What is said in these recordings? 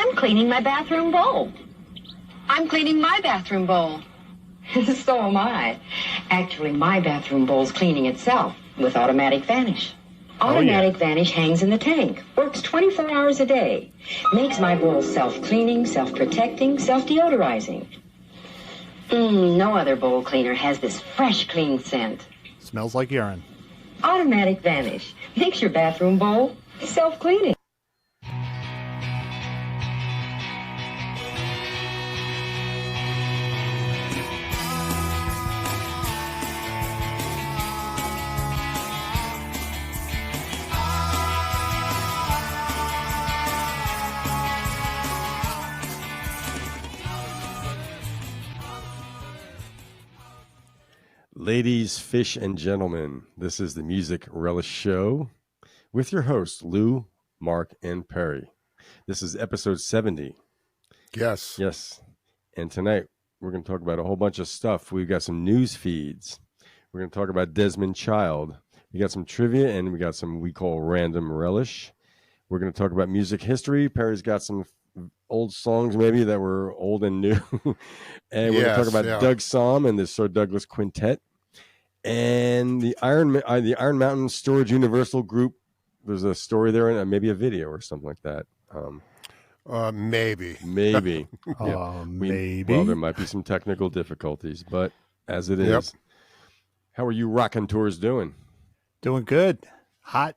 I'm cleaning my bathroom bowl. I'm cleaning my bathroom bowl. So am I. Actually, my bathroom bowl's cleaning itself with automatic vanish. Automatic vanish hangs in the tank, works 24 hours a day, makes my bowl self-cleaning, self-protecting, self-deodorizing. No other bowl cleaner has this fresh, clean scent. Smells like urine. Automatic vanish makes your bathroom bowl self-cleaning. Ladies, fish, and gentlemen, this is the Music Relish Show with your hosts, Lou, Mark, and Perry. This is episode 70. Yes. Yes. And tonight, we're going to talk about a whole bunch of stuff. We've got some news feeds. We're going to talk about Desmond Child. We got some trivia, and we got some we call random relish. We're going to talk about music history. Perry's got some old songs maybe that were old and new. And we're going to talk about Doug Somm and the Sir Douglas Quintet. And the Iron Mountain Storage Universal Group. There's a story there and maybe a video or something like that. Maybe. Maybe. Maybe. Well, there might be some technical difficulties, but as it is, how are you rockin' tours doing? Doing good. Hot.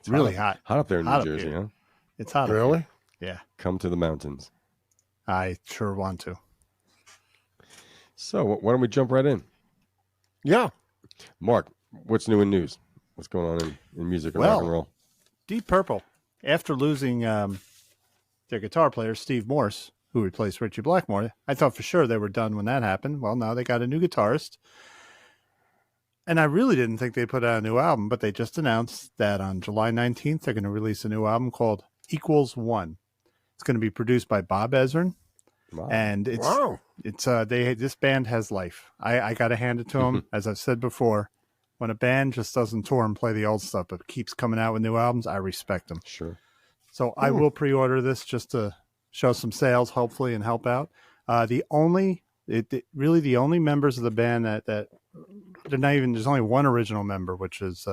It's really hot. Hot up there in New Jersey, huh? It's hot. Really? Yeah. Come to the mountains. I sure want to. So why don't we jump right in? Yeah. Mark, what's new in news? What's going on in music and rock and roll? Deep Purple, after losing their guitar player, Steve Morse, who replaced Ritchie Blackmore, I thought for sure they were done when that happened. Well, now they got a new guitarist. And I really didn't think they'd put out a new album, but they just announced that on July 19th, they're going to release a new album called Equals One. It's going to be produced by Bob Ezrin. Wow. And this band has life. I got to hand it to them. As I've said before, when a band just doesn't tour and play the old stuff, but keeps coming out with new albums, I respect them. Sure. So I will pre-order this just to show some sales, hopefully, and help out. The only members of the band that they're not even, there's only one original member, which is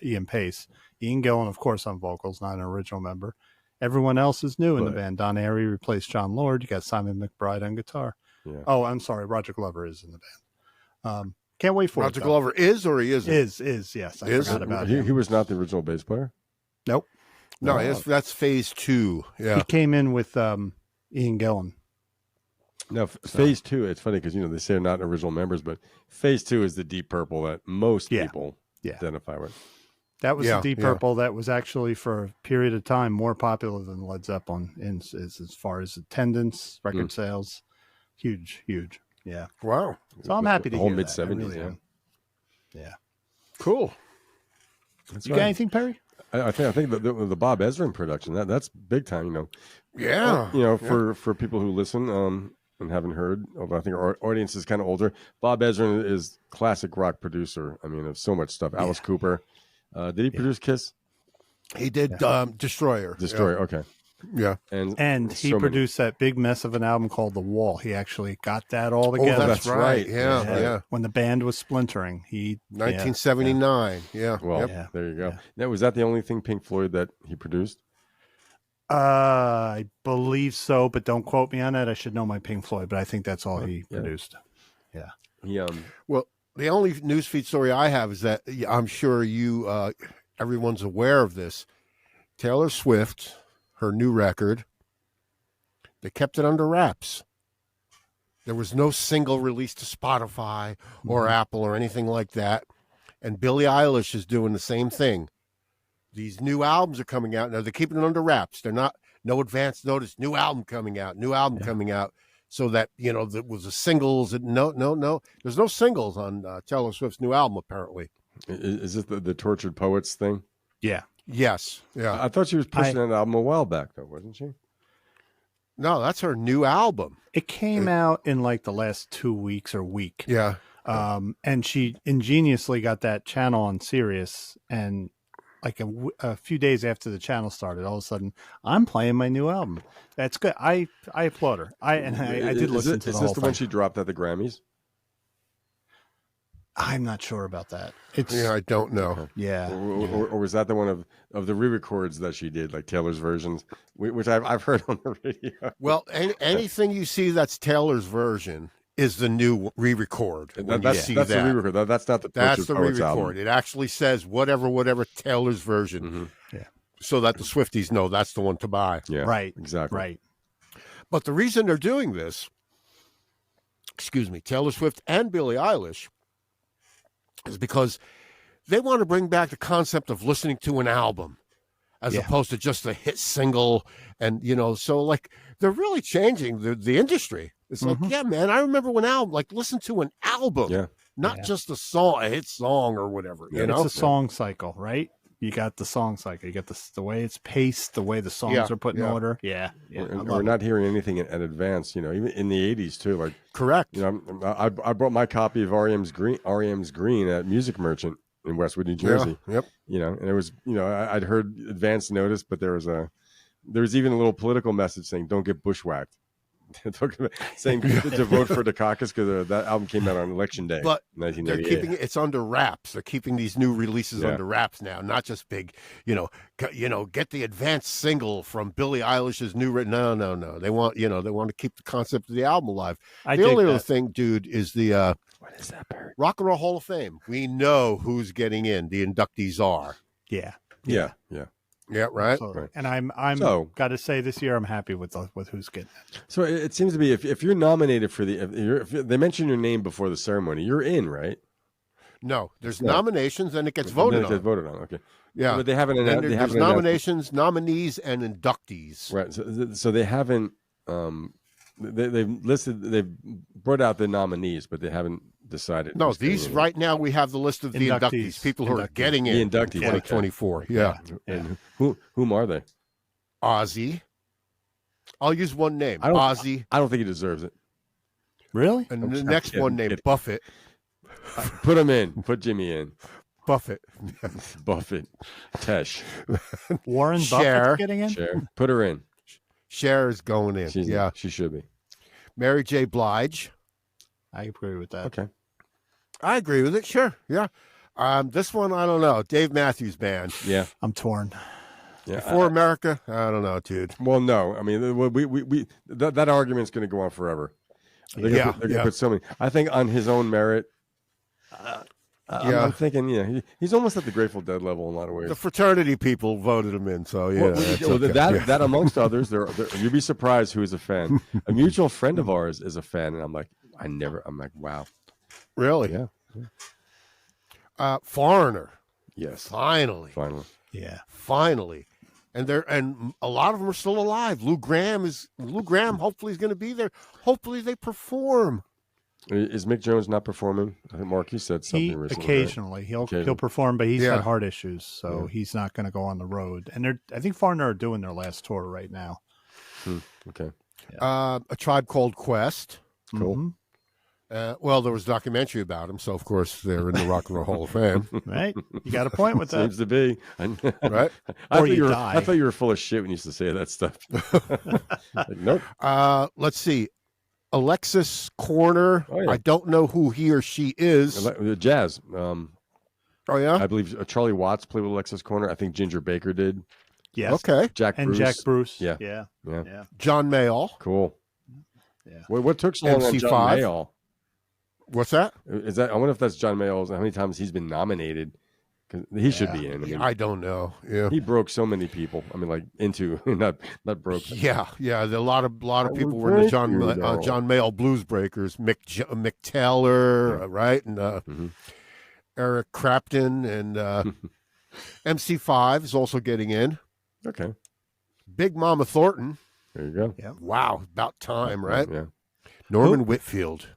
Ian Pace. Ian Gillan, of course, on vocals, not an original member. Everyone else is new in the band. Don Airey replaced John Lord. You got Simon McBride on guitar. Yeah. Oh, I'm sorry. Roger Glover is in the band. Can't wait for Roger Glover is or he isn't? Is, yes. I forgot about him. He was not the original bass player? Nope. No, that's phase 2. Yeah. He came in with Ian Gillan. No, phase 2, it's funny because, they say they're not original members, but phase 2 is the Deep Purple that most people identify with. That was the Deep Purple that was actually for a period of time more popular than Led Zeppelin as far as attendance, record sales. Huge. Yeah. Wow. So I'm happy to hear that. Whole mid-70s, really yeah. Cool. You got anything, Perry? I think the Bob Ezrin production, that's big time, Yeah. For people who listen and haven't heard, although I think our audience is kind of older, Bob Ezrin is classic rock producer. I mean, of so much stuff. Alice Cooper. Did he produce Kiss? He did Destroyer. Okay. Yeah. And he produced that big mess of an album called The Wall. He actually got that all together. Oh, that's right. Yeah. When the band was splintering, 1979. Yeah. Well, there you go. Yeah. Now, was that the only thing Pink Floyd that he produced? I believe so, but don't quote me on that. I should know my Pink Floyd, but I think that's all he produced. Yeah. Well, the only newsfeed story I have is that I'm sure everyone's aware of this. Taylor Swift, her new record, they kept it under wraps. There was no single released to Spotify or Apple or anything like that. And Billie Eilish is doing the same thing. These new albums are coming out. Now, they're keeping it under wraps. They're not, no advance notice, new album coming out. So that, that was the singles. No. There's no singles on Taylor Swift's new album, apparently. Is it the Tortured Poets thing? Yeah. Yes. Yeah. I thought she was pushing that album a while back, though, wasn't she? No, that's her new album. It came out in like the last 2 weeks or week. Yeah. And she ingeniously got that channel on Sirius and like a few days after the channel started, all of a sudden I'm playing my new album. That's good. I applaud her. I did listen to the whole Is this the one she dropped at the Grammys? I'm not sure about that. I don't know. Okay. Yeah. Or was that the one of the re-records that she did, like Taylor's versions, which I've heard on the radio? Well, anything you see that's Taylor's version is the new re-record. That's the re-record. That's not the That's the Poets re-record. album. It actually says whatever Taylor's version. Mm-hmm. Yeah. So that the Swifties know that's the one to buy. Yeah. Right. Exactly. Right. But the reason they're doing this, Taylor Swift and Billie Eilish, is because they want to bring back the concept of listening to an album as opposed to just a hit single. And, so like they're really changing the industry. It's like, yeah, man, I remember when listen to an album, not just a hit song or whatever. It's a song cycle, right? You got the song cycle. You got the way it's paced, the way the songs are put in order. Yeah. We're not hearing anything in advance, even in the 80s too. Like, correct. I brought my copy of REM's Green at Music Merchant in Westwood, New Jersey. Yep. And it was, I'd heard advance notice, but there was even a little political message saying, "Don't get bushwhacked." Saying to vote for Dukakis because that album came out on election day. But 1988. they're keeping it's under wraps. They're keeping these new releases under wraps now, not just big. Get the advanced single from Billie Eilish's new. No. They want to keep the concept of the album alive. The only other thing, dude, is the what is that, Barry? Rock and Roll Hall of Fame. We know who's getting in. The inductees are. Yeah. Yeah, right. Absolutely. And I'm got to say this year I'm happy with who's getting it. So it seems to be if you're nominated for if they mention your name before the ceremony, you're in, right? No, there's nominations and it gets voted on. Okay. Yeah, but they haven't. There's nominations, nominees, and inductees. Right. So they haven't. They've brought out the nominees, but they haven't decided. No, these right now we have the list of the inductees, people who are getting in. The inductees, 2024. Yeah. And whom are they? Ozzy. I'll use one name. Ozzy. I don't think he deserves it. Really? And the next one named Buffett. Put him in. Put Jimmy in. Buffett. Tesh. Warren Buffett's getting in? Cher. Put her in. Cher is going in. She should be. Mary J. Blige. I agree with that. Okay. I agree with it. Sure. Yeah. This one, I don't know. Dave Matthews Band. Yeah. I'm torn. Yeah. For America, I don't know, dude. Well, no. I mean, we that argument's going to go on forever. They're going to put so many. I think on his own merit. I'm thinking, he's almost at the Grateful Dead level in a lot of ways. The fraternity people voted him in, so that amongst others, you'd be surprised who is a fan. A mutual friend of ours is a fan, and I'm like, wow, really? Yeah. Foreigner, yes, finally, yeah, finally, and a lot of them are still alive. Lou Gramm hopefully is going to be there. Hopefully they perform. Is Mick Jones not performing? I think Mark, you said something recently. Occasionally, right? he'll perform, but he's had heart issues, so he's not going to go on the road. And I think Foreigner are doing their last tour right now. Okay. A Tribe Called Quest. Cool. Mm-hmm. Well, there was a documentary about him, so of course they're in the Rock and Roll Hall of Fame. Right? You got a point with that. Seems to be. Right? I thought you were full of shit when you used to say that stuff. Nope. Let's see. Alexis Corner. Oh, yeah. I don't know who he or she is. Jazz. Oh, yeah? I believe Charlie Watts played with Alexis Corner. I think Ginger Baker did. Yes. Okay. Jack Bruce. Yeah. John Mayall. Cool. Yeah. What took so long on John Mayall? What's that? Is that? I wonder if that's John Mayall's. How many times he's been nominated? Because he should be in. I mean, I don't know. Yeah. He broke so many people. I mean, like not broke. Yeah. A lot of people were in the John Mayall Blues Breakers. Mick Taylor, right, and Eric Clapton and MC5 is also getting in. Okay. Big Mama Thornton. There you go. Yeah. Wow. About time, right? Yeah. Norman Whitfield.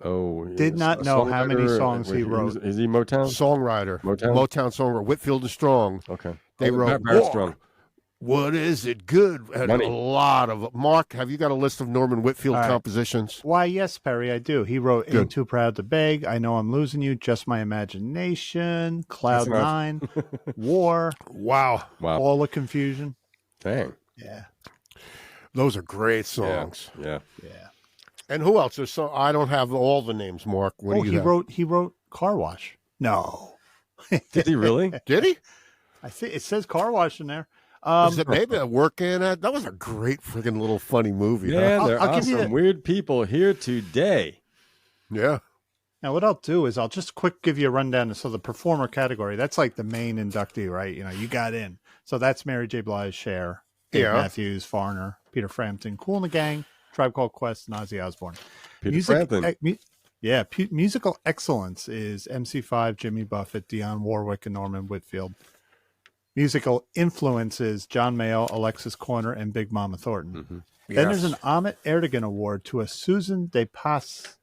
Oh, did not know how many songs he wrote. Is he Motown? Songwriter. Motown songwriter. Whitfield and Strong. Okay. They wrote Barrett Strong. What is it? Good. And Money. a lot of Mark, have you got a list of Norman Whitfield All right. compositions? Why, yes, Perry, I do. He wrote Good. Ain't Too Proud to Beg, I Know I'm Losing You, Just My Imagination, Cloud enough. 9, War, Wow. All the Confusion. Dang. Yeah. Those are great songs. Yeah. Yeah. And who else? There's so I don't have all the names, Mark. What do you have? he wrote Car Wash. No. Did he really? Did he? I think it says Car Wash in there. Is it maybe a work in it? That was a great freaking little funny movie. Yeah, Huh? there I'll are give you some weird people here today. Yeah. Now, what I'll do is I'll just quick give you a rundown. So the performer category, that's like the main inductee, right? You know, you got in. So that's Mary J. Blige, Cher, Dave Yeah. Matthews, Foreigner, Peter Frampton, Kool and the Gang, Tribe Called Quest, and Ozzy Osbourne. Peter Frampton. Musical excellence is MC5, Jimmy Buffett, Dionne Warwick, and Norman Whitfield. Musical influences John Mayall, Alexis Corner, and Big Mama Thornton. Mm-hmm. Then there's an Ahmet Erdogan Award to a Susan de Pas.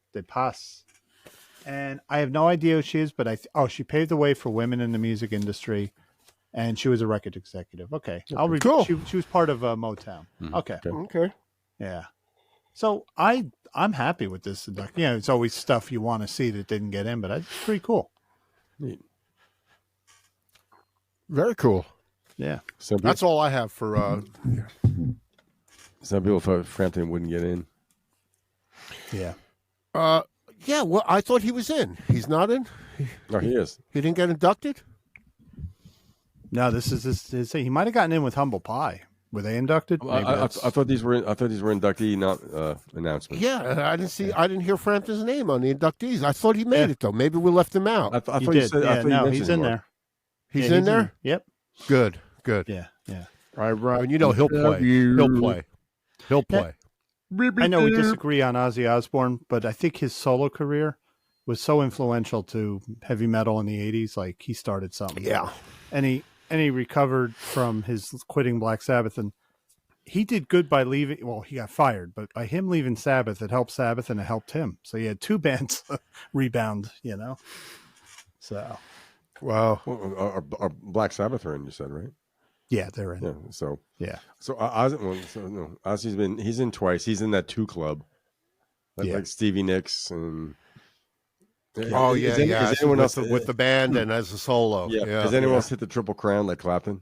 And I have no idea who she is, but she paved the way for women in the music industry, and she was a record executive. Okay, I'll read. Cool. She was part of Motown. Mm-hmm. Okay, Okay. yeah. So I'm happy with this. You know, it's always stuff you want to see that didn't get in, but it's pretty cool. Neat. Very cool. Yeah. That's all I have for. Some people thought Frampton wouldn't get in. Yeah. Yeah. Well, I thought he was in. He's not in. Oh, he is. He didn't get inducted. No, this is he might have gotten in with Humble Pie. Were they inducted? Maybe I that's- thought these were inductee announcements. Yeah, I didn't hear Frampton's name on the inductees. I thought he made it though. Maybe we left him out. I thought He you did. said. I Yeah, thought you no, mentioned he's in Mark. there. He's Yeah, in there. Yep. Good. Yeah. Yeah. All right, and you know he'll play. He'll play. He'll play. I know we disagree on Ozzy Osbourne, but I think his solo career was so influential to heavy metal in the 80s. Like he started something. Yeah. And he recovered from his quitting Black Sabbath, and he did good by leaving. Well, he got fired, but by him leaving Sabbath, it helped Sabbath and it helped him. So he had two bands rebound, you know? So, Wow. Well, our Black Sabbath are in. You said, right? yeah, they're in. Yeah. So Yeah. Ozzy's he's in twice. He's in that 2 club, like Stevie Nicks and. Oh yeah, yeah. Is anyone else with the band and as a solo? Yeah. Yeah. Has anyone else hit the Triple Crown like Clapton?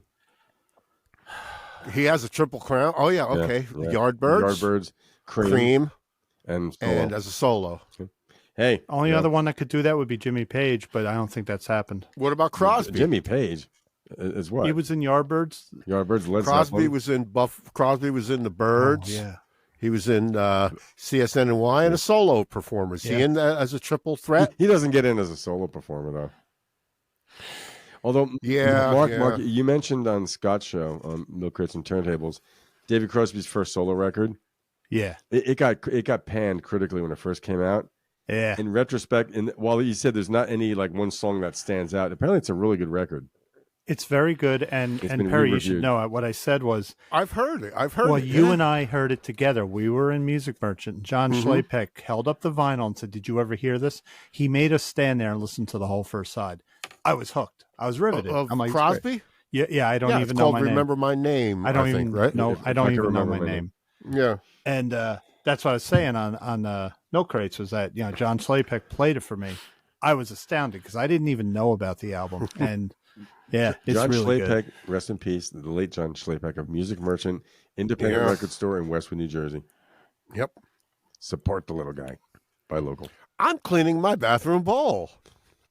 He has a triple crown. Oh yeah. Okay. Yeah. Yardbirds, Cream, and Solo. and as a solo. Hey, Only other one that could do that would be Jimmy Page, but I don't think that's happened. What about Crosby? Jimmy Page is what? He was in Yardbirds. Yardbirds. Led Crosby Zeppelin. was in Crosby was in the Birds. Oh, yeah. He was in CSNY and a solo performer. Is he in as a triple threat? He doesn't get in as a solo performer though. Although, Mark, you mentioned on Scott's show on Milk Crates and Turntables, David Crosby's first solo record. Yeah. It got panned critically when it first came out. Yeah. In retrospect, and while you said there's not any like one song that stands out, apparently it's a really good record. It's very good, and been Perry, you re-reviewed. should know what I said was. I've heard it. Well, it. you yeah. and I heard it together. We were in Music Merchant. John Schlapek held up the vinyl and said, "Did you ever hear this?" He made us stand there and listen to the whole first side. I was hooked. I was riveted. Of I'm like, Crosby? Yeah. I don't Yeah, even it's know called my Remember My Name. name. I don't even think, right? know. I don't can even know remember my my name. Yeah. And that's what I was saying on Milk Crates was that John Schlapek played it for me. I was astounded because I didn't even know about the album, and yeah, it's John really Schlapek, good. rest in peace, the late John Schlapek of Music Merchant, independent record store in Westwood, New Jersey. Yep. Support the little guy. Buy local. I'm cleaning my bathroom bowl.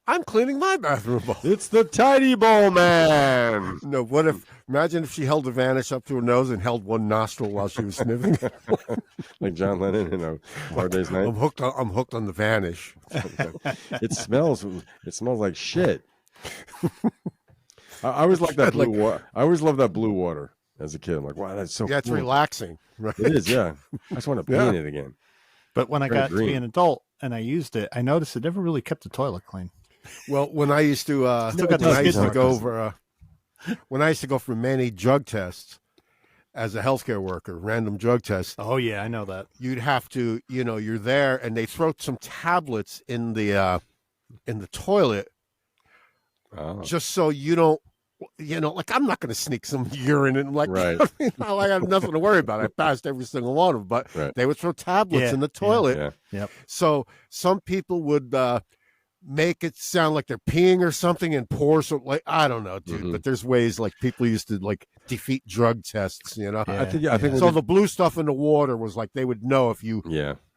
It's the Tidy Bowl Man. No, imagine if she held the vanish up to her nose and held one nostril while she was sniffing. Like John Lennon in A Hard Day's Night. I'm hooked on the vanish. It smells like shit. I always like that blue water. I always loved that blue water as a kid. I'm like, wow, that's so Yeah, it's cool. relaxing. Right? It is, yeah. I just want to paint it again. But when I Very got to green. be an adult and I used it, I noticed it never really kept the toilet clean. Well, when I used to when I used to go for many drug tests as a healthcare worker, random drug tests, Oh yeah, I know that. you'd have to, you're there and they throw some tablets in the toilet Oh. just so you don't like I'm not going to sneak some urine in. Like, Right. I have nothing to worry about. I passed every single one of them, but Right. they would throw tablets in the toilet. Yeah. Yep. So some people would make it sound like they're peeing or something and pour some, like, I don't know, dude. But there's ways, like, people used to, like, defeat drug tests, Yeah. I think So the blue stuff in the water was like they would know if you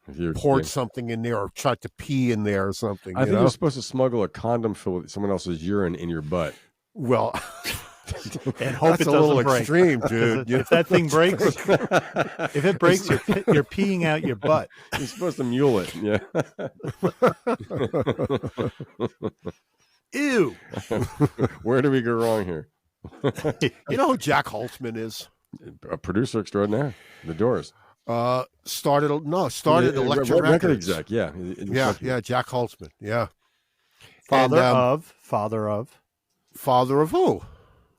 if you're poured something in there or tried to pee in there or something. I think you're supposed to smuggle a condom filled with someone else's urine in your butt. Well, and hope that's it a little doesn't break. extreme, dude. If that thing breaks, if it breaks, you're peeing out your butt. You're supposed to mule it. Yeah. Ew. Where do we go wrong here? You know who Jack Holtzman is? A producer extraordinaire. The Doors. Started Elektra record Records. exec. Yeah. Yeah, Jack Holtzman. Yeah. Father And, of who?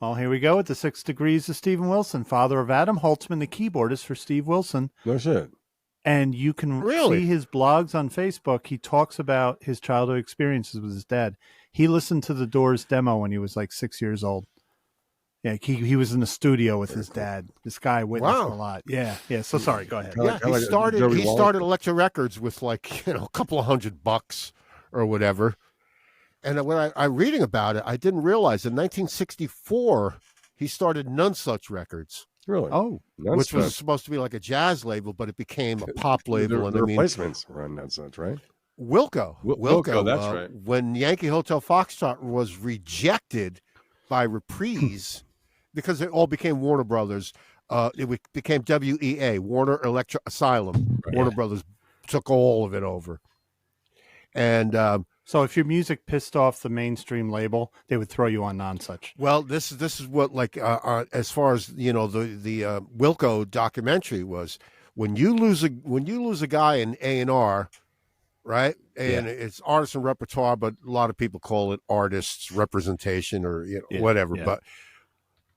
Oh, here we go with the 6 Degrees of Steven Wilson, father of Adam Holtzman, the keyboardist for Steve Wilson. No shit. And you can see his blogs on Facebook. He talks about his childhood experiences with his dad. He listened to the Doors demo when he was like 6 years old. Yeah, he was in the studio with his dad. This guy witnessed a lot. Yeah. So sorry, go ahead. Yeah, he started Elektra Records with like, a couple of $100 or whatever. And when I'm reading about it, I didn't realize in 1964 he started None Such Records. Really? Oh, which was supposed to be like a jazz label, but it became a pop label. The replacements were on None Such, right? Wilco. Wilco, that's right. When Yankee Hotel Foxtrot was rejected by Reprise, because it all became Warner Brothers, it became WEA, Warner Electra Asylum. Right. Warner Brothers took all of it over. And so if your music pissed off the mainstream label, they would throw you on Nonsuch. Well, this is what, like, as far as the Wilco documentary was, when you lose a guy in A&R, right? And it's artist and repertoire, but a lot of people call it artists representation or whatever. Yeah. But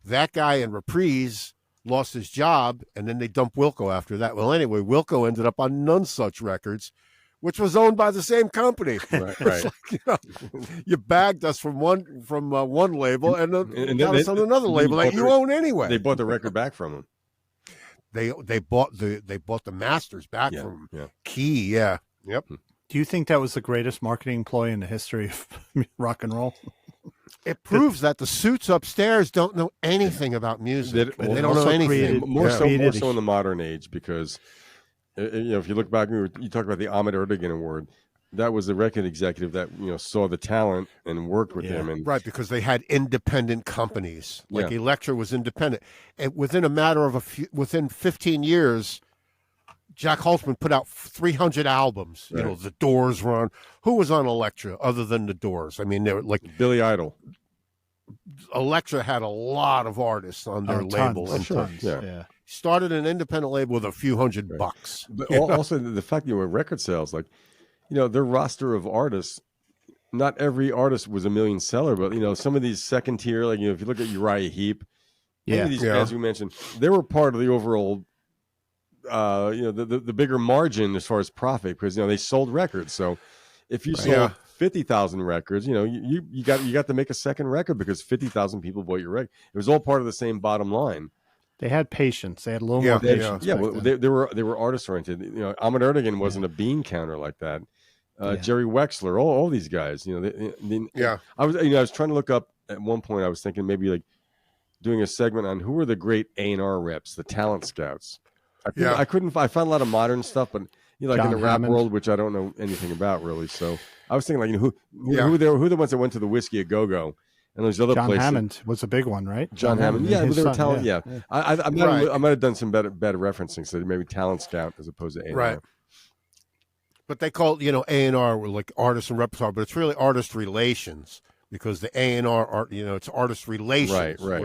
that guy in Reprise lost his job, and then they dumped Wilco after that. Well, anyway, Wilco ended up on None Such Records, which was owned by the same company. Right. Like, you bagged us from one label and got us on another label that you own anyway. They bought the record back from him. They bought the masters back from Key. Yeah. Yep. Do you think that was the greatest marketing ploy in the history of rock and roll? It proves that the suits upstairs don't know anything about music. They don't know anything. More so in the modern age, because if you look back, you talked about the Ahmet Ertegun Award. That was the record executive that saw the talent and worked with him, and right, because they had independent companies. Like Elektra was independent, and within a matter of within 15 years, Jack Holtzman put out 300 albums. Right. The Doors were on. Who was on Elektra other than the Doors? I mean, they were like Billy Idol. Elektra had a lot of artists on their label. Tons. Started an independent label with a few $100. But also the fact record sales, like, their roster of artists, not every artist was a million seller, but some of these second tier, like if you look at Uriah Heep, any of these bands we mentioned, they were part of the overall the bigger margin as far as profit, because they sold records. So if you sold 50,000 records, you got to make a second record because 50,000 people bought your record. It was all part of the same bottom line. They had patience. They had a little more patience. They were artist oriented. Ahmet Ertegun wasn't a bean counter like that. Jerry Wexler, all these guys. I was trying to look up at one point. I was thinking maybe like doing a segment on who were the great A&R reps, the talent scouts. I couldn't. I found a lot of modern stuff, but like John in the rap Hammond. world, which I don't know anything about really. So I was thinking like who are the ones that went to the Whiskey a Go Go and those other places. John Hammond was a big one, right? John Hammond, they were talent. Yeah. I might have done some better referencing, so maybe talent scout as opposed to A&R. Right. But they call A&R were like artist and repertoire, but it's really artist relations. Because the A&R art, it's artist relations. Right.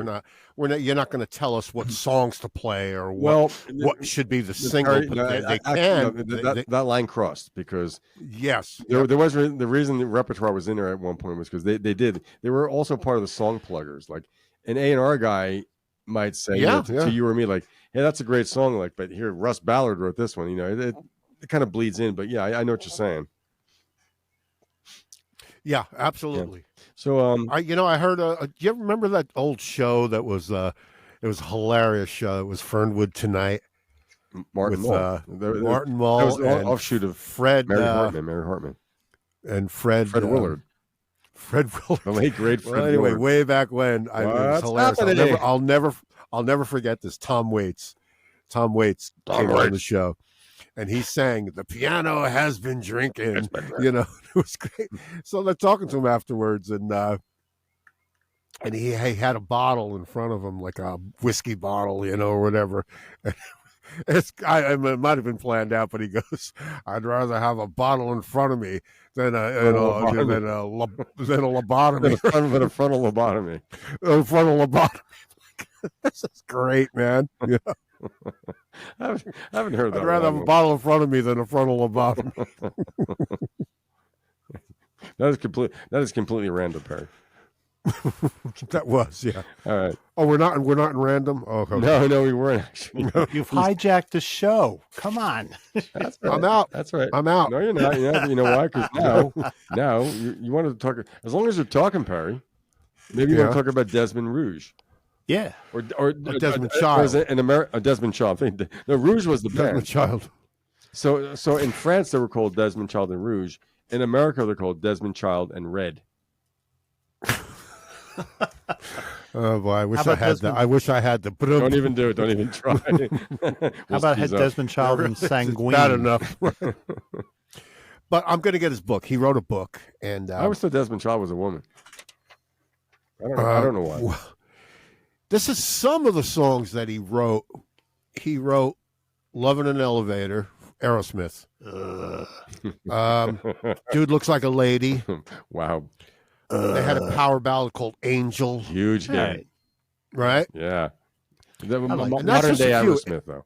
You're not going to tell us what songs to play or what should be the single. That line crossed because there was the reason the repertoire was in there at one point was because they were also part of the song pluggers. Like an A&R guy might say to you or me, like, hey, that's a great song. Like, but here Russ Ballard wrote this one. It kind of bleeds in. But I know what you're saying. Yeah, absolutely. Yeah. So I heard. Do you ever remember that old show that was? It was a hilarious show. It was Fernwood Tonight Martin with Mull. Martin Mull. That was an and offshoot of Fred Mary Hartman, and Fred Willard. Fred Willard. The late great Fred Well, anyway, Willard. way back when, it was hilarious. happening? I'll never forget this. Tom Waits came on the show, and he sang, "The piano has been drinking." It was great. So they're talking to him afterwards, and he had a bottle in front of him, like a whiskey bottle, or whatever. It might have been planned out, but he goes, "I'd rather have a bottle in front of me than a lobotomy, than a frontal lobotomy." A frontal lobotomy. This is great, man. Yeah. I haven't heard that. I'd rather have a bottle in front of me than a frontal lobotomy. That is completely random, Perry. That was, yeah. All right. Oh, we're not in random. Oh, okay. No, we weren't actually. You've hijacked the show. Come on. That's right. I'm out. That's right. I'm out. No, you're not. You know why? Because now you want to talk. As long as you're talking, Perry, maybe you want to talk about Desmond Rouge. Yeah. Or Desmond Child. Desmond Child. No, Rouge was the band. Desmond Child. So in France they were called Desmond Child and Rouge. In America they're called Desmond Child and Red. Oh boy, I wish I had that. I wish I had the. Don't even do it. Don't even try. How about Desmond Child and Sanguine? Bad enough. But I'm going to get his book. He wrote a book, and I always thought Desmond Child was a woman. I don't know why. Well, this is some of the songs that he wrote. He wrote "Love in an Elevator," Aerosmith. Dude Looks Like a Lady. Wow. They had a power ballad called "Angel." Huge hit. Right? Yeah. Modern day Aerosmith, though.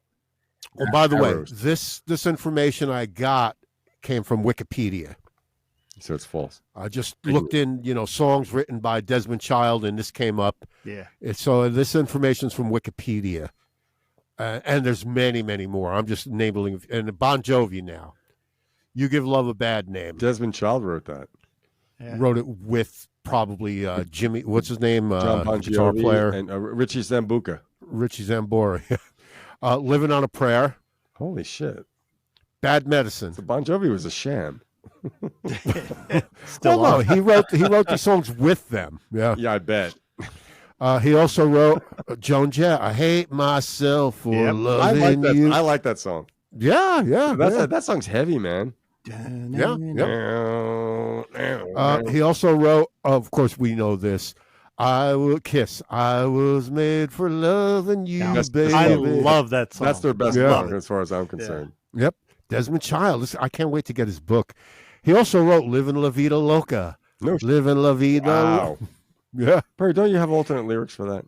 Oh, by the way, this information I got came from Wikipedia. So it's false. I just looked in, songs written by Desmond Child, and this came up. Yeah. So this information's from Wikipedia, and there's many, many more. I'm just naming, and Bon Jovi now. "You Give Love a Bad Name." Desmond Child wrote that. Yeah. Wrote it with probably Jimmy. What's his name? John Bon guitar Jovi player and Richie Zambuca. Richie Zambora. "Living on a Prayer." Holy shit! "Bad Medicine." So Bon Jovi was a sham. Still no, he wrote the songs with them. Yeah. Yeah, I bet. He also wrote Joan Jett. "I Hate Myself for Loving You." I like that song. Yeah. That song's heavy, man. Yeah. He also wrote, of course, we know this. "I Will Kiss." "I was made for loving you, baby." I love that song. That's their best song, as far as I'm concerned. Yeah. Yep. Desmond Child. I can't wait to get his book. He also wrote "Livin' La Vida Loca." "Livin' La Vida." Wow. Yeah. Perry, don't you have alternate lyrics for that?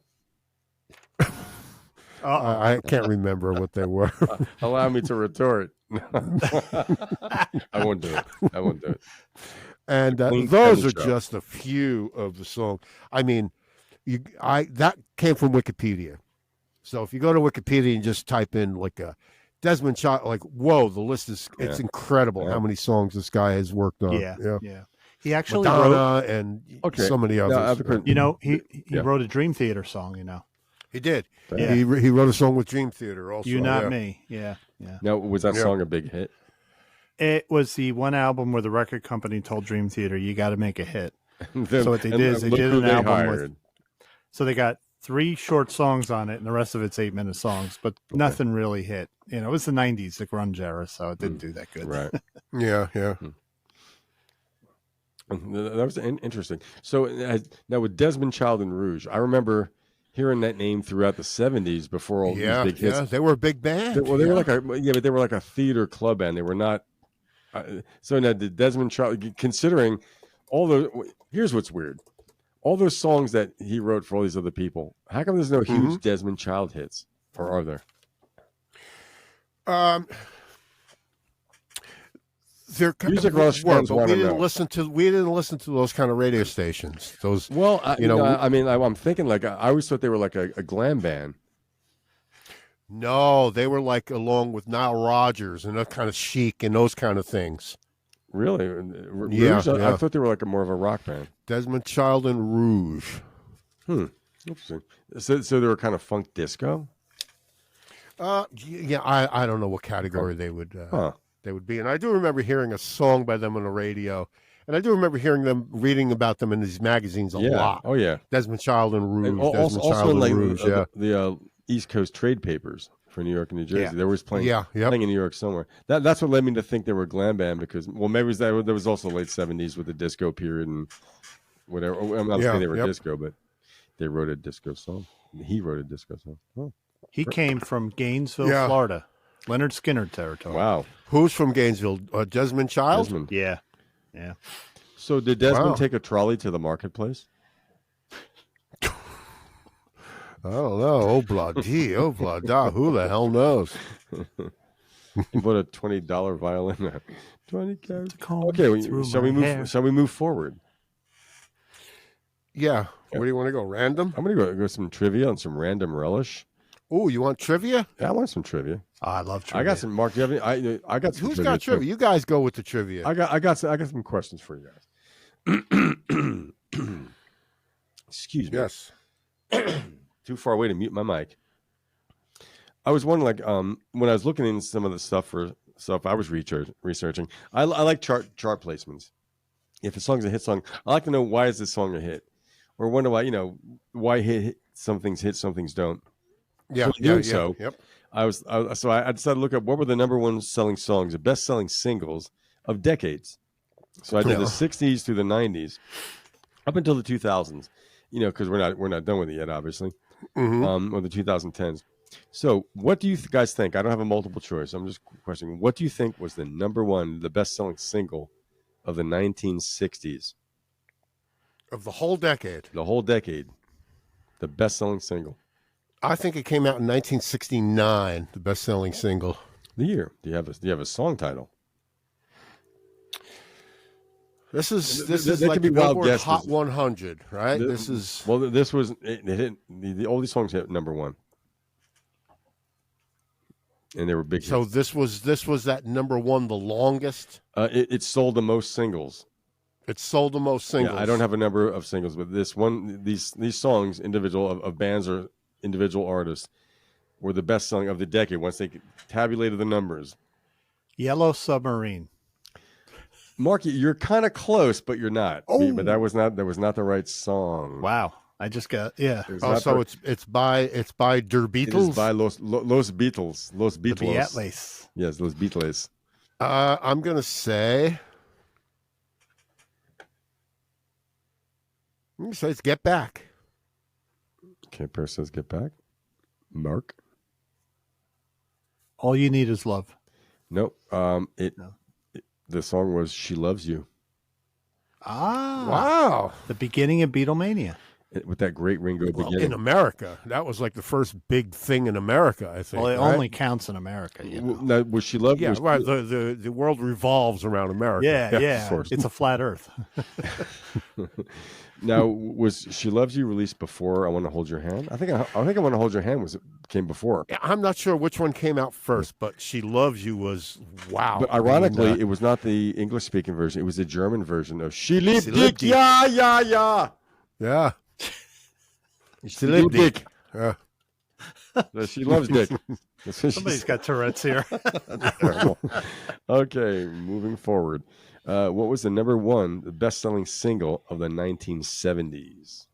I can't remember what they were. Allow me to retort. I won't do it. And those are just a few of the songs. I mean, that came from Wikipedia. So if you go to Wikipedia and just type in like a Desmond Child, like, whoa, the list it's incredible how many songs this guy has worked on. Yeah. He actually Madonna and so many others. He wrote a Dream Theater song, He did. Yeah. He wrote a song with Dream Theater also. "You Not Me." Yeah. Now, was that song a big hit? It was the one album where the record company told Dream Theater, "You got to make a hit." So what they did is they did an album with. So they got 3 short songs on it, and the rest of it's 8-minute songs, but nothing really hit. It was the '90s, the grunge era, so it didn't do that good. Right. Yeah. That was interesting. So now with Desmond Child and Rouge, I remember hearing that name throughout the '70s before all these big hits. Yeah, they were a big band. They were but they were like a theater club band. They were not. So now the Desmond Child, considering all the, here's what's weird: all those songs that he wrote for all these other people. How come there's no huge Desmond Child hits, or are there? There Music Rush fans but we wanna didn't know. listen to those kind of radio stations. Those, I'm thinking like I always thought they were like a glam band. No, they were like along with Nile Rodgers and that kind of Chic and those kind of things. Really? Yeah, Rouge? I yeah. thought they were like more of a rock band. Desmond Child and Rouge. Interesting. So they were kind of funk disco? Yeah, I don't know what category they would be in. I do remember hearing a song by them on the radio, and I do remember reading about them in these magazines a lot. Oh yeah. Desmond Child and Rouge. And Desmond also Child in and Rouge. Yeah. the East Coast trade papers for New York and New Jersey. Yeah. They were playing in New York somewhere. That's what led me to think they were a glam band because maybe there was also late 70s with the disco period and whatever. I'm not saying they were disco, but they wrote a disco song. He wrote a disco song. Oh. He came from Gainesville, Florida. Leonard Skinner territory. Wow. Who's from Gainesville? Desmond Child? Desmond. Yeah. So did Desmond take a trolley to the marketplace? I don't know. Oh, bloody. Oh, blada. Who the hell knows? He bought a $20 violin. 20 carats. Okay, Shall we move forward? Yeah. Where do you want to go? Random? I'm going to go some trivia and some random relish. Oh, you want trivia? Yeah, I want some trivia. Oh, I love trivia. I got some. Mark, do you have any? I got some. Who's got trivia? You guys go with the trivia. I got some questions for you guys. Excuse me. Yes. Too far away to mute my mic. I was wondering, when I was looking into some of the stuff I was researching, I like chart placements. If a song's a hit song, I like to know why is this song a hit, or wonder why some things hit, some things don't. Yeah. So Yep. I decided to look up what were the number one selling songs, the best selling singles of decades. So I did the 60s through the 90s, up until the 2000s. Because we're not done with it yet, obviously, or the 2010s. So, what do you guys think? I don't have a multiple choice. I'm just questioning. What do you think was the number one, the best selling single of the 1960s? Of the whole decade. The whole decade, the best selling single. I think it came out in 1969. The best-selling single. The year. Do you have a song title? This is There like could be the wild Billboard guesses. Hot 100, right? This was it hit all these songs hit number one, and they were big. So hits. this was that number one, the longest. It sold the most singles. It sold the most singles. Yeah, I don't have a number of singles, but these songs, individual of bands or individual artists, were the best selling of the decade. Once they tabulated the numbers, Yellow Submarine. Mark, you're kind of close, but you're not. Oh. But that was not the right song. Wow, I just got So it's by Der Beatles. It is by Los Beatles. Los Beatles. The Beatles. Yes, Los Beatles. I'm gonna say. It's Get Back. Okay, Per says Get Back. Mark. All You Need Is Love. Nope. The song was She Loves You. Ah. Wow. The beginning of Beatlemania. With that great Ringo beginning. In America. That was like the first big thing in America, I think. Well, it right? only counts in America. Now, was She Loved You? Yeah, right. The world revolves around America. Yeah. Of course. It's a flat earth. Now, was She Loves You released before I Want to Hold Your Hand? I think I Want to Hold Your Hand came before. I'm not sure which one came out first, but She Loves You was wow. But ironically, it was not the English-speaking version. It was the German version of She Liebt Dich. Ja, ja, ja. Yeah. She Liebt Dich. She loves Dick. Somebody's got Tourette's here. Okay, moving forward. What was the number one, the best-selling single of the 1970s?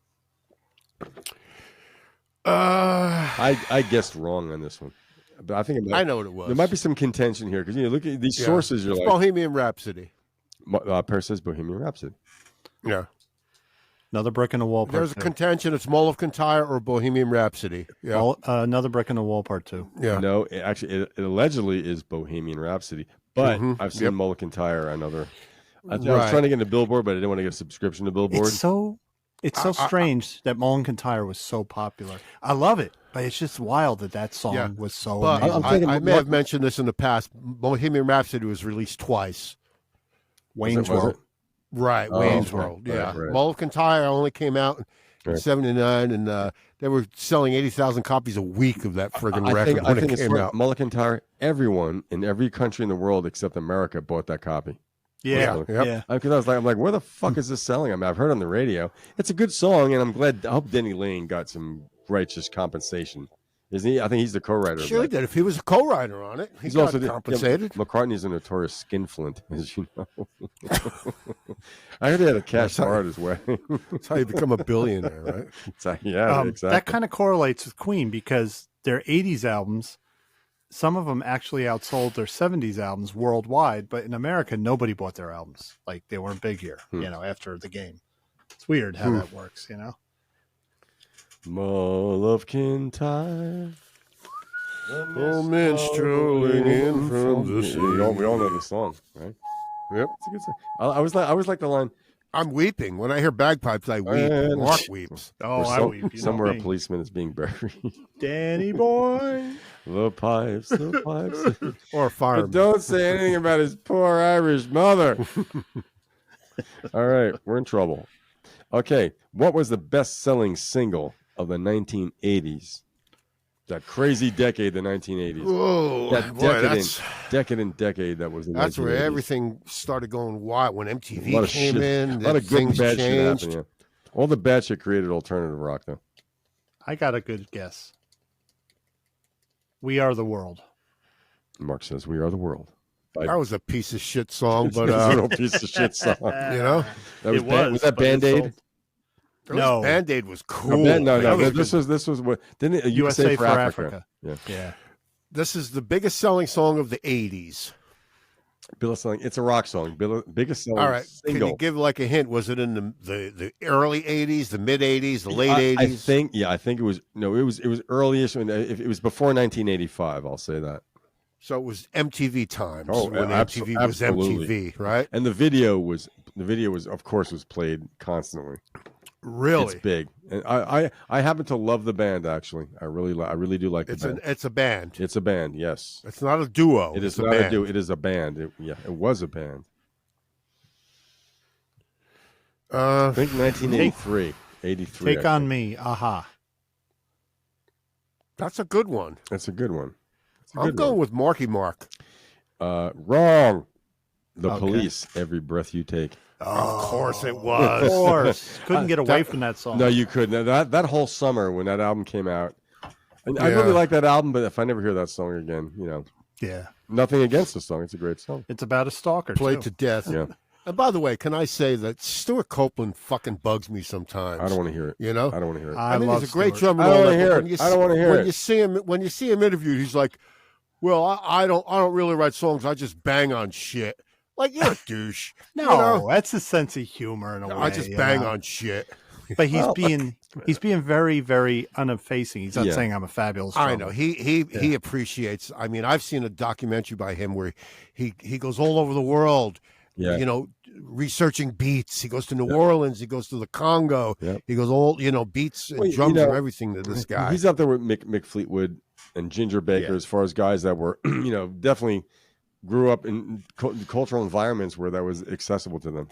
I guessed wrong on this one, but I think I know what it was. There might be some contention here because look at these sources. You're it's like Bohemian Rhapsody. Per says Bohemian Rhapsody. Yeah. Another Brick in the Wall. There's a contention. It's Mull of Kintyre or Bohemian Rhapsody. Yeah. Another Brick in the Wall Part 2. Yeah. No, it allegedly is Bohemian Rhapsody, but I've seen Mull of Kintyre. I was trying to get into Billboard, but I didn't want to get a subscription to Billboard. It's so strange that Mull and Kintyre was so popular. I love it, but it's just wild that song was so amazing. I may have mentioned this in the past. Bohemian Rhapsody was released twice. Wayne's World. Right, Wayne's World. Yeah. Right. Mull of Kintyre only came out in 79, and they were selling 80,000 copies a week of that friggin' record when it came out. Mull of Kintyre, everyone in every country in the world except America bought that copy. Yeah, Yep. yeah. Because I'm like, where the fuck is this selling? I mean, I've heard it on the radio. It's a good song, and I'm glad. I hope Denny Lane got some righteous compensation. Isn't he? I think he's the co-writer. Sure he did. If he was a co-writer on it, he got compensated. McCartney's a notorious skinflint, as you know. I heard he had a cash bar at his wedding. That's how you become a billionaire, right? Exactly. That kind of correlates with Queen because their 80s albums, some of them actually outsold their 70s albums worldwide, but in America, nobody bought their albums. Like, they weren't big here, after the game. It's weird how that works, Mull of Kintyre. Oh, men strolling in from the sea. We all know the song, right? Yep. It's a good song. I was like the line. I'm weeping. When I hear bagpipes, I weep. Mark weeps. Oh, I weep. Somewhere a policeman is being buried. Danny boy. The pipes. Or a fireman. But don't say anything about his poor Irish mother. All right, we're in trouble. Okay, what was the best-selling single of the 1980s? That crazy decade, the 1980s. Whoa, that decadent that was the 1980s. That's where everything started going wild. When MTV came in, a lot of good things bad changed. shit happened, yeah. All the bad shit created alternative rock, though. I got a good guess. We Are the World. Mark says, "We Are the World." That was a piece of shit song, but a real piece of shit song. That was that Band-Aid? No, Band-Aid was cool. No. This was what didn't it, USA for Africa. Yeah. This is the biggest selling song of the 80s. Biggest selling. It's a rock song. Biggest selling. All right. Single. Can you give like a hint? Was it in the early 80s, the mid 80s, the late 80s? I think it was. No, it was early-ish. It was before 1985. I'll say that. So it was MTV times. Oh, when MTV was MTV, right? And the video was of course was played constantly. Really? It's big. And I happen to love the band, actually. I really do like the band. It's a band. It's a band, yes. It's not a duo. It is not a duo. It is a band. It was a band. I think 1983. 83. Take on Me, Aha. That's a good one. That's a good one. I'm going with Marky Mark. Wrong. The Police, Every Breath You Take. Of course it was. Of course. Couldn't get away from that song. No, you couldn't. That whole summer when that album came out, and I really like that album, but if I never hear that song again, Yeah. nothing against the song. It's a great song. It's about a stalker, Played to too. death. Yeah. And by the way, can I say that Stuart Copeland fucking bugs me sometimes? I don't want to hear it. You know? I don't want to hear it. I mean, love he's a great Stuart. drummer. I don't want to and all hear that, it. I don't want to hear it. When you see him interviewed, he's like, "Well, I don't really write songs. I just bang on shit." Like, you're a douche. No, that's a sense of humor in a way. I just bang on shit. But he's being very, very uneffacing. He's not saying I'm a fabulous drummer. I know. He appreciates. I mean, I've seen a documentary by him where he goes all over the world. Yeah. Researching beats. He goes to New Orleans. He goes to the Congo. Yep. He goes all beats and drums and everything to this guy. He's up there with Mick Fleetwood and Ginger Baker as far as guys that were, definitely grew up in cultural environments where that was accessible to them.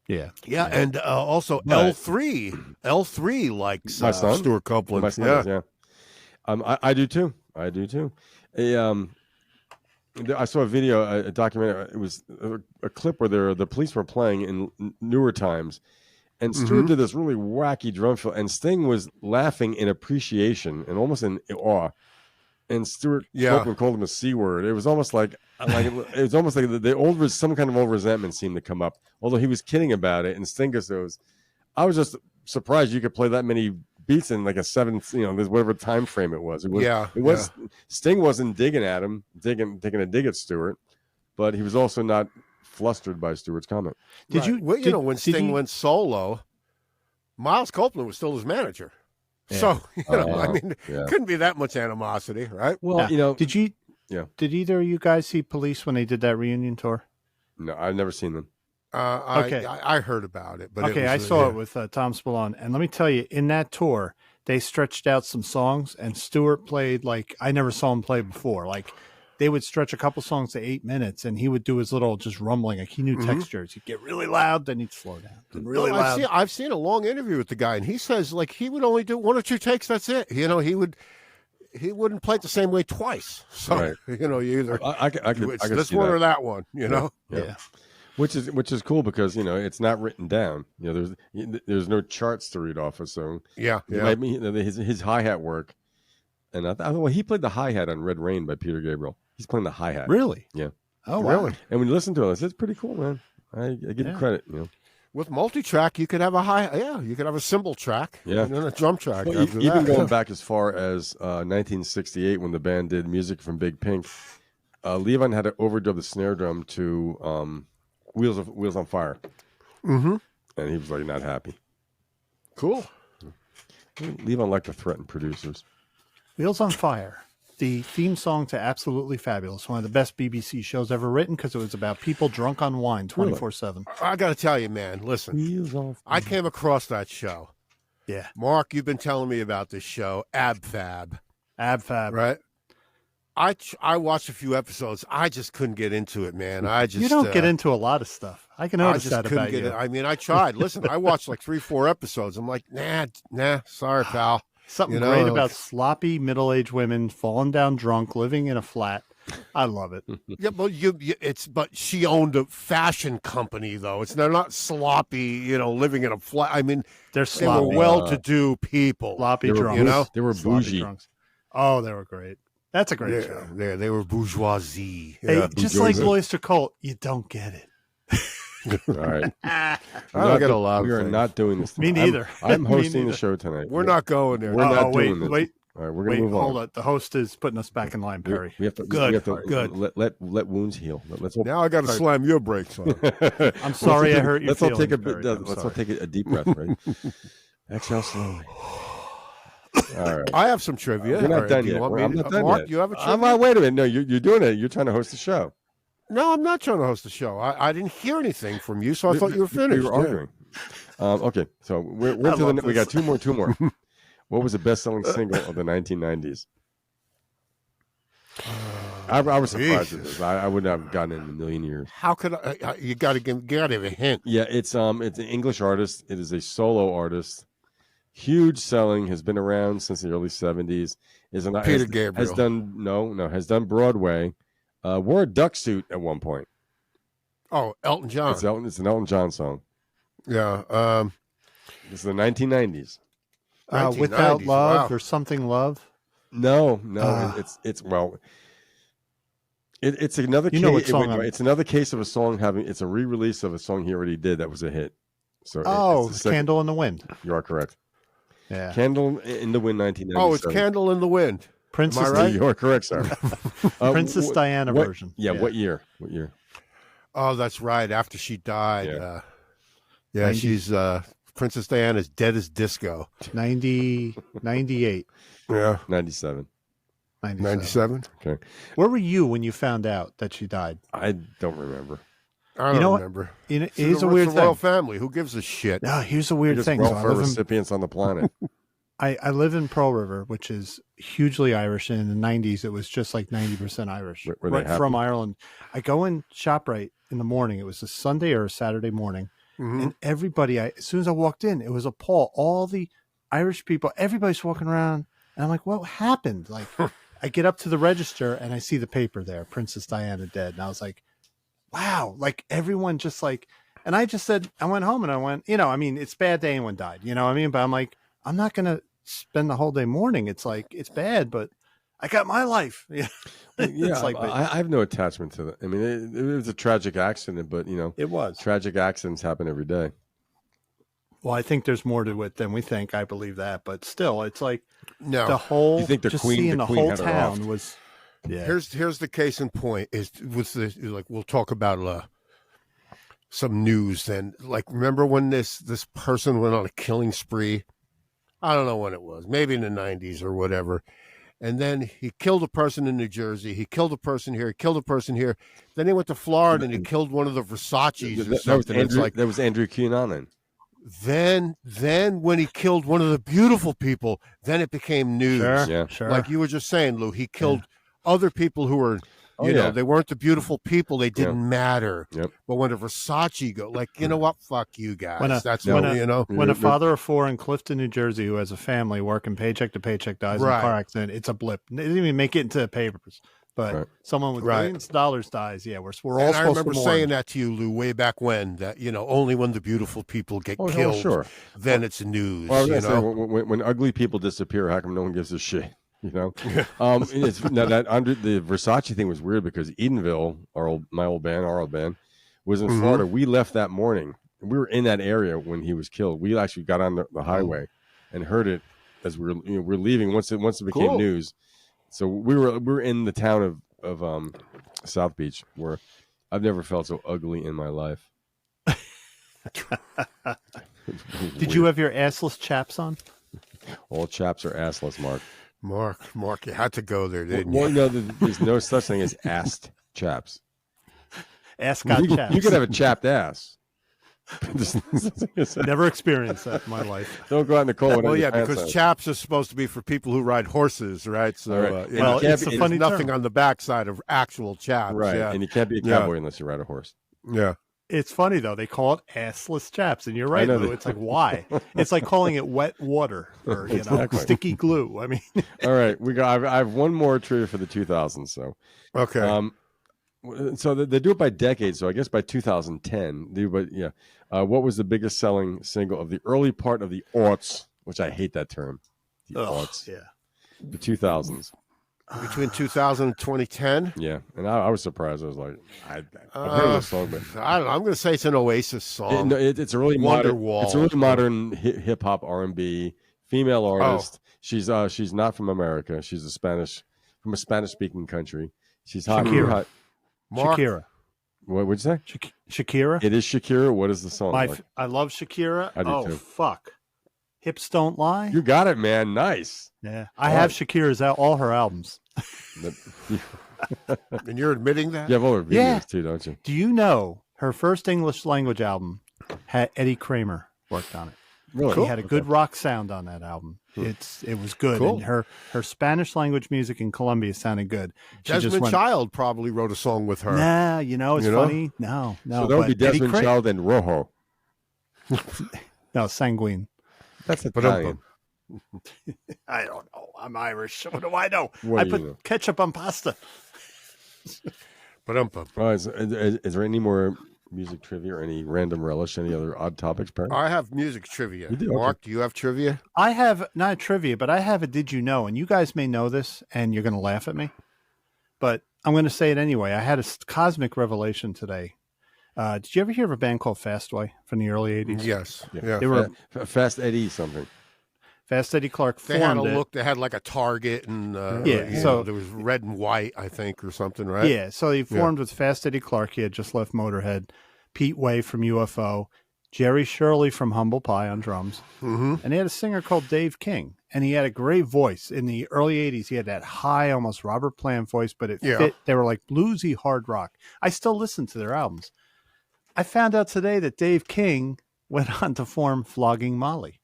Yeah. Yeah, and also L3 likes Stuart Copeland. My son does, I do too. I saw a video, a documentary. It was a clip where the police were playing in newer times, and Stuart did this really wacky drum fill, and Sting was laughing in appreciation and almost in awe. And Stuart Copeland called him a C word. It was almost like some kind of old resentment seemed to come up. Although he was kidding about it, and Sting goes, "I was just surprised you could play that many beats in like a 7, whatever time frame it was." Sting wasn't digging at him, taking a dig at Stewart, but he was also not flustered by Stewart's comment. When Sting went solo, Miles Copeland was still his manager. Yeah. So, couldn't be that much animosity, right? Well, did either of you guys see Police when they did that reunion tour? No, I've never seen them. I heard about it. But I saw it with Tom Spallone. And let me tell you, in that tour, they stretched out some songs, and Stewart played like I never saw him play before. Like, they would stretch a couple songs to 8 minutes, and he would do his little just rumbling. Like, he knew textures. He'd get really loud, then he'd slow down. Then really loud. I've seen a long interview with the guy, and he says like he would only do 1 or 2 takes. That's it. He wouldn't play it the same way twice. So right. you either I could this one or that one. Yeah. Which is cool because it's not written down. There's no charts to read off of. So Yeah. his hi-hat work, and well, he played the hi-hat on Red Rain by Peter Gabriel. He's playing the hi-hat. Really? Yeah. Oh, wow. Really? And when you listen to it, it's pretty cool, man. I give him credit. With multi-track, you could have you could have a cymbal track, Yeah. and then a drum track. Well, after even that. going back as far as 1968 when the band did Music from Big Pink, Levon had to overdub the snare drum to Wheels on Fire. Mm-hmm. And he was like not happy. Cool. Levon liked to threaten producers. Wheels on Fire, the theme song to Absolutely Fabulous, one of the best BBC shows ever written because it was about people drunk on wine 24/7. I got to tell you, man, listen, Wheels on Fire. I came across that show. Yeah. Mark, you've been telling me about this show, Ab Fab, right? I watched a few episodes. I just couldn't get into it, man. You don't get into a lot of stuff. I can notice that couldn't about get you. it. I mean, I tried. Listen, I watched like 3-4 episodes. I'm like, nah, sorry, pal. Something great about sloppy middle-aged women falling down drunk, living in a flat. I love it. Yeah, but but she owned a fashion company though. They're not sloppy, living in a flat. I mean, They're they sloppy. were well-to-do people. Sloppy They were drunks. They were Sloppy bougie. drunks. Oh, they were great. That's a great show. They were bourgeoisie. Hey, Yeah. just like Oyster Cult, you don't get it. All right. I don't get a lot of We are things. not doing this. Me neither. I'm Me hosting the neither. show tonight. We're not going there. We're not wait, doing this. wait, All right, we're going to wait, move hold on. on. The host is putting us back in line, Perry. We have to, Good, we have to good. Let wounds heal. Let's all, Now I got to slam your brakes on. I'm sorry I hurt your let's all feelings, take a Perry. I'm let's all sorry. take a deep breath, right? Exhale slowly. All right. I have some trivia. We're not All right, done do you yet. want me I'm to- not done Mark, yet. you have a trivia? Wait a minute. No, you're doing it. You're trying to host the show. No, I'm not trying to host the show. I didn't hear anything from you, so I thought you were finished. We were arguing. Okay, so we're I to love we got this. two more. What was the best-selling single of the 1990s? I was surprised at this. I would not have gotten it in a million years. How could I? You got to give a hint. Yeah, it's an English artist. It is a solo artist. Huge selling, has been around since the early 70s. Peter Gabriel. Has done Broadway. Wore a duck suit at one point. Oh, Elton John. It's an Elton John song. Yeah. This is the 1990s. Without 1990s, Love wow. or Something Love. No, it's another You know what case. song I'm- It's another case of a song it's a re-release of a song he already did that was a hit. So Oh, it's the second- Candle in the Wind. You are correct. Yeah. Candle in the Wind, 1997. Oh, it's Candle in the Wind. Princess, Am I right? You are correct, sir. Princess Diana version. Yeah, what year? What year? Oh, that's right. After she died. Yeah. 90. She's Princess Diana's dead as disco. 98. Yeah. 97. 97. Okay. Where were you when you found out that she died? I don't remember. I You know don't what? remember. Here's a weird It's the royal thing. family. Who gives a shit? No, here's a weird Biggest thing. So welfare recipients on the planet. I live in Pearl River, which is hugely Irish. And in the 90s, it was just like 90% Irish. Were they right happy? from Ireland. I go in ShopRite in the morning. It was a Sunday or a Saturday morning. Mhm. And everybody, as soon as I walked in, it was a Paul. All the Irish people, everybody's walking around. And I'm like, what happened? Like, I get up to the register and I see the paper there, Princess Diana dead. And I was like, wow. Like, everyone just like, and I just said, I went home and I went, it's bad that anyone died. You know what I mean? But I'm like, I'm not going to spend the whole day mourning. It's like, it's bad, but I got my life. Yeah. Yeah, It's like, I have no attachment to that. I mean, it was a tragic accident, but it was. tragic accidents happen every day. Well, I think there's more to it than we think. I believe that, but still, it's like No. the whole. You think the just Queen- seeing the the Queen whole had her town off? was. Yeah. Here's the case in point. We'll talk about some news then. Like, remember when this person went on a killing spree? I don't know when it was. Maybe in the 90s or whatever. And then he killed a person in New Jersey. He killed a person here. He killed a person here. Then he went to Florida and he killed one of the Versace's or something. It's like, that was Andrew Cunanan. then when he killed one of the beautiful people, then it became news. Sure. Yeah. Sure. Like you were just saying, Lou, he killed other people who were, you know, they weren't the beautiful people. They didn't matter. Yep. But when a Versace go, like, you know what? Fuck you guys. That's when what, you know. When a father of four in Clifton, New Jersey, who has a family working paycheck to paycheck, dies in a car accident, it's a blip. It didn't even make it into the papers. But Right. someone with Right. billions of dollars dies. Yeah, we're all And I supposed remember to mourn. saying that to you, Lou, way back when. That only when the beautiful people get Oh, killed, sure. then it's news. Well, I was you gonna say, know. when ugly people disappear, how come no one gives a shit? You know, it's now that under the Versace thing was weird because Edenville, our old band, was in Florida. We left that morning. We were in that area when he was killed. We actually got on the highway and heard it as we were leaving. Once it became Cool. news, so we were in the town of South Beach, where I've never felt so ugly in my life. Did you have your assless chaps on? All chaps are assless, Mark. Mark, you had to go there, didn't Well, you? no, there's no such thing as assed chaps. Ascot chaps. You could have a chapped ass. Never experienced that in my life. Don't go out in the cold. Well, yeah, because chaps are supposed to be for people who ride horses, right? So, Right. you Well, know, it's a there's funny nothing term. on the backside of actual chaps. right, Yeah. and you can't be a cowboy unless you ride a horse. Yeah. It's funny though. They call it assless chaps, and you're right, know Lou. that. It's like why? It's like calling it wet water or Exactly. sticky glue. I mean, All right, I have one more trivia for the 2000s. So, Okay. so they do it by decade. So I guess by 2010, what was the biggest selling single of the early part of the aughts? Which I hate that term. The aughts. yeah. The 2000s. Between 2000 and 2010, Yeah, and I was surprised. I was like, I've heard of the song, but I don't know. I'm going to say it's an Oasis song. it's a really Wonderwall. It's a really modern hip hop R&B female artist. She's not from America. She's from a Spanish speaking country. She's hot. Shakira. hot. Mark, Shakira. What would you say? Shakira. It is Shakira. What is the song? like? I love Shakira. I do too. Fuck. Hips don't lie. You got it, man. Nice. Yeah, I have Shakira's all her albums. and you're admitting that? You have all her videos Yeah. too, don't you? Do you know her first English language album had Eddie Kramer worked on it? Really? He had a good rock sound on that album. It was good. Cool. And her Spanish language music in Colombia sounded good. She just Desmond went, Child probably wrote a song with her. Nah, it's You know? funny. No. So that would be but Eddie Desmond Child and Rojo. No, Sanguine. That's But Italian. I don't know. I'm Irish. What do I know? What I do you put know? ketchup on pasta. But Oh, is there any more music trivia or any random relish? Any other odd topics, Perry? I have music trivia. You do? Okay. Mark, do you have trivia? I have not trivia, but I have a did you know? And you guys may know this and you're going to laugh at me, but I'm going to say it anyway. I had a cosmic revelation today. Did you ever hear of a band called Fastway from the early 80s? Yes. Yeah. They were Fast Eddie something. Fast Eddie Clark They had formed a it. look. They had like a target, and so there was red and white, I think, or something, right? Yeah, so he formed with Fast Eddie Clark. He had just left Motorhead, Pete Way from UFO, Jerry Shirley from Humble Pie on drums, and he had a singer called Dave King, and he had a great voice. In the early 80s, he had that high, almost Robert Plant voice, but it fit. They were like bluesy hard rock. I still listen to their albums. I found out today that Dave King went on to form Flogging Molly.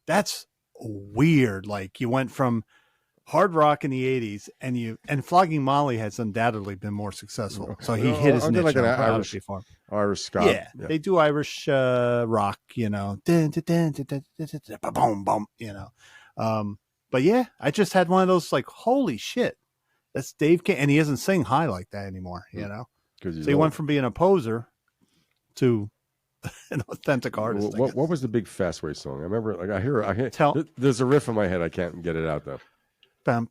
That's weird. Like you went from hard rock in the 80s and Flogging Molly has undoubtedly been more successful. So he hit his niche. Like an Irish Irish Scott. Yeah, they do Irish rock, Dun, dun, dun, dun, dun, dun, dun, dun, boom, boom, but yeah, I just had one of those like, holy shit, that's Dave King, and he doesn't sing high like that anymore, So he went from being a poser to an authentic artist. What was the big Fastway song? I remember, like I hear. There's a riff in my head. I can't get it out though. Tell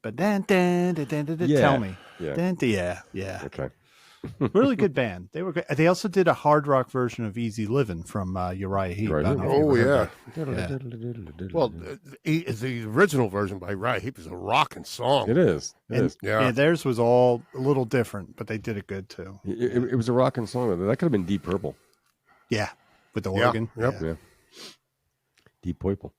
me. Yeah. Okay. Really good band. They were good. They also did a hard rock version of Easy Living from Uriah Heep. Right. Oh yeah. Well, Well, the original version by Uriah Heep is a rocking song. it is. It is. Yeah. Theirs was all a little different, but they did it good too. It was a rocking song. That could have been Deep Purple. Yeah, with the organ. Yep. Yeah. Deep Purple.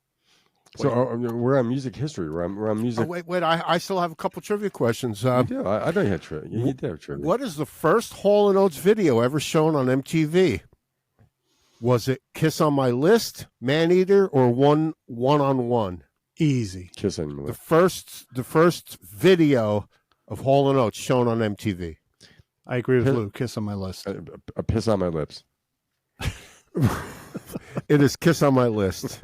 So we're on music history. We're on music. Oh, wait! I still have a couple trivia questions. Yeah, I know you had trivia. You did have trivia. What is the first Hall & Oates video ever shown on MTV? Was it "Kiss on My List," "Maneater," or "One on One"? Easy. Kiss on My The Lips. first video of Hall & Oates shown on MTV. I agree with Lou. Kiss on my list. A piss on my lips. It is "Kiss on My List."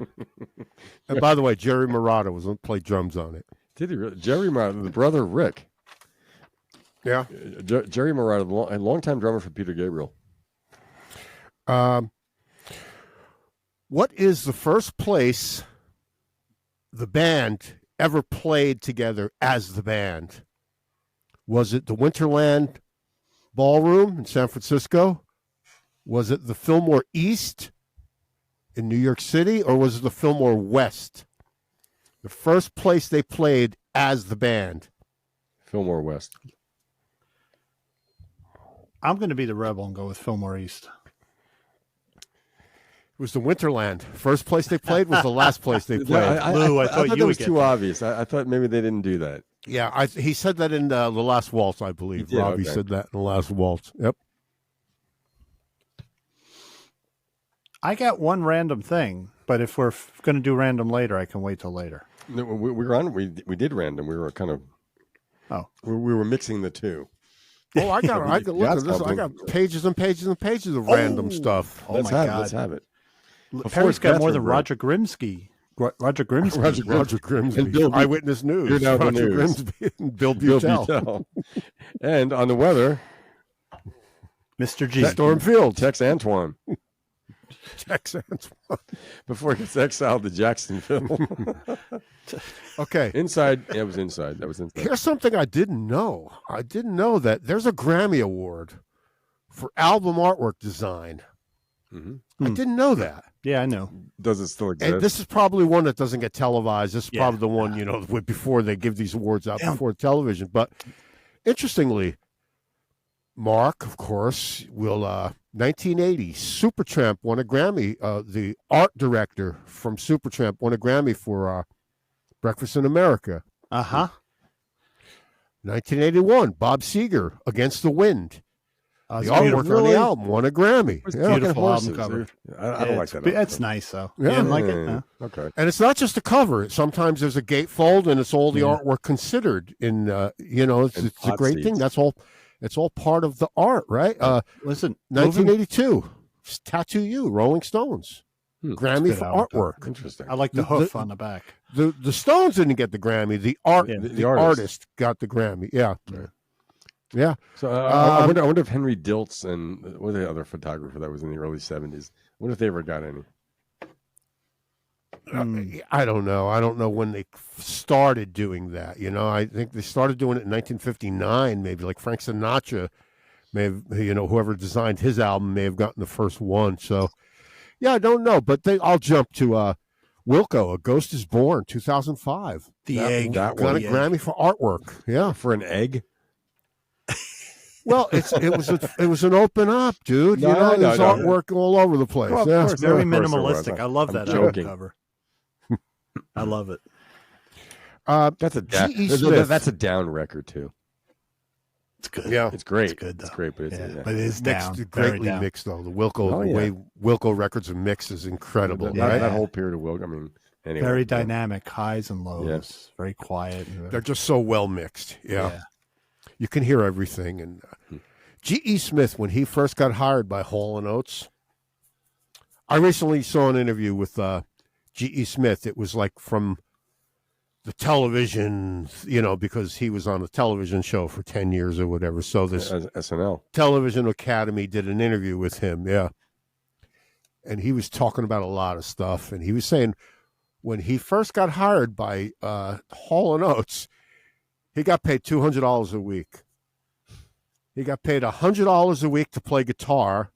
And by the way, Jerry Marotta played drums on it. Did he really? Jerry Martin, the brother of Rick. Yeah. Jerry Marotta, a longtime drummer for Peter Gabriel. What is the first place the band ever played together as the band? Was it the Winterland Ballroom in San Francisco? Was it the Fillmore East in New York City? Or was it the Fillmore West? The first place they played as the band. Fillmore West. I'm going to be the rebel and go with Fillmore East. It was the Winterland. First place they played was the last place they played. Lou, I thought you that would was get too that. obvious. I thought maybe they didn't do that. Yeah, he said that in the last waltz, I believe. He did, Robbie okay. said that in the last waltz. Yep. I got one random thing, but if we're going to do random later, I can wait till later. No, we were on. We did random. We were kind of. Oh. We were mixing the two. Oh, I got look at this. I got pages and pages and pages of random stuff. Oh, Let's my have God. it. Let's have it. Perry's got more than bathroom Roger Grimsby. Roger Grimsby. Roger Grimsby. And Bill Eyewitness News. You're now the Roger news. Grimsby and Bill Bill Butel. Butel. And on the weather, Mr. G. Storm Field. Tex Antoine Texans. before he gets exiled to Jacksonville. Okay. Inside. Yeah, it was inside. That was inside. Here's something I didn't know. I didn't know that there's a Grammy Award for album artwork design. Mm-hmm. I didn't know that. Yeah, I know. Does it still exist? And this is probably one that doesn't get televised. This is Yeah. probably the one, before they give these awards out before television. But interestingly, Mark, of course, will 1980, Supertramp won a Grammy. The art director from Supertramp won a Grammy for Breakfast in America. Uh-huh. 1981, Bob Seger, Against the Wind. It's The artwork beautiful. on the album won a Grammy. Yeah. Beautiful Horses, album cover. I don't like that. It's nice, though. Yeah. You didn't like it? No? Okay. And it's not just a cover. Sometimes there's a gatefold, and it's all the artwork considered. In it's a great thing. seats. That's all. It's all part of the art, right? Listen, 1982, Tattoo You, Rolling Stones, Grammy good for album cover. artwork. Interesting. I like the hoof on the back. The Stones didn't get the Grammy. The artist. artist got the Grammy. Yeah. Yeah. So I wonder if Henry Diltz and what was the other photographer that was in the early 70s? I wonder if they ever got any. I don't know. I don't know when they started doing that. I think they started doing it in 1959, maybe. Like Frank Sinatra may have, whoever designed his album may have gotten the first one. So, yeah, I don't know. But I'll jump to Wilco, A Ghost is Born, 2005. The egg. Got a Grammy for artwork. Yeah. For an egg? Well, it was an open up, dude. No, there's no. artwork all over the place. Well, of yeah. course. Very Of course there minimalistic. was. I love I'm that album joking. cover. I love it. That's a down. G.E. Smith. That's a down record too. It's good. Yeah. It's great. It's good, though. It's great, but it's But it is Mixed, down. greatly Very down. mixed, though. The Wilco, Oh, the yeah. way Wilco records are mixed is incredible. that, right? that whole period of Wilco. I mean, anyway. Very yeah. dynamic, highs and lows. Yes. Very quiet. They're just so well mixed. Yeah. You can hear everything. And G.E. Smith, when he first got hired by Hall & Oates, I recently saw an interview with G.E. Smith. It was like from the television, because he was on a television show for 10 years or whatever. So this SNL. Television Academy did an interview with him. Yeah. And he was talking about a lot of stuff. And he was saying when he first got hired by Hall & Oates, he got paid $200 a week. He got paid $100 a week to play guitar.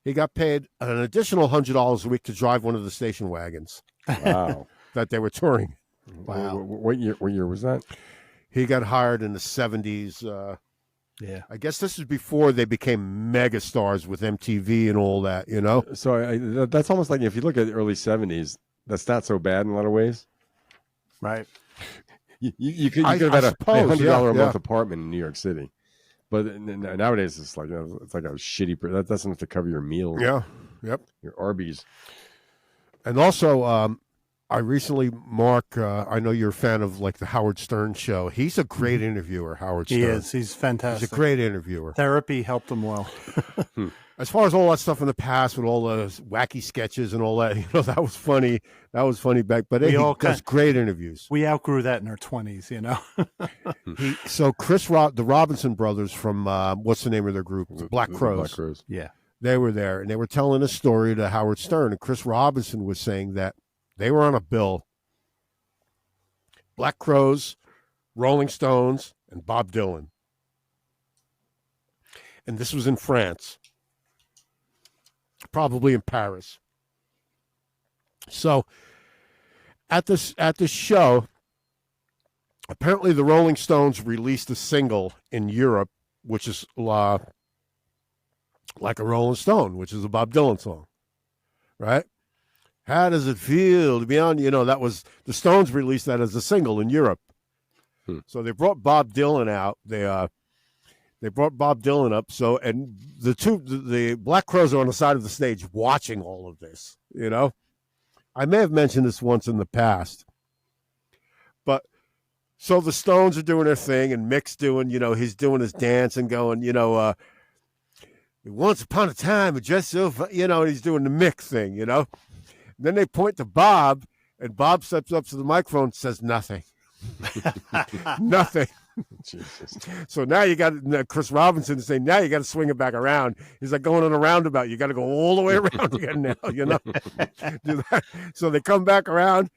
He got paid an additional $100 a week to drive one of the station wagons Wow. that they were touring. Wow. What year was that? He got hired in the 70s. Yeah. I guess this is before they became mega stars with MTV and all that, So that's almost like if you look at the early 70s, that's not so bad in a lot of ways. Right. You could I have had a suppose, $100 a month yeah. apartment in New York City. But nowadays it's like a shitty. That doesn't have to cover your meals. Yeah. Yep. Your Arby's. And also, I recently, Mark, I know you're a fan of like the Howard Stern show. He's a great interviewer, Howard Stern. He is. He's fantastic. He's a great interviewer. Therapy helped him well. as far as all that stuff in the past with all those wacky sketches and all that, that was funny. That was funny back. But he does great interviews. We outgrew that in our 20s, So the Robinson brothers from what's the name of their group? The Black Crowes. Black Crowes. Yeah. They were there, and they were telling a story to Howard Stern, and Chris Robinson was saying that they were on a bill. Black Crowes, Rolling Stones, and Bob Dylan. And this was in France. Probably in Paris. So at this show, apparently the Rolling Stones released a single in Europe, which is Like a Rolling Stone, which is a Bob Dylan song, right? How does it feel to be on? That was the Stones released that as a single in Europe. So they brought Bob Dylan out. They brought Bob Dylan up. So, and the Black Crowes are on the side of the stage watching all of this, I may have mentioned this once in the past. But so the Stones are doing their thing, and Mick's doing, he's doing his dance and going, once upon a time, it just so, he's doing the Mick thing, Then they point to Bob, and Bob steps up to the microphone and says nothing. Nothing. Jesus. So now you got Chris Robinson saying, now you got to swing it back around. He's like going on a roundabout. You got to go all the way around again now, Do that. So they come back around,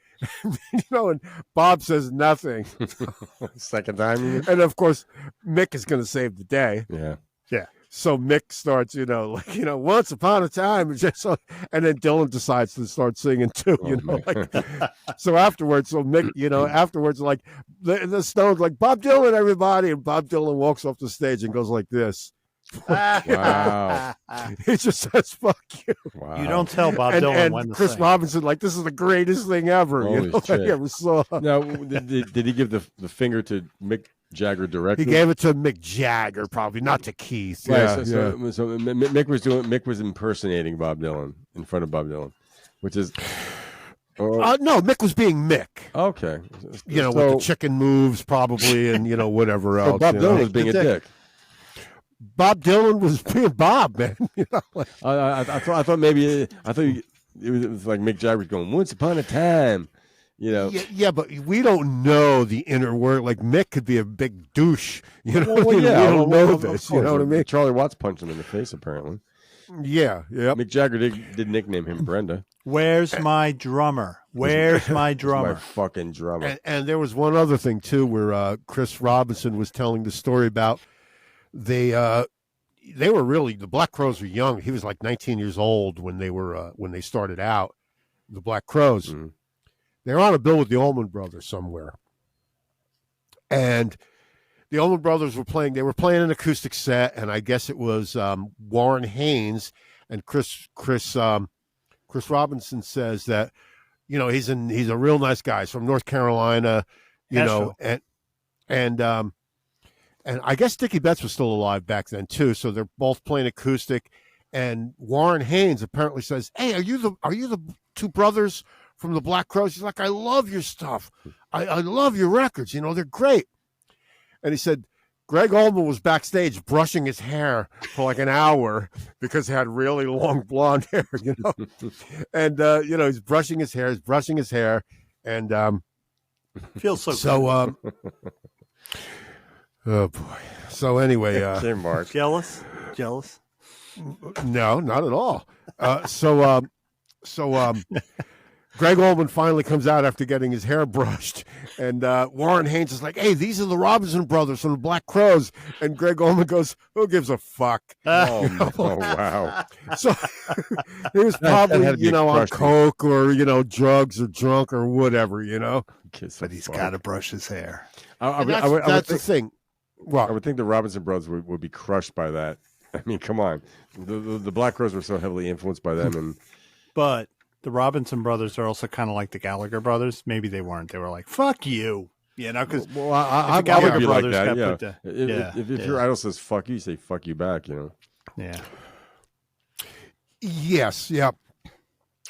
and Bob says nothing. Second time. And of course, Mick is going to save the day. Yeah. Yeah. So Mick starts, once upon a time, and then Dylan decides to start singing too, so afterwards, Mick, afterwards, like the Stones, like Bob Dylan, everybody, and Bob Dylan walks off the stage and goes like this. Wow. He just says, "Fuck you." Wow. You don't tell Bob Dylan when to Chris sing. Robinson, like, this is the greatest thing ever. Holy shit. I ever saw. Now, did he give the finger to Mick Jagger directly? He gave it to Mick Jagger, probably not to Keith. Right, Yeah, so Mick was impersonating Bob Dylan in front of Bob Dylan, which is no, Mick was being Mick. okay. With the chicken moves probably, and whatever else. So Bob Dylan was being a dick. Bob Dylan was being Bob, man. I thought maybe it was like Mick Jagger was going once upon a time. Yeah, but we don't know the inner word. Like Mick could be a big douche. We don't know this. You know what I mean? Charlie Watts punched him in the face, apparently. Yeah. Mick Jagger did nickname him Brenda. Where's my drummer? Where's my drummer? My fucking drummer. And there was one other thing too, where Chris Robinson was telling the story about they were really, the Black Crowes were young. He was like 19 years old when they started out. The Black Crowes. Mm-hmm. They're on a bill with the Allman Brothers somewhere. And the Allman Brothers were playing an acoustic set, and I guess it was Warren Haynes and Chris Robinson says that, he's a real nice guy. He's from North Carolina, and I guess Dickie Betts was still alive back then too. So they're both playing acoustic, and Warren Haynes apparently says, "Hey, are you the two brothers from the Black Crowes?" He's like, "I love your stuff. I love your records. They're great." And he said, Greg Allman was backstage brushing his hair for like an hour because he had really long blonde hair, and he's brushing his hair, and feels so. So, oh boy. So anyway, Mark. Jealous? No, not at all. So Greg Allman finally comes out after getting his hair brushed, and Warren Haynes is like, "Hey, these are the Robinson brothers from the Black Crowes," and Greg Allman goes, "Who gives a fuck?" Oh wow! So he was probably on coke or drugs or drunk or whatever, But he's got to brush his hair. That's the thing. Well, I would think the Robinson brothers would be crushed by that. I mean, come on, the Black Crowes were so heavily influenced by them, but the Robinson brothers are also kind of like the Gallagher brothers. Maybe they weren't. They were like, "Fuck you," because the Gallagher be brothers like that. got Yeah. If your idol says "fuck you," say "fuck you" back. Yeah. Yes. Yeah.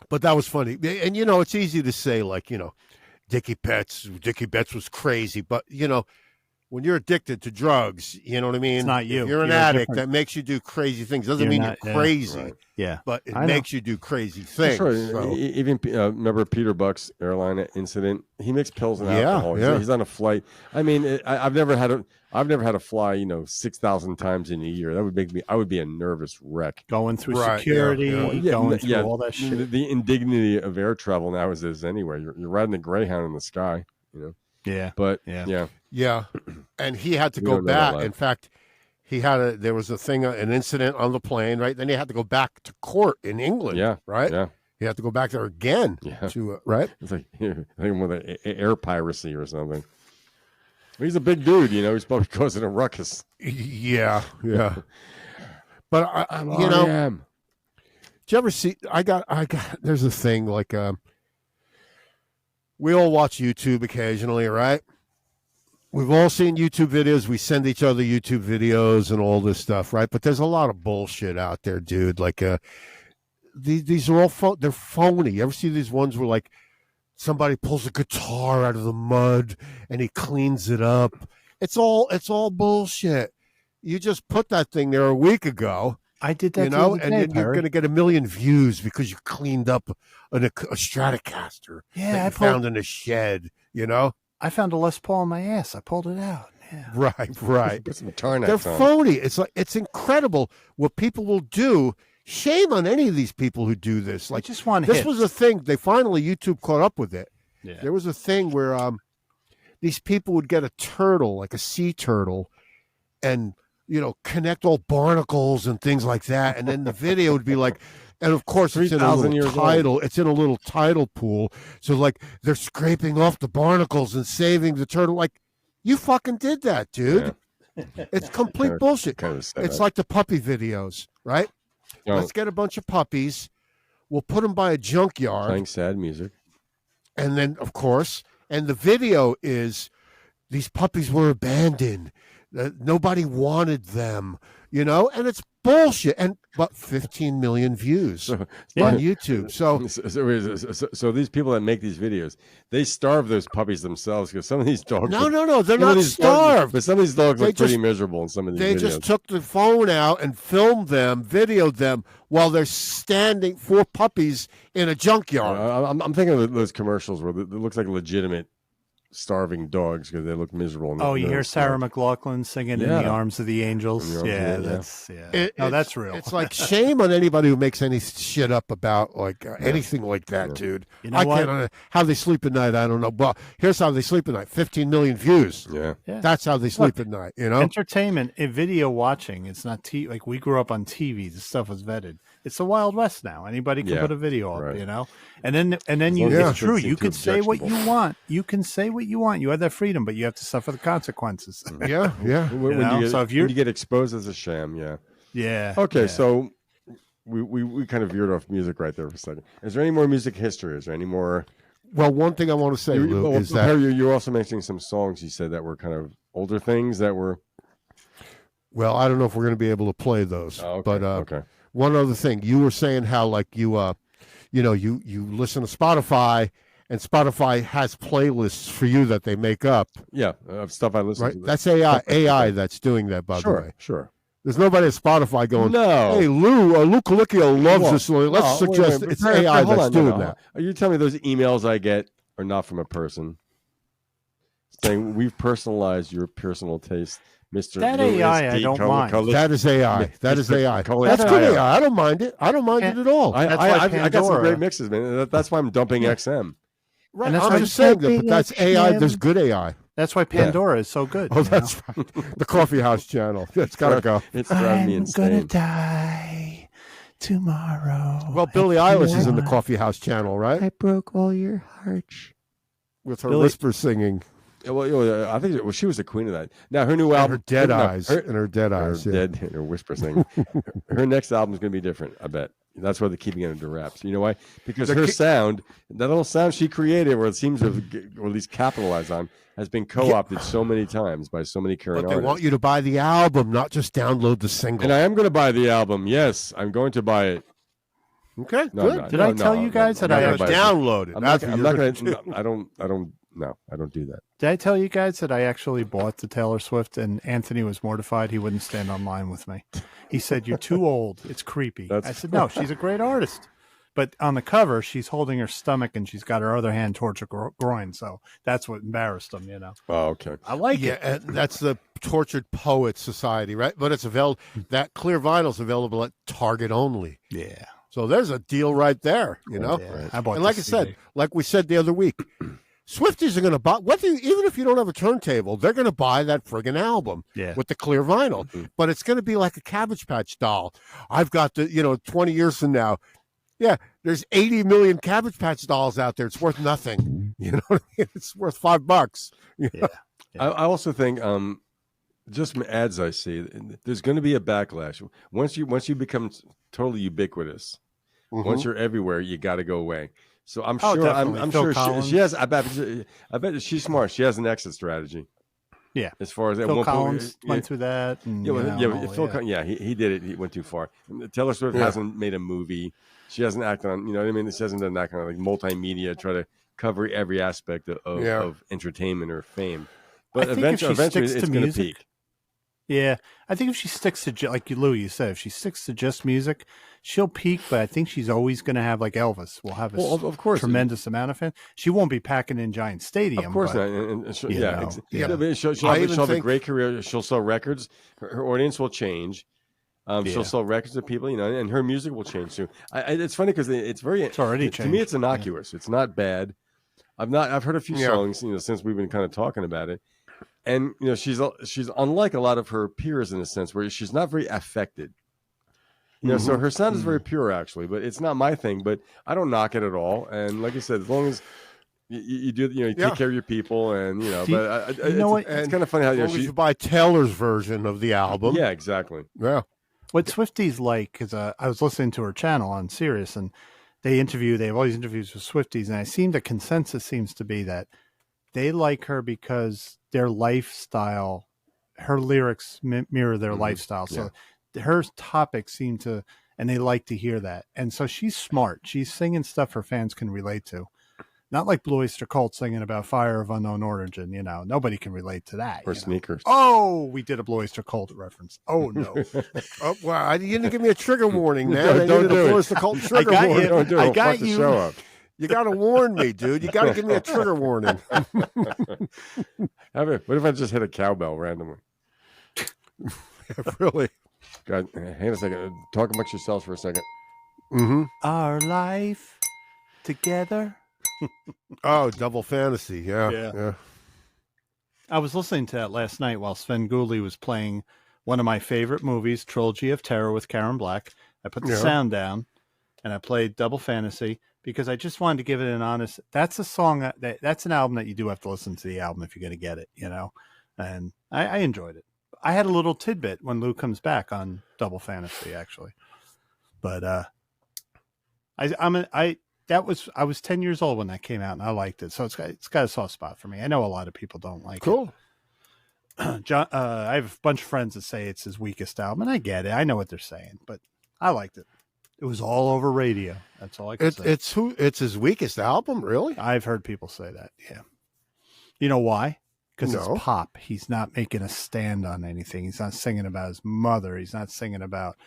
But that was funny, and it's easy to say like Dickie Betts was crazy, but when you're addicted to drugs, you know what I mean? It's not you. If you're an You're addict, different. that makes you do crazy things. Doesn't You're mean not- you're yeah. crazy, Right. Yeah. but it I know. makes you do crazy things. Sure. So- Even remember Peter Buck's airline incident? He makes pills and Yeah, alcohol. yeah. He's on a flight. I mean, I've never had to fly 6,000 times in a year. That would make me. I would be a nervous wreck. Going through Right, security, yeah. going through all that shit. The indignity of air travel now is anyway. You're riding a Greyhound in the sky, Yeah. But Yeah. Yeah, and he had to We go don't know that back. life. In fact, there was an incident on the plane, right? Then he had to go back to court in England, Yeah, right? yeah. He had to go back there again, Yeah. to right? It's like with air piracy or something. He's a big dude, He's probably causing a ruckus. Yeah. But I'm did you ever see? I got. There's a thing like we all watch YouTube occasionally, right? We've all seen YouTube videos. We send each other YouTube videos and all this stuff, right? But there's a lot of bullshit out there, dude. Like, these are all they're phony. You ever see these ones where like somebody pulls a guitar out of the mud and he cleans it up? It's all bullshit. You just put that thing there a week ago, I did that and then you're Perry. going to get 1 million views because you cleaned up a Stratocaster Yeah, that I you found in a shed. I found a Les Paul in my ass. I pulled it out. Yeah. Right. Put some Tarnax They're on. phony. It's incredible what people will do. Shame on any of these people who do this. I Like, just want this hits. was a thing. They finally YouTube caught up with it. Yeah. There was a thing where these people would get a turtle, like a sea turtle, and connect all barnacles and things like that, and then the video would be like. And of course, it's in a 3,000 little years tidal. It's in a little tidal pool. So like they're scraping off the barnacles and saving the turtle. Like, you fucking did that, dude. It's complete bullshit. Kind of sad. It's like the puppy videos, right? Let's get a bunch of puppies. We'll put them by a junkyard, playing sad music. and then of course, and the video is these puppies were abandoned. Nobody wanted them, and it's bullshit. But 15 million views on YouTube. So these people that make these videos, they starve those puppies themselves because some of these dogs. No, they're some of not these dogs- starved. but some of these dogs They look pretty just- miserable in some of these They videos. just took the phone out and filmed them, videoed them while they're standing, 4 puppies in a junkyard. I'm thinking of those commercials where it looks like legitimate starving dogs because they look miserable. Oh, you hear Sarah McLachlan singing "In the Arms of the Angels"? In the Yeah, Arms of the- that's no, that's real. It's like shame on anybody who makes any shit up about like anything like that, dude. You know I what? can't how they sleep at night. I don't know. Well, here's how they sleep at night: 15 million views. Yeah. That's how they sleep at night. Entertainment, video watching. It's not like we grew up on TV. The stuff was vetted. It's the Wild West now. Anybody can Yeah, put a video up, right. And then you. long as It's it true. doesn't You seem can too say what you objectionable. want. You can say what you want. You have that freedom, but you have to suffer the consequences. Yeah. When know? you get, So if you're- when you get exposed as a sham, yeah. Yeah. Okay, yeah. so we kind of veered off music right there for a second. Is there any more music history? Is there any more? Well, one thing I want to say, Lou, is that you're also mentioning some songs you said that were kind of older things that were. well, I don't know if we're going to be able to play those, Oh, okay, but okay. one other thing, you were saying how like you listen to Spotify, and Spotify has playlists for you that they make up, Yeah, of stuff I listen right? to. That's AI that's doing that, by the way. Sure. There's nobody at Spotify going, No. hey, Lou Colicchio loves Well, this. Let's well, suggest wait, it's wait, AI hold that's on, doing no. that. Are you telling me those emails I get are not from a person saying we've personalized your personal taste, Mr. That Louis AI I D. don't Col- mind. Col- That is AI. That is Mr. AI. Col- That's good AI. AI. I don't mind it. I don't mind it at all. That's why I got some Pandora- great mixes, man. That's why I'm dumping XM. Right. And that's I'm why just saying that, typing but that's is AI. him. There's good AI. That's why Pandora is so good. Oh, you know? that's right. The Coffee House channel. That's got to go. It's driving me insane. die tomorrow. Well, Billie Eilish is in the Coffee House channel, right? I broke all your hearts. With her Billie- whisper singing. Well, I think she was the queen of that. Now her new And album, her dead no, eyes. her- And her dead her eyes. Yeah. dead, her whisper thing. Her next album is going to be different. I bet. That's why they're keeping it under wraps. You know why? Because her sound, that little sound she created, or it seems to, have, or at least capitalize on, has been co-opted so many times by so many current But they artists. want you to buy the album, not just download the single. And I am going to buy the album. Yes, I'm going to buy it. Okay, No, good. no, Did no, I tell no, you guys I'm that not I gonna buy it. download it. I'm That's not what you're going gonna to. I don't No, I don't do that. Did I tell you guys that I actually bought the Taylor Swift and Anthony was mortified he wouldn't stand online with me? He said, "You're too old. It's creepy." I said, "No, she's a great artist." But on the cover, she's holding her stomach and she's got her other hand towards her groin. So that's what embarrassed him, Oh, okay. I like it. And that's the Tortured Poets Society, right? But it's available. That clear vinyl's available at Target only. Yeah. So there's a deal right there, you know? Yeah. I bought And like I the said, CD. like we said the other week, Swifties are going to buy, even if you don't have a turntable, they're going to buy that friggin' album with the clear vinyl. Mm-hmm. But it's going to be like a Cabbage Patch doll. I've got 20 years from now, yeah, there's 80 million Cabbage Patch dolls out there. It's worth nothing. You know what I mean? It's worth $5. You know? Yeah. I also think, just from ads I see, there's going to be a backlash. Once you become totally ubiquitous, once you're everywhere, you got to go away. So I'm sure I'm Phil sure she has. I bet she's smart. She has an exit strategy. Yeah. As far as Phil Collins went through that. And, Phil Collins, he did it. He went too far. Taylor Swift hasn't made a movie. She hasn't acted on, you know what I mean? She hasn't done that kind of like multimedia, try to cover every aspect of entertainment or fame. But eventually it's going to peak. Yeah, I think if she sticks to, like Louis, you said, if she sticks to just music, she'll peak. But I think she's always going to have, like Elvis, will have of course, tremendous amount of fans. She won't be packing in giant stadium. Of course not. She'll have a great career. She'll sell records. Her audience will change. She'll sell records to people, and her music will change too. It's funny because it's already changed. To me, it's innocuous. It's not bad. I've heard a few songs, since we've been kind of talking about it. And she's unlike a lot of her peers in a sense where she's not very affected. So her sound is very pure actually, but it's not my thing. But I don't knock it at all. And like I said, as long as you do, you take care of your people, and it's kind of funny how you buy Taylor's version of the album. Yeah, exactly. Yeah. What Swifties like, because I was listening to her channel on Sirius, and they have all these interviews with Swifties, and the consensus seems to be that they like her because their lifestyle, her lyrics mirror their lifestyle. So her topics seem to, and they like to hear that. And so she's smart. She's singing stuff her fans can relate to. Not like Blue Oyster Cult singing about fire of unknown origin. Nobody can relate to that. Or sneakers. Oh, we did a Blue Oyster Cult reference. Oh, no. Oh, wow. You didn't give me a trigger warning, man. Don't do it. Blue Oyster Cult trigger warning. Don't do it. I got you. Show up. You got to warn me, dude. You got to give me a trigger warning. What if I just hit a cowbell randomly? Really? God, hang on a second. Talk amongst yourselves for a second. Mm-hmm. Our life together. Oh, Double Fantasy. Yeah. I was listening to that last night while Sven Gulli was playing one of my favorite movies, Trilogy of Terror with Karen Black. I put the sound down and I played Double Fantasy because I just wanted to give it an honest. That's a song that's an album that you do have to listen to the album if you're going to get it, and I enjoyed it. I had a little tidbit when Lou comes back on Double Fantasy, actually, but I was 10 years old when that came out, and I liked it. So it's got a soft spot for me. I know a lot of people don't like it. Cool. John, I have a bunch of friends that say it's his weakest album, and I get it. I know what they're saying, but I liked it. It was all over radio. That's all I can say. It's his weakest album, really? I've heard people say that, yeah. You know why? Because it's pop. He's not making a stand on anything. He's not singing about his mother. He's not singing about,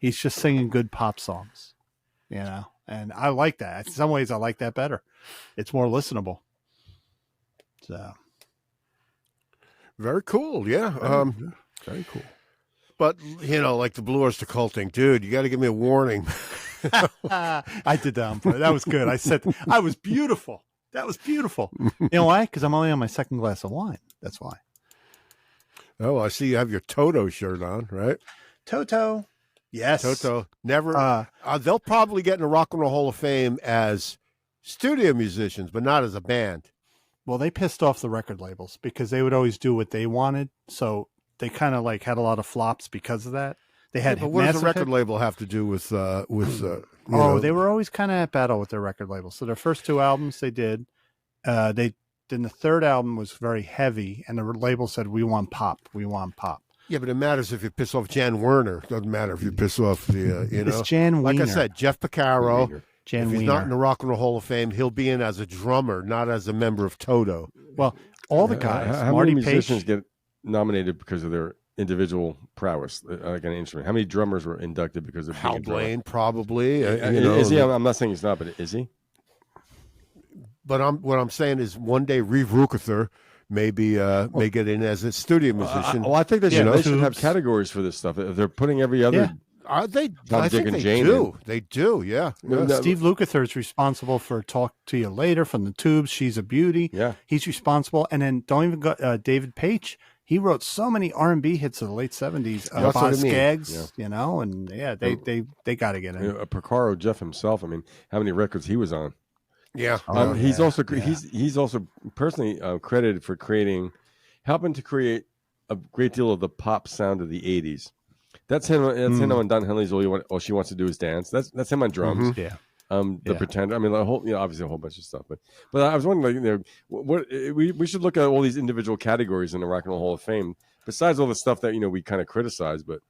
he's just singing good pop songs, And I like that. In some ways, I like that better. It's more listenable. So, very cool. Yeah, very cool. But like the Blue Oyster Cult thing, dude, you got to give me a warning. I did that. That was good. I said I was beautiful. That was beautiful. You know why? Because I'm only on my second glass of wine. That's why. Oh, I see you have your Toto shirt on, right? Toto. Yes. Toto. Never. They'll probably get in the Rock and Roll Hall of Fame as studio musicians, but not as a band. Well, they pissed off the record labels because they would always do what they wanted. So they kind of had a lot of flops because of that. They had. But what does the record label have to do with? They were always kind of at battle with their record label. So their first two albums they did, then the third album was very heavy, and the label said, "We want pop. We want pop." Yeah, but it matters if you piss off Jan Werner. It doesn't matter if you piss off the, It's Jan Like Wiener. I said, Jeff Porcaro, Jan If he's Wiener. not in the Rock and Roll Hall of Fame, he'll be in as a drummer, not as a member of Toto. Well, all the guys. How Marty many musicians Page. get nominated because of their individual prowess, like an instrument? How many drummers were inducted because of being Hal a drummer? Blaine, probably. Is he? I'm not saying he's not, but is he? But what I'm saying is one day Reeve Rukather may get in as a studio musician. I think they should have Tubes. categories for this stuff. If they're putting every other. Yeah. Are they? Tom, I Dick, think and they Jane do. They do, yeah. Steve Lukather is responsible for "Talk to You Later" from the Tubes. She's a Beauty. Yeah. He's responsible, and then don't even go David Page. He wrote so many R&B hits of the late '70s. That's what I Boz mean. Skaggs, and they got to get in. Porcaro Jeff himself. I mean, how many records he was on? Yeah. He's also personally credited for helping to create a great deal of the pop sound of the '80s. That's him. That's him on Don Henley's All She Wants to Do Is Dance. That's him on drums. Yeah. The Pretender. I mean, the whole, obviously a whole bunch of stuff. But I was wondering, what we should look at all these individual categories in the Rock and Roll Hall of Fame. Besides all the stuff that we kind of criticize, but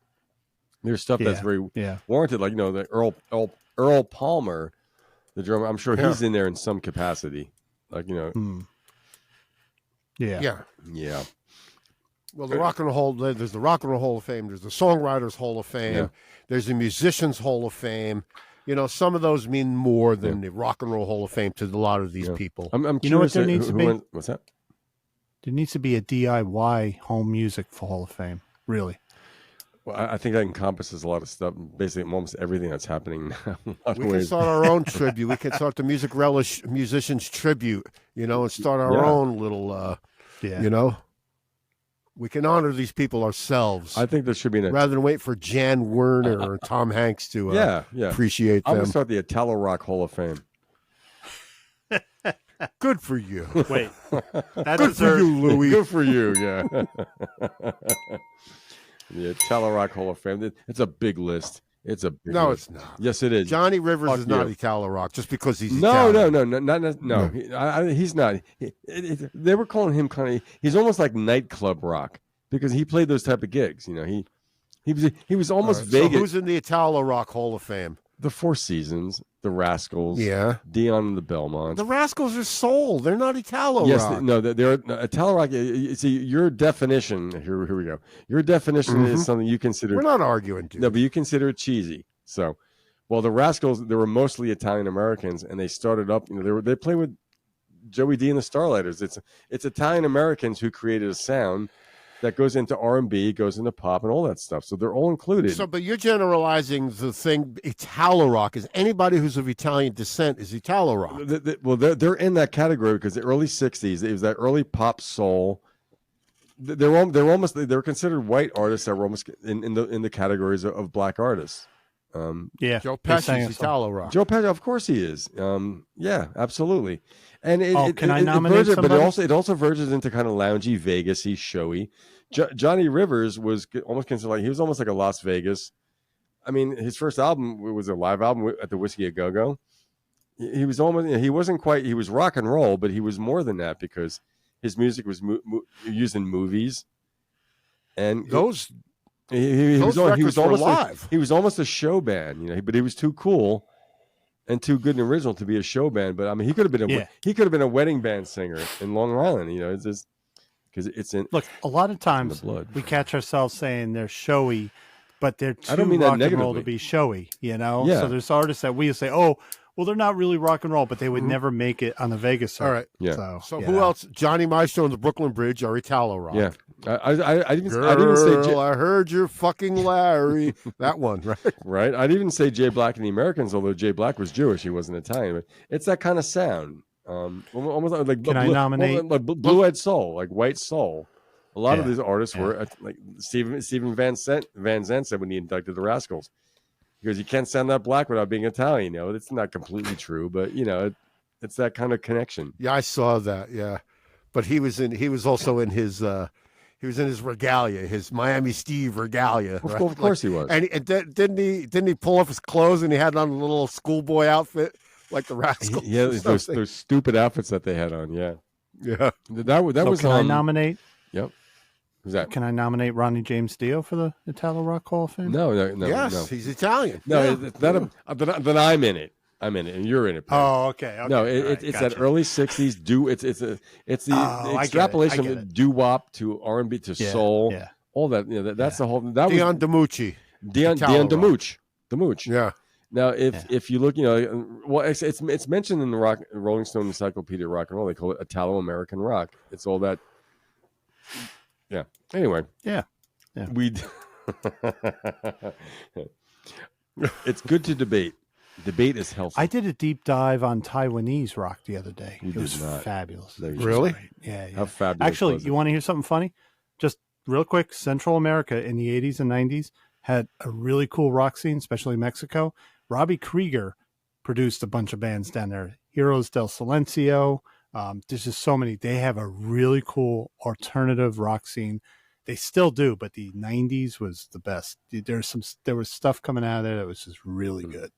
there's stuff that's very warranted. Like the Earl Palmer, the drummer. I'm sure he's in there in some capacity. Like Yeah. Well, the Rock and Roll Hall, there's the Rock and Roll Hall of Fame. There's the Songwriters Hall of Fame. Yeah. There's the Musicians Hall of Fame. Some of those mean more than the Rock and Roll Hall of Fame to a lot of these people. I'm You know what curious there needs to be? What's that? There needs to be a DIY home music for Hall of Fame. Really. Well, I think that encompasses a lot of stuff. Basically, almost everything that's happening now. We can start our own tribute. We can start the Music Relish Musicians Tribute, and start our own little, we can honor these people ourselves. I think there should be rather than wait for Jan Werner or Tom Hanks to appreciate them. I'm going to start the Italo Rock Hall of Fame. Good for you. Wait. Good for you, Louis. Good for you, yeah. The Italo Rock Hall of Fame. It's a big list. It's a big No, list. it's not. Yes, it is. Johnny Rivers is not you. Italo Rock just because he's No. Italian. He's not. They were calling him kind of. He's almost like nightclub rock because he played those type of gigs. He was almost Vegas. So who's in the Italo Rock Hall of Fame? The Four Seasons, the Rascals, Dion and the Belmonts. The Rascals are soul. They're not Italo Rock. They're Italo Rock. See, your definition. Here we go. Your definition is something you consider. We're not arguing, dude. No, but you consider it cheesy. So, the Rascals, they were mostly Italian Americans, and they started up. They played with Joey D and the Starlighters. It's Italian Americans who created a sound that goes into R&B, goes into pop, and all that stuff. So they're all included. So, but you're generalizing the thing. Italo Rock is anybody who's of Italian descent is Italo Rock. They're in that category because the early '60s, it was that early pop soul. They were considered white artists that were almost in the categories of black artists. Joe Pesci's Italo Rock. Joe Pesci, of course he is. Yeah, absolutely. And can I nominate somebody? But it also verges into kind of loungy, Vegas-y, showy. Johnny Rivers was almost considered he was almost like a Las Vegas. I mean, his first album was a live album at the Whiskey a Go Go. He was he wasn't quite. He was rock and roll, but he was more than that because his music was used in movies. And those records were live. He was almost a show band, but he was too cool and too good and original to be a show band. But I mean, he could have been a wedding band singer in Long Island. It's just because it's in. Look, a lot of times blood. we catch ourselves saying they're showy, but they're too I don't mean that rock and roll negatively. to be showy. Yeah. So there's artists that we say, oh, well, they're not really rock and roll, but they would never make it on the Vegas circuit. All right. Yeah. So who else? Johnny Maestro and the Brooklyn Bridge are Italo Rock. Yeah. I didn't say I heard you're fucking Larry. That one, right? Right. I'd even say Jay Black and the Americans, although Jay Black was Jewish, he wasn't Italian. But it's that kind of sound. Almost like Can I nominate like blue-eyed soul, like white soul. A lot of these artists were like Stephen Van Zandt said when he inducted the Rascals. Because you can't sound that black without being Italian. It's not completely true, but it's that kind of connection. Yeah, I saw that. Yeah, but he was also in his regalia, his Miami Steve regalia. Right? Of course he was. And didn't he pull off his clothes and he had on a little schoolboy outfit like the Rascals? Yeah, those stupid outfits that they had on. Yeah, yeah. That was. Can I nominate? Yep. Who's that? Can I nominate Ronnie James Dio for the Italo Rock Hall of Fame? No. Yes, he's Italian. No, yeah. then I'm in it. I'm in it, and you're in it. Perry. Oh, okay. No, right, it's gotcha. that early '60s. It's the extrapolation of doo wop to R&B to soul. Yeah. All that. That's the whole. That Dion was DiMucci. Dion DiMucci. Yeah. Now, if you look, well, it's mentioned in the Rolling Stone Encyclopedia of Rock and Roll. They call it Italo-American rock. It's all that. Yeah. Anyway. Yeah. It's good to debate. Debate is healthy. I did a deep dive on Taiwanese rock the other day. You it was did not. fabulous. No, you Really? Yeah. How fabulous. Actually, was it? you want to hear something funny? Just real quick, Central America in the 80s and 90s had a really cool rock scene, especially Mexico. Robbie Krieger produced a bunch of bands down there. Heroes del Silencio. There's just so many. They have a really cool alternative rock scene. They still do, but the 90s was the best. There was stuff coming out of there that was just really good.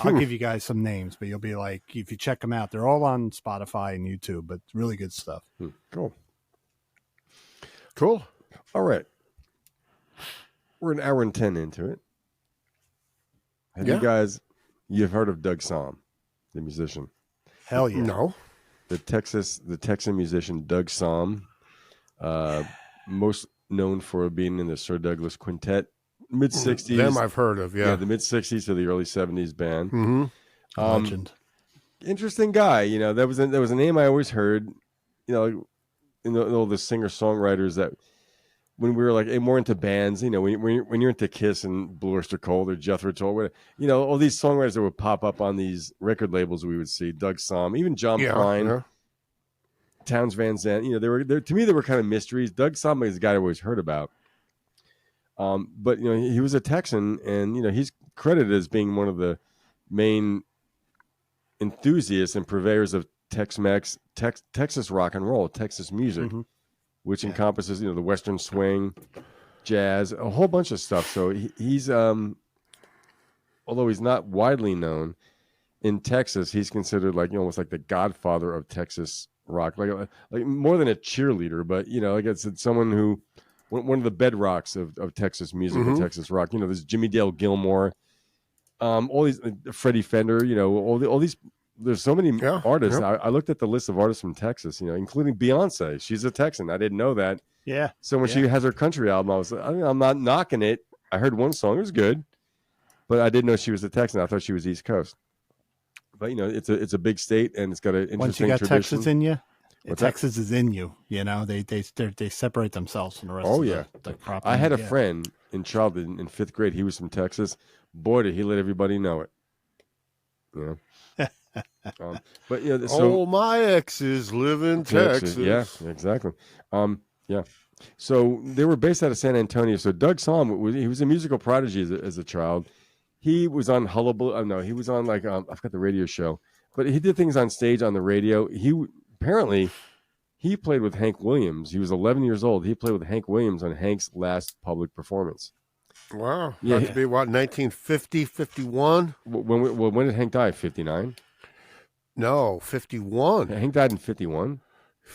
I'll give you guys some names, but you'll be like, if you check them out, they're all on Spotify and YouTube, but really good stuff. Cool. All right. We're an hour and 10 into it. Have you've heard of Doug Sahm, the musician? Hell yeah. No. The Texan musician Doug Sahm, most known for being in the Sir Douglas Quintet, mid-60s. Them I've heard of, yeah. The mid-60s to the early 70s band. Mm-hmm. Legend. Interesting guy. That was a name I always heard, in all the singer-songwriters that when we were like more into bands, when you're into Kiss and Blue Oyster Cult or Jethro Tull, whatever, all these songwriters that would pop up on these record labels we would see, Doug Sahm, even John Prine, Townes Van Zandt, they were to me they were kind of mysteries. Doug Sahm is the guy I always heard about. But he was a Texan, and he's credited as being one of the main enthusiasts and purveyors of Tex-Mex, Texas rock and roll, Texas music. Mm-hmm. Which encompasses, the Western swing, jazz, a whole bunch of stuff. So he's, although he's not widely known in Texas, he's considered almost like the godfather of Texas rock, like more than a cheerleader, but it's someone who, one of the bedrocks of Texas music and Texas rock. There's Jimmy Dale Gilmore, all these Freddie Fender, all these. There's so many artists. Yeah. I looked at the list of artists from Texas, including Beyonce. She's a Texan. I didn't know that. Yeah. So when she has her country album, I'm not knocking it. I heard one song; it was good, but I didn't know she was a Texan. I thought she was East Coast. But it's a big state, and it's got an interesting Once you got tradition. Texas in you, What's Texas is in you. They separate themselves from the rest. Oh of the crop. I had a friend in childhood in 5th grade. He was from Texas. Boy, did he let everybody know it. But all my exes live in Texas. Yeah, exactly. So they were based out of San Antonio. So Doug Sahm, he was a musical prodigy as a child. He was on Hullabaloo. No, he was on I forgot the radio show, but he did things on stage on the radio. He played with Hank Williams. He was 11 years old. He played with Hank Williams on Hank's last public performance. Wow. Yeah. That to be what, 1950, 51? When did Hank die? 59? No, 51. Hank died in 51?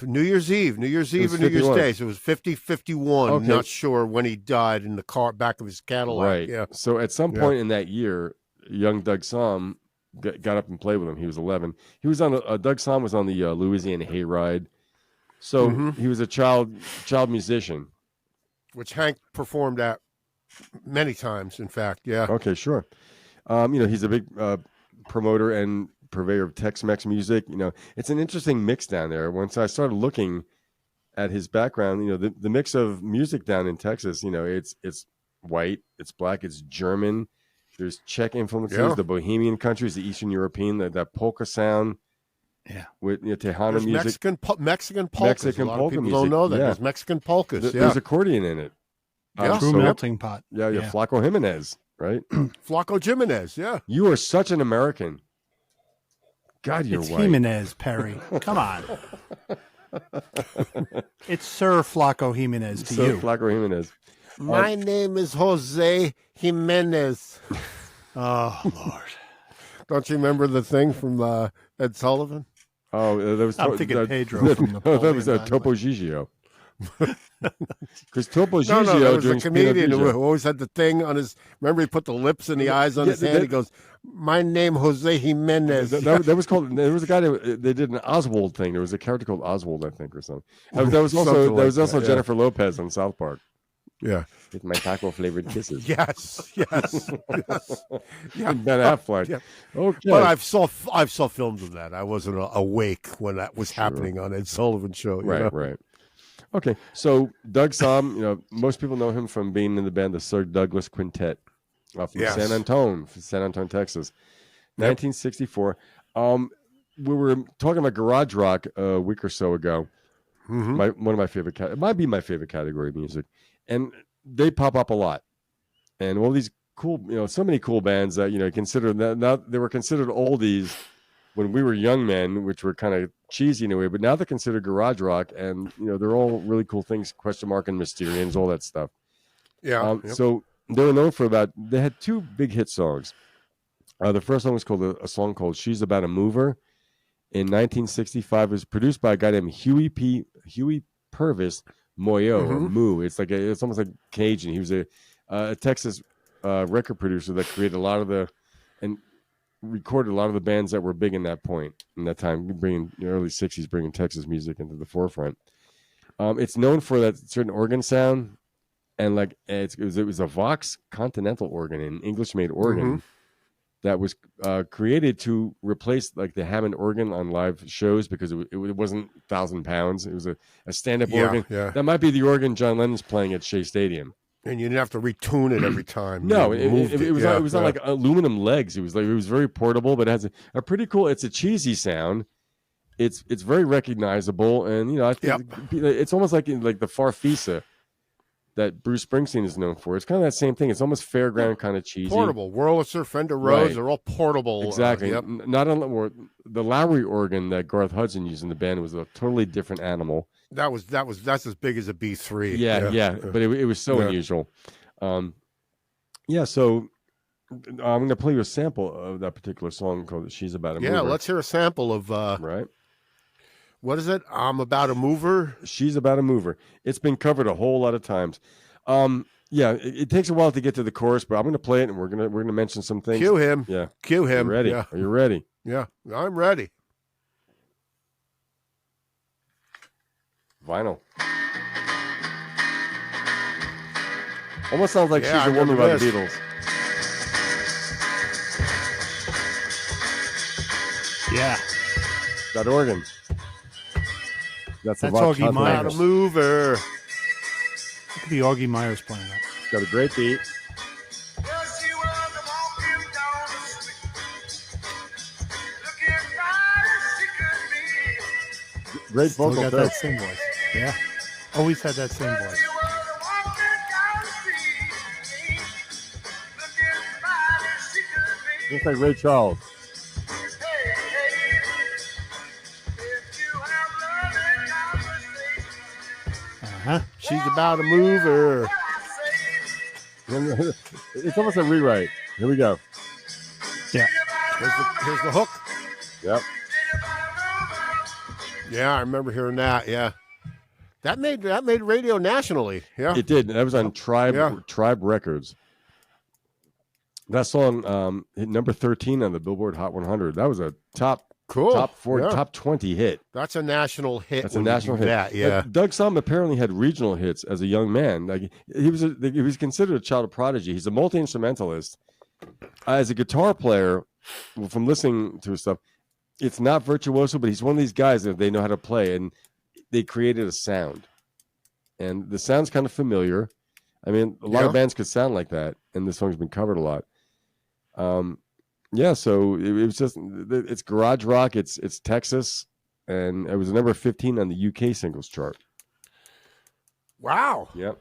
New Year's Eve and New Year's Day. So it was 50, 51. Okay. Not sure when he died in the back of his Cadillac. Right. Yeah. So at some point in that year, young Doug Sahm got up and played with him. He was 11. He was on Doug Sahm was on the Louisiana Hayride. So he was a child musician. Which Hank performed at many times, in fact. Yeah. Okay, sure. He's a big promoter and purveyor of Tex-Mex music. It's an interesting mix down there. Once I started looking at his background, the mix of music down in Texas, it's white, it's black, it's German. There's Czech influences, the Bohemian countries, the Eastern European, that polka sound. Yeah. With Tejano music. Mexican polkas. A lot of people don't know that. There's Mexican polkas. There's accordion in it. True melting pot. Yeah, Flaco Jimenez, right? Flaco Jimenez, yeah. You are such an American. God, you're it's white. Jimenez, Perry. Come on. It's Sir Flaco Jimenez to Sir you. Flaco Jimenez. My name is Jose Jimenez. Oh, Lord. Don't you remember the thing from Ed Sullivan? Oh, that was I'm thinking Pedro from Napoleon. That was Topo Gigio. Because Topo No, Gigio there was a drinks comedian Pinot who Grigio. always had the thing on his. Remember, he put the lips and the eyes on Yeah, his hand. He goes, "My name Jose Jimenez." That was called. There was a guy that they did an Oswald thing. There was a character called Oswald, I think, or something. That was also Something there was like also that, yeah. Jennifer Lopez on South Park Yeah. with my taco flavored kisses. Yes. Yes. Yes. Yeah. And Ben Affleck. Yeah. Okay. But I've saw films of that. I wasn't awake when that was happening on Ed Sullivan Show. You know? Right. Okay, so Doug Somm, most people know him from being in the band the Sir Douglas Quintet from San Antone, Texas, 1964. We were talking about garage rock a week or so ago. Mm-hmm. One of my favorite, it might be my favorite category of music, and they pop up a lot. And all these cool, so many cool bands that consider that now they were considered oldies when we were young men, which were kind of cheesy in a way, but now they're considered garage rock, and they're all really cool things. Question Mark and Mysterians, all that stuff. Yeah. So they were known for they had two big hit songs. The first song was called a song called "She's About a Mover." In 1965, it was produced by a guy named Huey Purvis Moyo or Moo. It's it's almost like Cajun. He was a Texas record producer that created a lot of recorded a lot of the bands that were big in that time, bringing early 60s, bringing Texas music into the forefront. It's known for that certain organ sound, and it was a Vox Continental organ, an English-made organ that was created to replace the Hammond organ on live shows because it wasn't 1,000 pounds. It was a stand-up organ. Yeah. That might be the organ John Lennon's playing at Shea Stadium. And you didn't have to retune it every time. No, it was on aluminum legs. It was very portable, but it has a pretty cool. It's a cheesy sound. It's very recognizable, and I think it's almost like the Farfisa that Bruce Springsteen is known for. It's kind of that same thing. It's almost fairground kind of cheesy. Portable. Wurlitzer, Fender Rhodes, they're all portable. Exactly. Not unlike the Lowry organ that Garth Hudson used in the band was a totally different animal. That's as big as a B3. Yeah. But it was so unusual. So I'm going to play you a sample of that particular song called "She's About a Mover." Yeah, let's hear a sample of. Right. What is it? I'm About a Mover. She's About a Mover. It's been covered a whole lot of times. It takes a while to get to the chorus, but I'm going to play it, and we're going to mention some things. Cue him. Yeah. Cue him. You ready? Yeah. Are you ready? Yeah, I'm ready. Vinyl. Almost sounds like She's I a Woman remember by the this. Beatles. Yeah. That organ. That's That's Vox Augie Continental. Myers. About a mover. It could be Augie Myers playing that. It's got a great beat. Great Still vocal got too. that same voice. Yeah. Always had that same voice. Just like Ray Charles. She's about a mover. It's almost a rewrite. Here we go. Yeah. Here's the hook. Yep. Yeah, I remember hearing that. Yeah, that made radio nationally. Yeah, It did. That was on Tribe Records. That song hit number 13 on the Billboard Hot 100. That was a top 20 hit. That's a national hit. That's a national hit. That, yeah. Doug Somm apparently had regional hits as a young man. He was considered a child of prodigy. He's a multi-instrumentalist. As a guitar player, from listening to his stuff, it's not virtuoso, but he's one of these guys that they know how to play, and they created a sound. And the sound's kind of familiar. I mean, a lot of bands could sound like that, and this song's been covered a lot. So it was just, it's garage rock, it's Texas, and it was number 15 on the UK singles chart. Wow. Yep.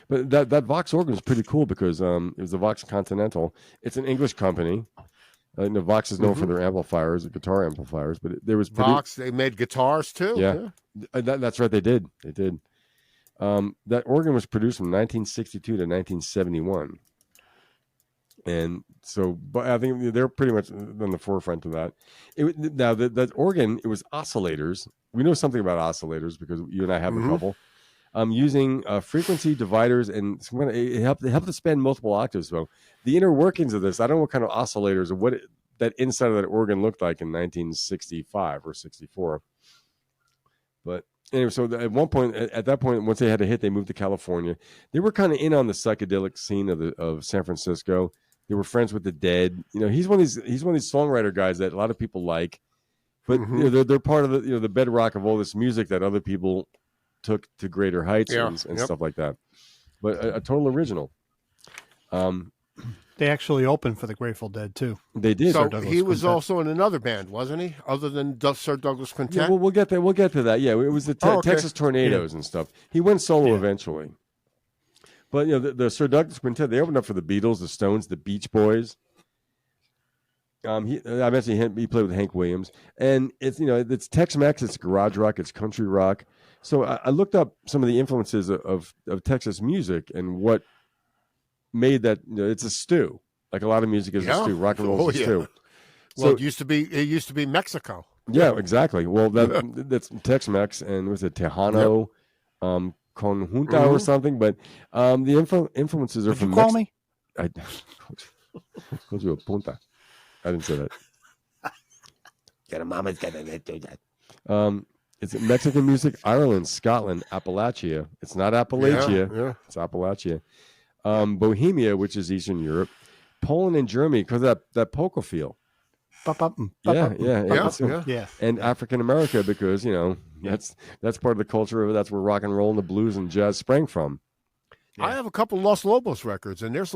But that Vox organ is pretty cool because it was the Vox Continental. It's an English company. Vox is known for their amplifiers, guitar amplifiers, but there was Vox. They made guitars too. Yeah. That's right. They did. That organ was produced from 1962 to 1971. And so, but I think they're pretty much on the forefront of that. That organ, it was oscillators we know something about oscillators because you and I have a couple. Using frequency dividers and it helped to span multiple octaves. So the inner workings of this, I don't know what kind of oscillators or what that inside of that organ looked like in 1965 or 64. But anyway, so at one point, at that point, once they had a hit, they moved to California. They were kind of in on the psychedelic scene of San Francisco. They were friends with the Dead. You know, he's one of these songwriter guys that a lot of people like, but you know, they're part of the the bedrock of all this music that other people took to greater heights and stuff like that. But a total original. They actually opened for the Grateful Dead too. They did. So he was also in another band, wasn't he? Other than Sir Douglas Quintet. Yeah, we'll get there. We'll get to that. Yeah, it was the Texas Tornadoes and stuff. He went solo eventually. But you know, the Sir Douglas Quintet, they opened up for the Beatles, the Stones, the Beach Boys. I mentioned him. He played with Hank Williams, and it's Tex-Mex, it's garage rock, it's country rock. So I looked up some of the influences of Texas music and what made that. You know, it's a stew. Like a lot of music is a stew. Rock and roll is a stew. Well, it used to be Mexico. Yeah, exactly. Well, that's Tex-Mex, and was it Tejano, Conjunta or something? But the influences are from. Did you call me? I told you a punta. I didn't say that. Your mama's gonna do that. It's Mexican music, Ireland, Scotland, Appalachia. It's not Appalachia. Yeah. It's Appalachia. Bohemia, which is Eastern Europe. Poland and Germany, because of that polka feel. Yeah. And African America, because that's part of the culture. That's where rock and roll and the blues and jazz sprang from. Yeah. I have a couple Los Lobos records, and there's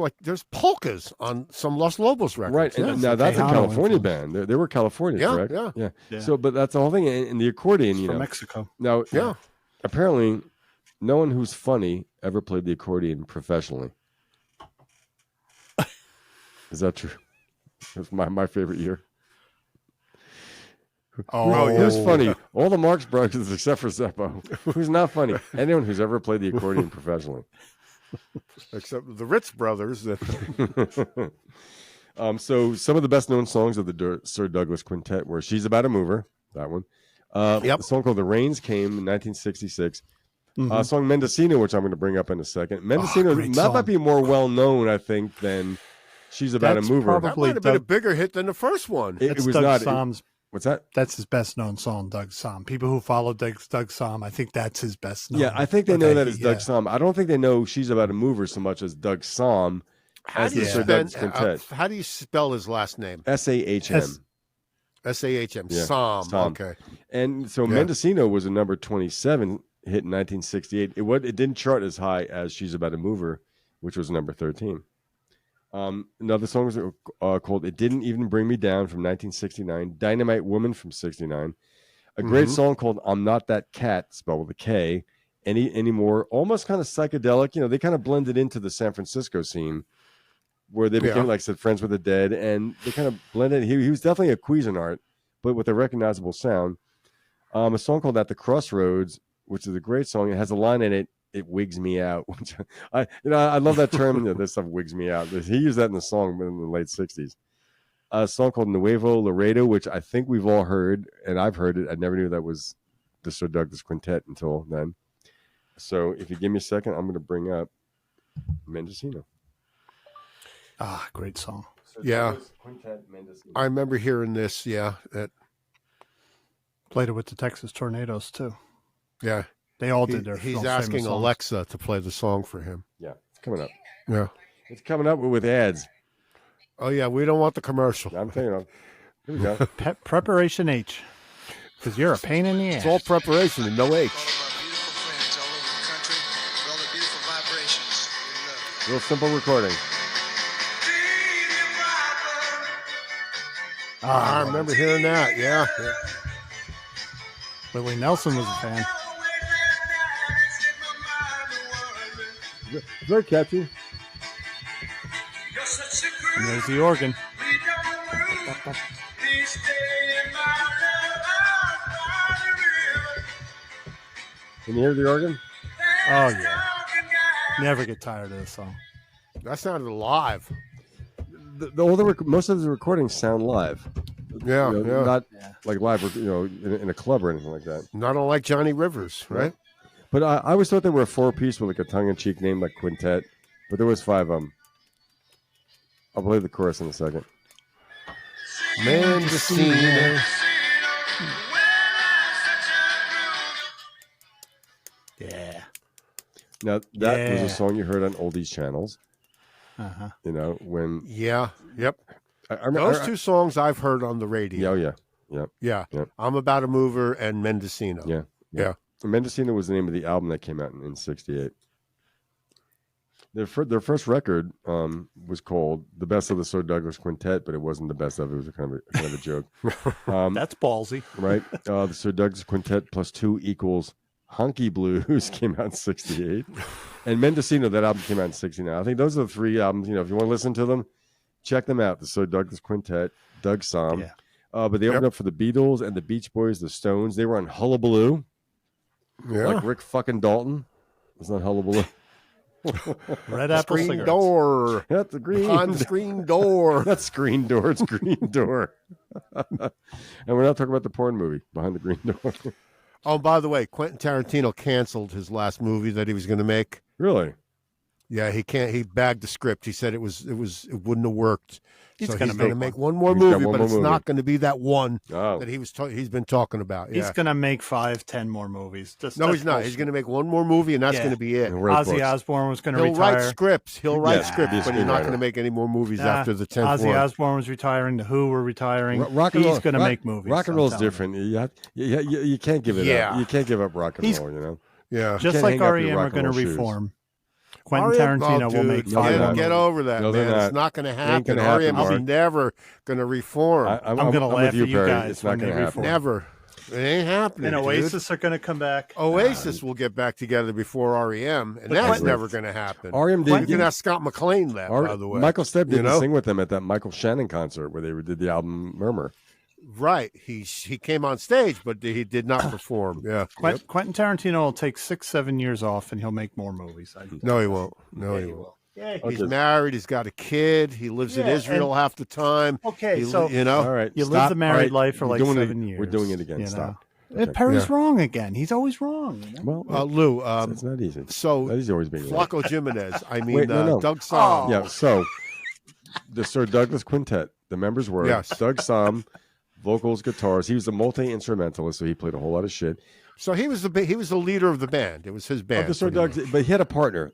polkas on some Los Lobos records. Right. And now that's a California band. They were California, correct? Yeah. So, but that's the whole thing. And the accordion, from Mexico. Now, apparently, no one who's funny ever played the accordion professionally. Is that true? That's my favorite year. Who's funny? All the Marx Brothers except for Zeppo. Who's not funny? Anyone who's ever played the accordion professionally. Except the Ritz brothers. So some of the best known songs of the Sir Douglas Quintet were "She's About a Mover," that one. The song called "The Rains" came in 1966. Song "Mendocino," which I'm going to bring up in a second. Mendocino might be more well known, I think, than "She's About a Mover." That might have been a bigger hit than the first one. It was Doug not. Som's. What's that? That's his best known song, Doug Som. People who follow Doug Som, I think that's his best known. Yeah, I think they know that as Doug Som. I don't think they know "She's About a Mover" so much as Doug Som as the Sir Douglas Quintet. How do you spell his last name? S-A-H-M. S-A-H-M. Yeah. Som. Okay. And so Mendocino was a number 27 hit in 1968. It didn't chart as high as "She's About a Mover," which was number 13. Another song was called "It Didn't Even Bring Me Down" from 1969. "Dynamite Woman" from 69. A great song called "I'm Not That Cat," spelled with a K. Anymore, almost kind of psychedelic. They kind of blended into the San Francisco scene where they became, like I said, friends with the Dead, and they kind of blended. He was definitely a Cuisinart, but with a recognizable sound. A song called "At the Crossroads," which is a great song. It has a line in it. "It wigs me out." Which I love that term. This stuff wigs me out. He used that in the song in the late '60s. A song called "Nuevo Laredo," which I think we've all heard, and I've heard it. I never knew that was the Sir Douglas Quintet until then. So, if you give me a second, I'm going to bring up Mendocino. Great song. Sir Douglas Quintet, Mendocino. I remember hearing this. Yeah, Played it with the Texas Tornadoes too. Yeah. They all did their. He's asking Alexa to play the song for him. Yeah, it's coming up. Yeah, it's coming up with ads. Oh yeah, we don't want the commercial. I'm telling you. Here we go. Preparation H, because you're a pain in the ass. It's all preparation and no H. Real simple recording. I remember hearing that. Yeah. Willie Nelson was a fan. Very catchy. And there's the organ. Can you hear the organ? Oh yeah. Never get tired of this song. That sounded live. Most of the recordings sound live. Yeah, yeah. Not like live, in a club or anything like that. Not unlike Johnny Rivers, right? But I always thought they were a 4-piece with like a tongue-in-cheek name like Quintet, but there was 5 of them. I'll play the chorus in a second. Mendocino. Yeah. Now that was a song you heard on oldies channels. Uh-huh. When Yeah, yep. I remember Those 2 songs I've heard on the radio. Yeah. I'm About a Mover and Mendocino. Yeah. Mendocino was the name of the album that came out in 68. Their first record was called "The Best of the Sir Douglas Quintet," but it wasn't the best of it. It was kind of a joke. That's ballsy, right? The Sir Douglas Quintet plus 2 equals Honky Blues came out in 68, and Mendocino, that album came out in 69. I think those are the 3 albums. If you want to listen to them, check them out. The Sir Douglas Quintet, Doug Somm. Yeah. But they opened up for the Beatles and the Beach Boys, the Stones. They were on Hullabaloo. Yeah. Like Rick fucking Dalton. It's not Hullabaloo. Red apple Screen cigarettes. door. That's the green. On screen door. That's screen door. It's green door. And we're not talking about the porn movie Behind the Green Door. Oh, by the way, Quentin Tarantino canceled his last movie that he was going to make. Really? Yeah, he bagged the script. He said it wouldn't have worked. He's So gonna he's going to make make one more He's got movie, one but more it's movie. not going to be that one Oh. that he's been talking about. Yeah. He's gonna make 5-10 more movies. No, that's he's not. bullshit. He's going to make one more movie, and that's Yeah. going to be it. And write Ozzy books. Osbourne was gonna He'll retire. write scripts. He'll write Yeah, scripts, he's a but he's not screenwriter. going to make any more movies Nah, after the 10th Ozzy one. Osbourne was retiring. The Who were retiring. Rock and He's roll, going to rock- make movies. Rock and I'm roll's telling you. different. You can't give it Yeah. up. You can't give up rock and He's- roll. Yeah. Just can't like hang up your REM rock are and going to roll shoes. reform. Quentin REM Tarantino will make No, 5 they're more not. Get movies. over that, No, they're man. not. It's not going to ain't happen. gonna happen, REM Mark. is never going to reform. I'm going to I'm laugh with you, at you Barry. guys It's when not they going to happen. reform. Never. It ain't happening. And dude. Oasis are going to come back. Oasis will get back together before REM, and But that's Quentin- never going to happen. REM You did. can ask Scott McClain that, by the way. Michael Stipe You didn't know? sing with them at that Michael Shannon concert where they did the album Murmur. Right. He came on stage, but he did not perform. Yeah. Yep. Quentin Tarantino will take 6-7 years off, and he'll make more movies. No, he won't. No, he won't. Yeah, He's married. He's got a kid. He lives in Yeah, Israel half the time. Okay, He- so you know, All right. you stop. live the married All right, life for we're like doing 7 it, years. We're doing it again. you Stop. know? Okay. Perry's Yeah. wrong again. He's always wrong. You know? Well, Lou. it's not easy. So That is always being right. Flaco Jimenez. I mean, Wait, no. Doug Somm. Yeah, so the Sir Douglas Quintet, the members were Yes. Doug Somm, vocals, guitars. He was a multi-instrumentalist, so he played a whole lot of shit. So he was the leader of the band. It was his band. The Sir pretty Doug, but he had a partner.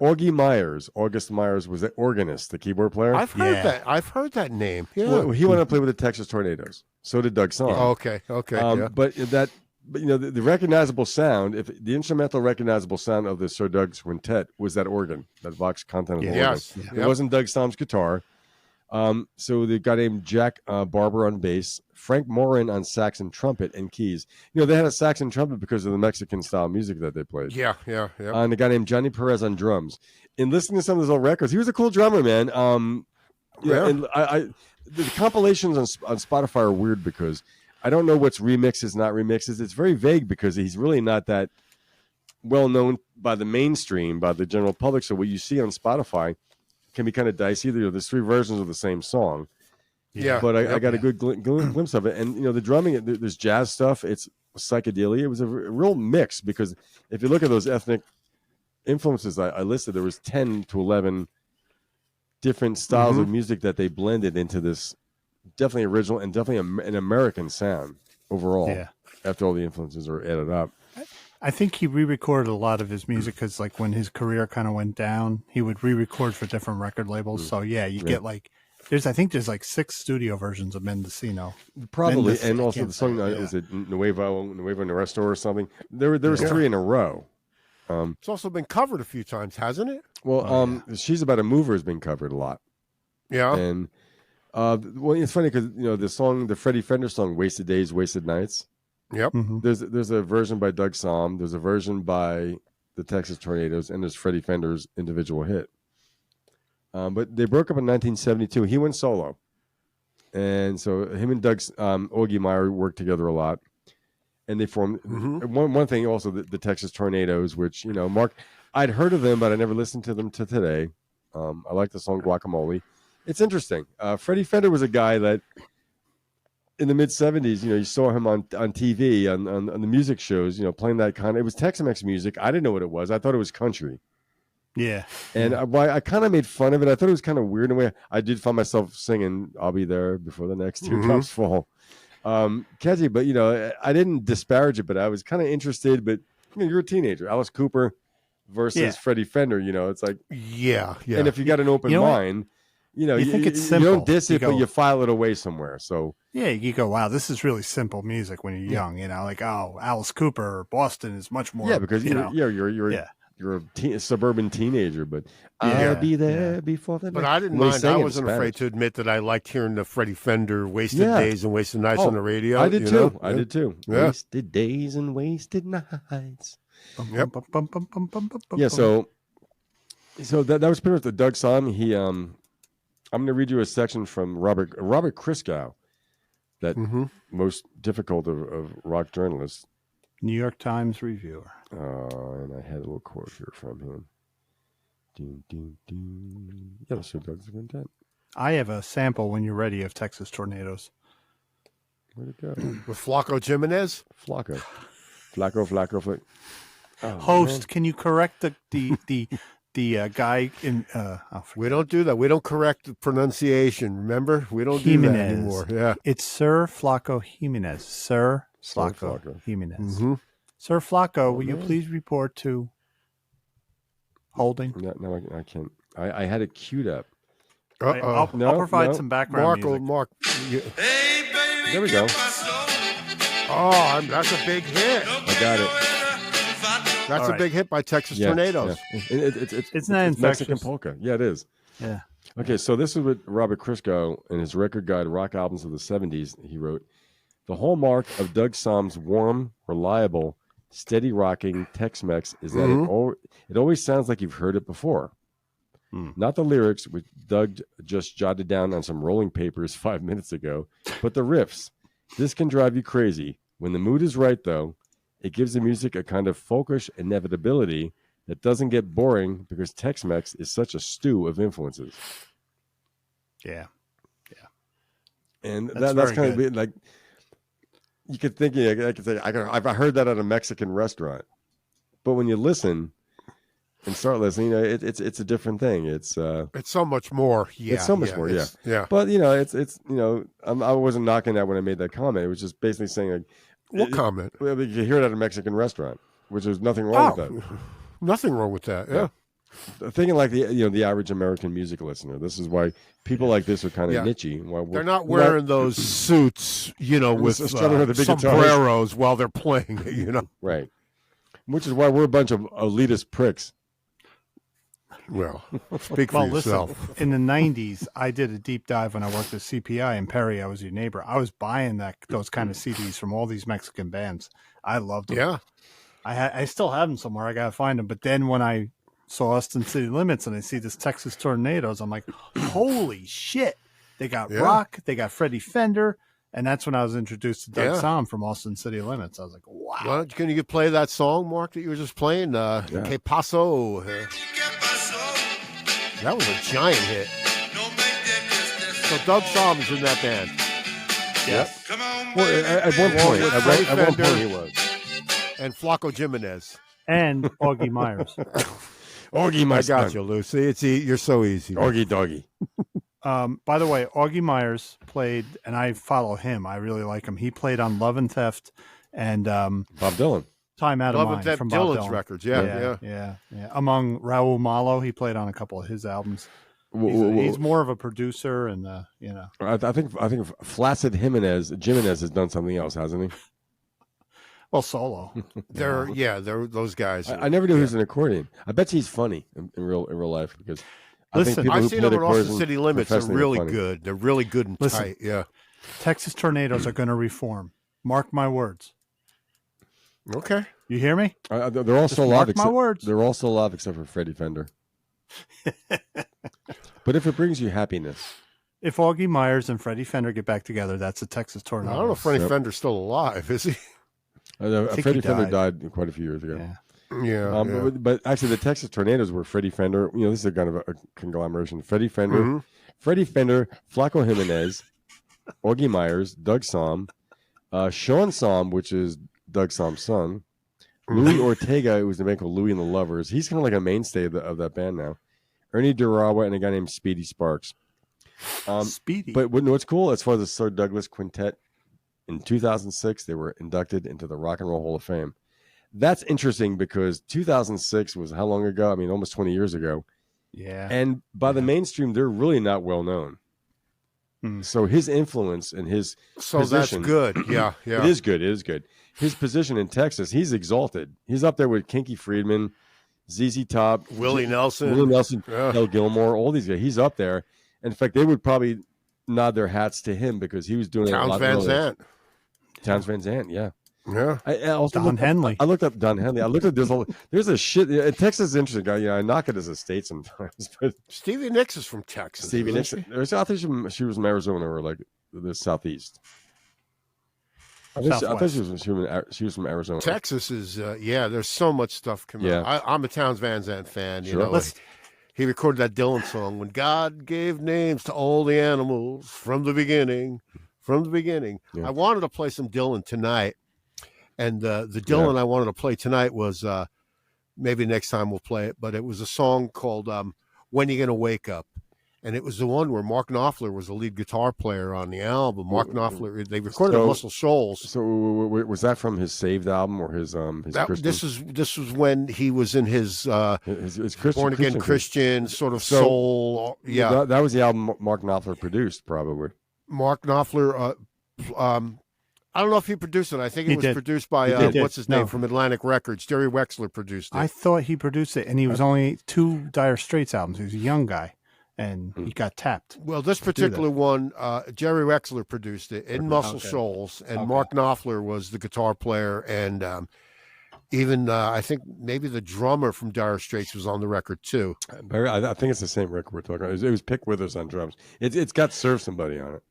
Augie Myers. August Myers was the organist, the keyboard player. much. I've heard Yeah. that. I've heard that name. Yeah. Well, he wanted to play with the Texas Tornadoes. So did Doug Somm. Okay. Yeah. But the recognizable sound, if the instrumental recognizable sound of the Sir Douglas Quintet was that organ, that Vox Continental organ. Yes. It Yep. wasn't Doug Somm's guitar. So the guy named Jack Barber on bass, Frank Morin on sax and trumpet and keys. They had a sax and trumpet because of the Mexican style music that they played. Yeah. And a guy named Johnny Perez on drums. In listening to some of his old records, he was a cool drummer, man. Yeah. And the compilations on Spotify are weird because I don't know what's remixes, not remixes. It's very vague because he's really not that well known by the mainstream, by the general public. So what you see on Spotify can be kind of dicey. There's 3 versions of the same song. Yeah. But I got a good glimpse of it. And, the drumming, there's jazz stuff. It's psychedelia. It was a real mix because if you look at those ethnic influences I listed, there was 10 to 11 different styles of music that they blended into this definitely original and definitely an American sound overall. Yeah. After all the influences are added up. I think he re-recorded a lot of his music because, like, when his career kind of went down, he would re-record for different record labels. So yeah, you get like I think there's like 6 studio versions of Mendocino. Probably, Mendes- and I also can't the song say, was it Nuevo Nuestro or something. There was 3 in a row. It's also been covered a few times, hasn't it? Well, She's About a Mover has been covered a lot, Yeah. and well, it's funny because the song, the Freddie Fender song, "Wasted Days, Wasted Nights." Yep. Mhm. There's a version by Doug Somm. There's a version by the Texas Tornadoes, and there's Freddie Fender's individual hit. But they broke up in 1972. He went solo, and so him and Augie Meyer worked together a lot, and they formed one thing. Also, the Texas Tornadoes, which Mark, I'd heard of them, but I never listened to them to today. I like the song Guacamole. It's interesting. Freddie Fender was a guy that in the mid 70s, you saw him on TV on the music shows, playing that it was Tex-Mex music. I didn't know what it was. I thought it was country. Yeah. And I kind of made fun of it. I thought it was kind of weird in a way. I did find myself singing "I'll Be There Before the Next Teardrops Fall." Catchy, but I didn't disparage it, but I was kind of interested. But you're a teenager. Alice Cooper versus Freddie Fender. It's like yeah. And if you got an open mind, you think it's simple. You don't diss it, but you file it away somewhere. So yeah, you go, wow, this is really simple music when you're young. Like, oh, Alice Cooper, Boston is much more. Yeah, because you're a suburban teenager, but I'll be there before the. But I didn't mind. I wasn't afraid to admit that I liked hearing the Freddie Fender "Wasted Days and Wasted Nights" on the radio. I did too. I did too. Yeah. Wasted days and wasted nights. Yep. Yeah. So that was pretty much the Doug song. I'm going to read you a section from Robert Christgau, that most difficult of rock journalists. New York Times reviewer. And I had a little quote here from him. Yeah, Sir Douglas Quintet. I have a sample when you're ready of Texas Tornadoes. Where'd it go? With Flaco Jimenez? Flaco. Oh, Host, man. can you correct the guy in? We don't do that. We don't correct the pronunciation. Remember, we don't do that anymore. Yeah, it's Sir Flaco Jimenez. Sir Flaco Jimenez. Mm-hmm. Sir Flaco, will you please report to holding? No, I can't. I had it queued up. I'll provide some background music. Mark. Hey, baby, there we go. Oh, that's a big hit. I got it. That's a big hit by Texas Tornadoes. Yeah. It's not infectious. Mexican polka. Yeah, it is. Yeah. Okay, so this is what Robert Christgau in his record guide, Rock Albums of the 70s, he wrote, "The hallmark of Doug Som's warm, reliable, steady rocking Tex-Mex is that it always sounds like you've heard it before. Not the lyrics, which Doug just jotted down on some rolling papers 5 minutes ago, but the riffs. This can drive you crazy. When the mood is right, though, it gives the music a kind of folkish inevitability that doesn't get boring because Tex-Mex is such a stew of influences." Yeah. And that's kind of like, you could think, I could say, I've heard that at a Mexican restaurant. But when you listen and start listening, it's a different thing. It's so much more. Yeah, it's so much more. Yeah. But I wasn't knocking that when I made that comment. It was just basically saying, like, what comment? You hear it at a Mexican restaurant, which there's nothing wrong with that. Nothing wrong with that. Yeah. Thinking like the average American music listener. This is why people like this are kind of niche-y. They're not wearing those suits, with sombreros while they're playing. Right. Which is why we're a bunch of elitist pricks. Well, speak for yourself. Listen, in the 90s, I did a deep dive when I worked at CPI in Perry. I was your neighbor. I was buying those kind of CDs from all these Mexican bands. I loved them. Yeah. I still have them somewhere. I got to find them. But then when I saw Austin City Limits and I see this Texas Tornadoes, I'm like, holy shit. They got rock. They got Freddie Fender. And that's when I was introduced to Doug Som from Austin City Limits. I was like, wow. Well, can you play that song, Mark, that you were just playing? Que Paso. That was a giant hit. So Doug Som is in that band. Yes. Well, at one point he was. And Flaco Jimenez. And Augie Myers. Augie Myers. I got you, Lucy. You're so easy. Augie Doggy. By the way, Augie Myers played, and I follow him. I really like him. He played on Love and Theft and Bob Dylan. Time Out of Mind from Bob Dylan's records. Yeah. Among Raul Malo, he played on a couple of his albums. He's more of a producer, and I think Flaccid Jimenez has done something else, hasn't he? Well, solo. They're those guys. I never knew he was an accordion. I bet he's funny in real life because. Listen, I've seen them in Austin City Limits. They're really good. They're really good and tight. Yeah. Texas Tornadoes are going to reform. Mark my words. Okay. You hear me? They're all still alive. My words. They're all still alive except for Freddie Fender. But if it brings you happiness. If Augie Myers and Freddie Fender get back together, that's a Texas Tornado. I don't know if Freddie Fender's still alive, is he? Freddie Fender died quite a few years ago. Yeah. But actually, the Texas Tornadoes were Freddie Fender. This is a kind of a conglomeration. Freddie Fender, Flaco Jimenez, Augie Myers, Doug Somm, Sean Somm, which is Doug Somm's son, Louis Ortega, who was the man called Louis and the Lovers. He's kind of like a mainstay of that band now. Ernie Durawa and a guy named Speedy Sparks. Speedy. But what's cool, as far as the Sir Douglas Quintet, in 2006, they were inducted into the Rock and Roll Hall of Fame. That's interesting because 2006 was how long ago? I mean, almost 20 years ago. Yeah. And by the mainstream, they're really not well known. So his influence and his position, that's good. Yeah, yeah. It is good. It is good. His position in Texas, he's exalted. He's up there with Kinky Friedman, ZZ Top, Willie Nelson, Del Gilmore, all these guys. He's up there. In fact, they would probably nod their hats to him because he was doing it a lot Townes Van earlier. Zandt. Townes Van Zandt, yeah. Yeah. I also Don Henley. I looked up Don Henley. I looked at there's a shit. Texas is interesting, guy. I knock it as a state sometimes, but Stevie Nicks is from Texas. Stevie Nicks. I thought she was from Arizona or like the southeast. I thought she was from Arizona. Texas is there's so much stuff coming out. I'm a Townes Van Zandt fan. You know, he recorded that Dylan song, "When God Gave Names to All the Animals from the Beginning." Yeah. I wanted to play some Dylan tonight, and the Dylan I wanted to play tonight was maybe next time we'll play it, but it was a song called "When You Gonna Wake Up." And it was the one where Mark Knopfler was the lead guitar player on the album. Mark Knopfler, they recorded at Muscle Shoals. So was that from his Saved album or his This was when he was in his Born Again Christian sort of soul. Yeah, that was the album Mark Knopfler produced, probably. Mark Knopfler. I don't know if he produced it. I think it was produced by what's his name from Atlantic Records. Jerry Wexler produced it. I thought he produced it, and he was only 2 Dire Straits albums. He was a young guy. And he got tapped. Well, this particular one, Jerry Wexler produced it in Muscle Shoals, and Mark Knopfler was the guitar player, and even I think maybe the drummer from Dire Straits was on the record too. I think it's the same record we're talking about. It was Pick Withers on drums. It's got Serve Somebody on it.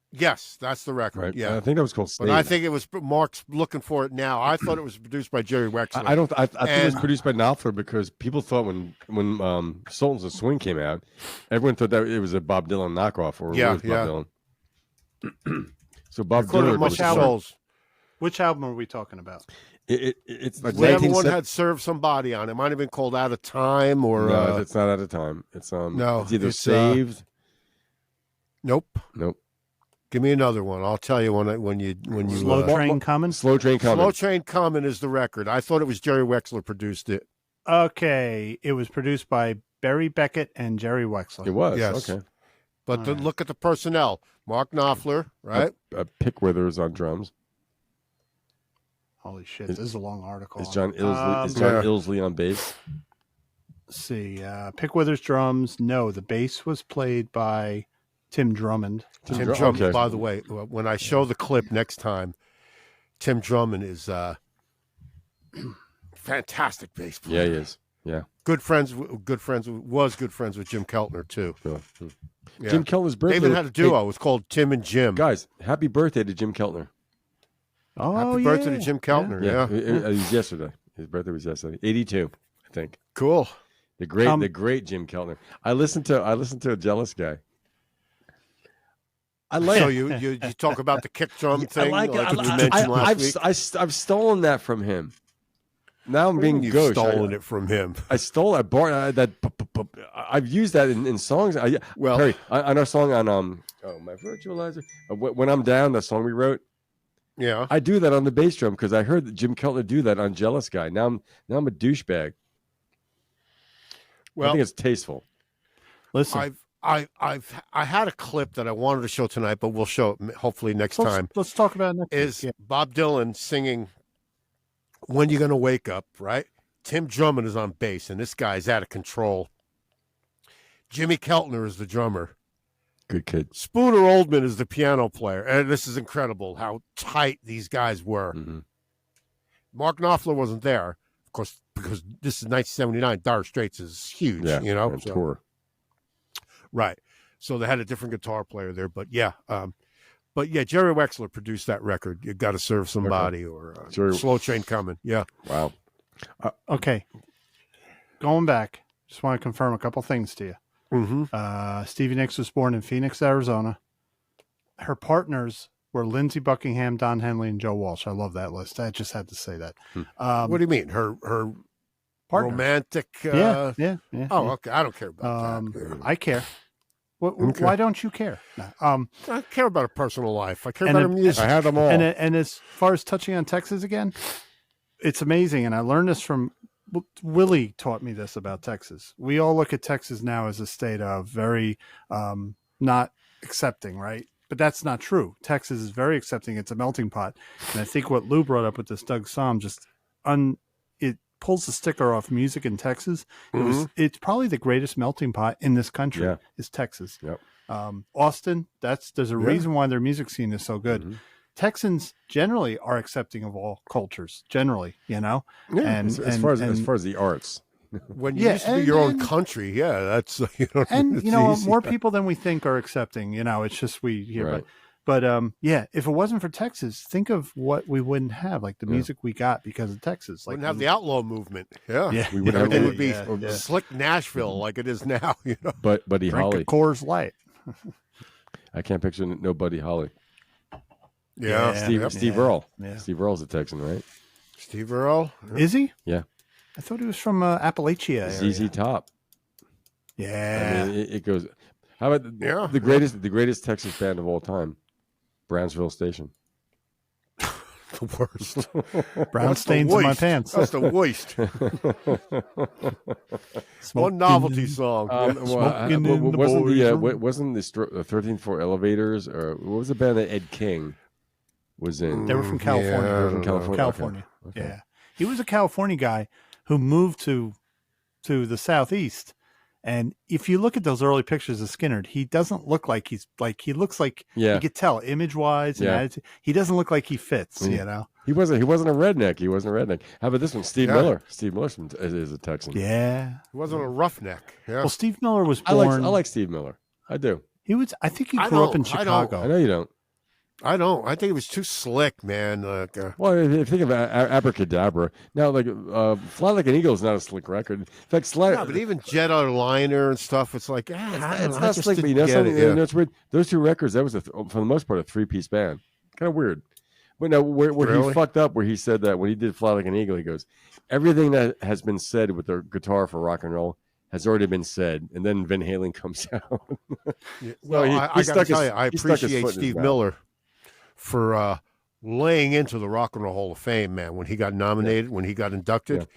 Yes, that's the record. Right? Yeah, I think that was called Stay. But I think it was Mark's looking for it now. I thought it was produced by Jerry Wexler. I think it was produced by Knopfler because people thought when Sultans of Swing came out, everyone thought that it was a Bob Dylan knockoff or Bob Dylan. So Bob Dylan. Which album are we talking about? It's like whatever one had Serve Somebody on it. Might have been called Out of Time or no, it's not Out of Time. It's it's either Saved. Nope. Give me another one. I'll tell you when you Slow Train Coming. Slow Train Coming. Slow Train Coming is the record. I thought it was Jerry Wexler produced it. Okay, it was produced by Barry Beckett and Jerry Wexler. It was. Yes. Okay. But look at the personnel: Mark Knopfler, right? Pick Withers on drums. Holy shit! This is a long article. Is John Illsley on bass? Let's see. Pick Withers drums. No, the bass was played by Tim Drummond. Tim Drummond, okay. By the way, when I show the clip next time, Tim Drummond is fantastic bass player. Yeah, he is. Yeah. Was good friends with Jim Keltner too. Sure. Yeah. Jim Keltner's birthday. They even had a duo. It was called Tim and Jim. Guys, happy birthday to Jim Keltner. Oh, happy birthday to Jim Keltner. Yeah. It was yesterday. His birthday was yesterday. 82, I think. Cool. The great Jim Keltner. I listened to a Jealous Guy. I like. So you talk about the kick drum thing, like you mentioned last week. I've stolen that from him. Now I'm being gauche. Stolen it from him. I stole that bar. I've used that in songs. Harry, on our song on my virtualizer. When I'm down, that song we wrote. Yeah, I do that on the bass drum because I heard Jim Keltner do that on Jealous Guy. Now I'm a douchebag. Well, I think it's tasteful. Listen, I had a clip that I wanted to show tonight, but we'll show it hopefully next time. Let's talk about it next week. Bob Dylan singing "When You Gonna Wake Up," right? Tim Drummond is on bass, and this guy's out of control. Jimmy Keltner is the drummer. Good kid. Spooner Oldman is the piano player, and this is incredible how tight these guys were. Mm-hmm. Mark Knopfler wasn't there, of course, because this is 1979. Dire Straits is huge, you know. Tour. Right. So they had a different guitar player there, but Jerry Wexler produced that record. You Got to Serve Somebody or Slow Train Coming. Yeah. Wow. Okay. Going back, just want to confirm a couple things to you. Mm-hmm. Stevie Nicks was born in Phoenix, Arizona. her partners were Lindsey Buckingham, Don Henley, and Joe Walsh. I love that list. I just had to say that. What do you mean? Her Partners. romantic? Yeah. Oh, okay. I don't care about that. I care. Okay. Why don't you care? I care about her personal life. I care about her music. I have them all. And as far as touching on Texas again, it's amazing. And I learned this from Willie taught me this about Texas. We all look at Texas now as a state of very not accepting, right? But that's not true. Texas is very accepting. It's a melting pot. And I think what Lou brought up with this Doug Somm it pulls the sticker off music in Texas. It's probably the greatest melting pot in this country is Texas. Yep. Austin, there's a reason why their music scene is so good. Texans generally are accepting of all cultures, generally, Yeah, and as far as the arts. When you used to be your own country, that's more people than we think are accepting. It's just we here, Right. but if it wasn't for Texas, think of what we wouldn't have, like the music we got because of Texas. Like wouldn't have the outlaw movement. Yeah, we would have. Everything would be slick Nashville like it is now. But Buddy drink Holly, a Coors Light. I can't picture no Buddy Holly. Yeah, Steve Earle. Yeah. Steve Earle's a Texan, right? Steve Earle. Is he? Yeah. I thought he was from Appalachia. ZZ Top. Yeah. I mean, it goes. How about the greatest Texas band of all time, Brownsville Station. The worst. Brown stains in my pants. That's the worst. One novelty song. Wasn't the 13th Floor Elevators, or what was the band that Ed King was in? They were from California. Yeah, They were from California. California. Okay. Yeah. He was a California guy who moved to the Southeast. And if you look at those early pictures of Skinner, he doesn't look like he looks like you could tell image wise and attitude. He doesn't look like he fits, He wasn't a redneck. How about this one? Steve Miller. Steve Miller is a Texan. Yeah. He wasn't a roughneck. Yeah. Well, Steve Miller was born. I like Steve Miller. I do. I think he grew up in Chicago. I know you don't. I don't. I think it was too slick, man. Well, if you think of Abracadabra, now Fly Like an Eagle is not a slick record. In fact, but even Jet Liner and stuff, it's like, it's not slick. But it's weird. Those two records, that was for the most part a three-piece band. Kind of weird. But no, where he fucked up, where he said that when he did Fly Like an Eagle, he goes, everything that has been said with the guitar for rock and roll has already been said, and then Van Halen comes out. I got to tell you, I appreciate Steve Miller for laying into the Rock and Roll Hall of Fame, man. When he got nominated, when he got inducted,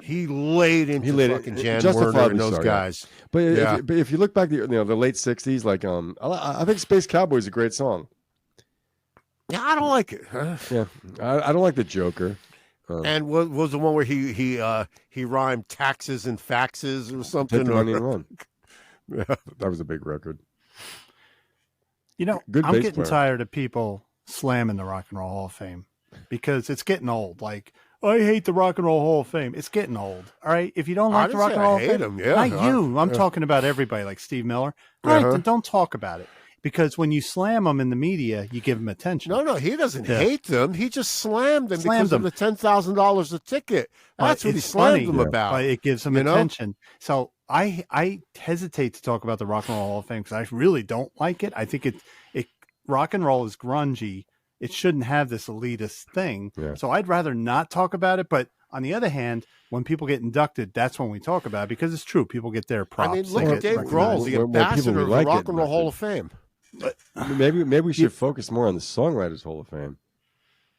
he laid into fucking Jan Werner and those guys. But if you look back, the late '60s, like I think Space Cowboy is a great song. Yeah, I don't like it. Yeah, I don't like the Joker. And was the one where he rhymed taxes and faxes or something? Take the money and run. Yeah, that was a big record. Good I'm getting tired of people slamming the Rock and Roll Hall of Fame because it's getting old. Like, I hate the Rock and Roll Hall of Fame. It's getting old. All right. If you don't like the Rock and Roll Hall of Fame, not you. I'm talking about everybody like Steve Miller. All right, then don't talk about it. Because when you slam them in the media, you give them attention. No, he doesn't hate them. He just slammed them because of the $10,000 a ticket. That's what he slammed them about. But it gives them attention. So I hesitate to talk about the Rock and Roll Hall of Fame because I really don't like it. I think it rock and roll is grungy. It shouldn't have this elitist thing. Yeah. So I'd rather not talk about it. But on the other hand, when people get inducted, that's when we talk about it because it's true. People get their props. I mean, look at Dave Grohl, the ambassador of the Rock and Roll Hall of Fame. But maybe we should focus more on the Songwriters Hall of Fame.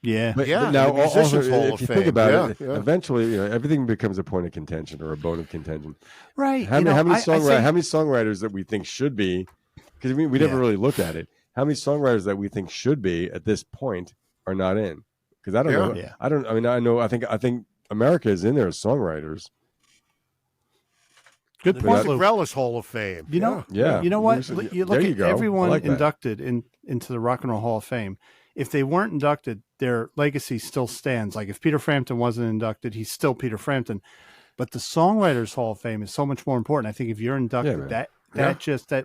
Yeah, but now also, if you think about it, eventually everything becomes a point of contention or a bone of contention. Right? How many songwriters that we think should be? Because we never really looked at it. How many songwriters that we think should be at this point are not in? Because I don't know. Yeah. I think America is in there as songwriters. Good point. The Relish Hall of Fame. You know what? You look at everyone inducted into the Rock and Roll Hall of Fame. If they weren't inducted, their legacy still stands. Like if Peter Frampton wasn't inducted, he's still Peter Frampton. But the Songwriters Hall of Fame is so much more important. I think if you're inducted, that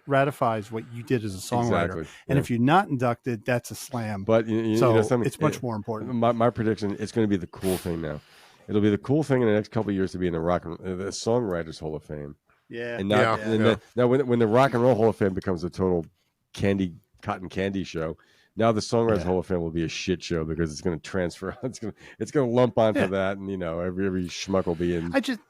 ratifies what you did as a songwriter. Exactly. And if you're not inducted, that's a slam. But it's much more important. My prediction, it's going to be the cool thing now. It'll be the cool thing in the next couple of years to be in the Songwriters Hall of Fame. Yeah. And now when the Rock and Roll Hall of Fame becomes a total candy cotton candy show. Now the Songwriters Hall of Fame will be a shit show because it's going to transfer. It's going to lump onto that, and every schmuck will be in. I just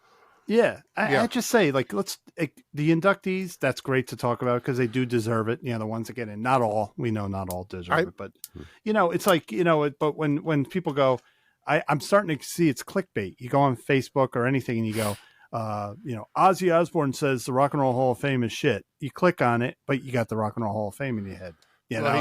say, like, the inductees, that's great to talk about because they do deserve it. The ones that get in, not all, we know not all deserve it, but it's like, but when people go, I'm starting to see it's clickbait. You go on Facebook or anything and you go, Ozzy Osbourne says the Rock and Roll Hall of Fame is shit. You click on it, but you got the Rock and Roll Hall of Fame in your head.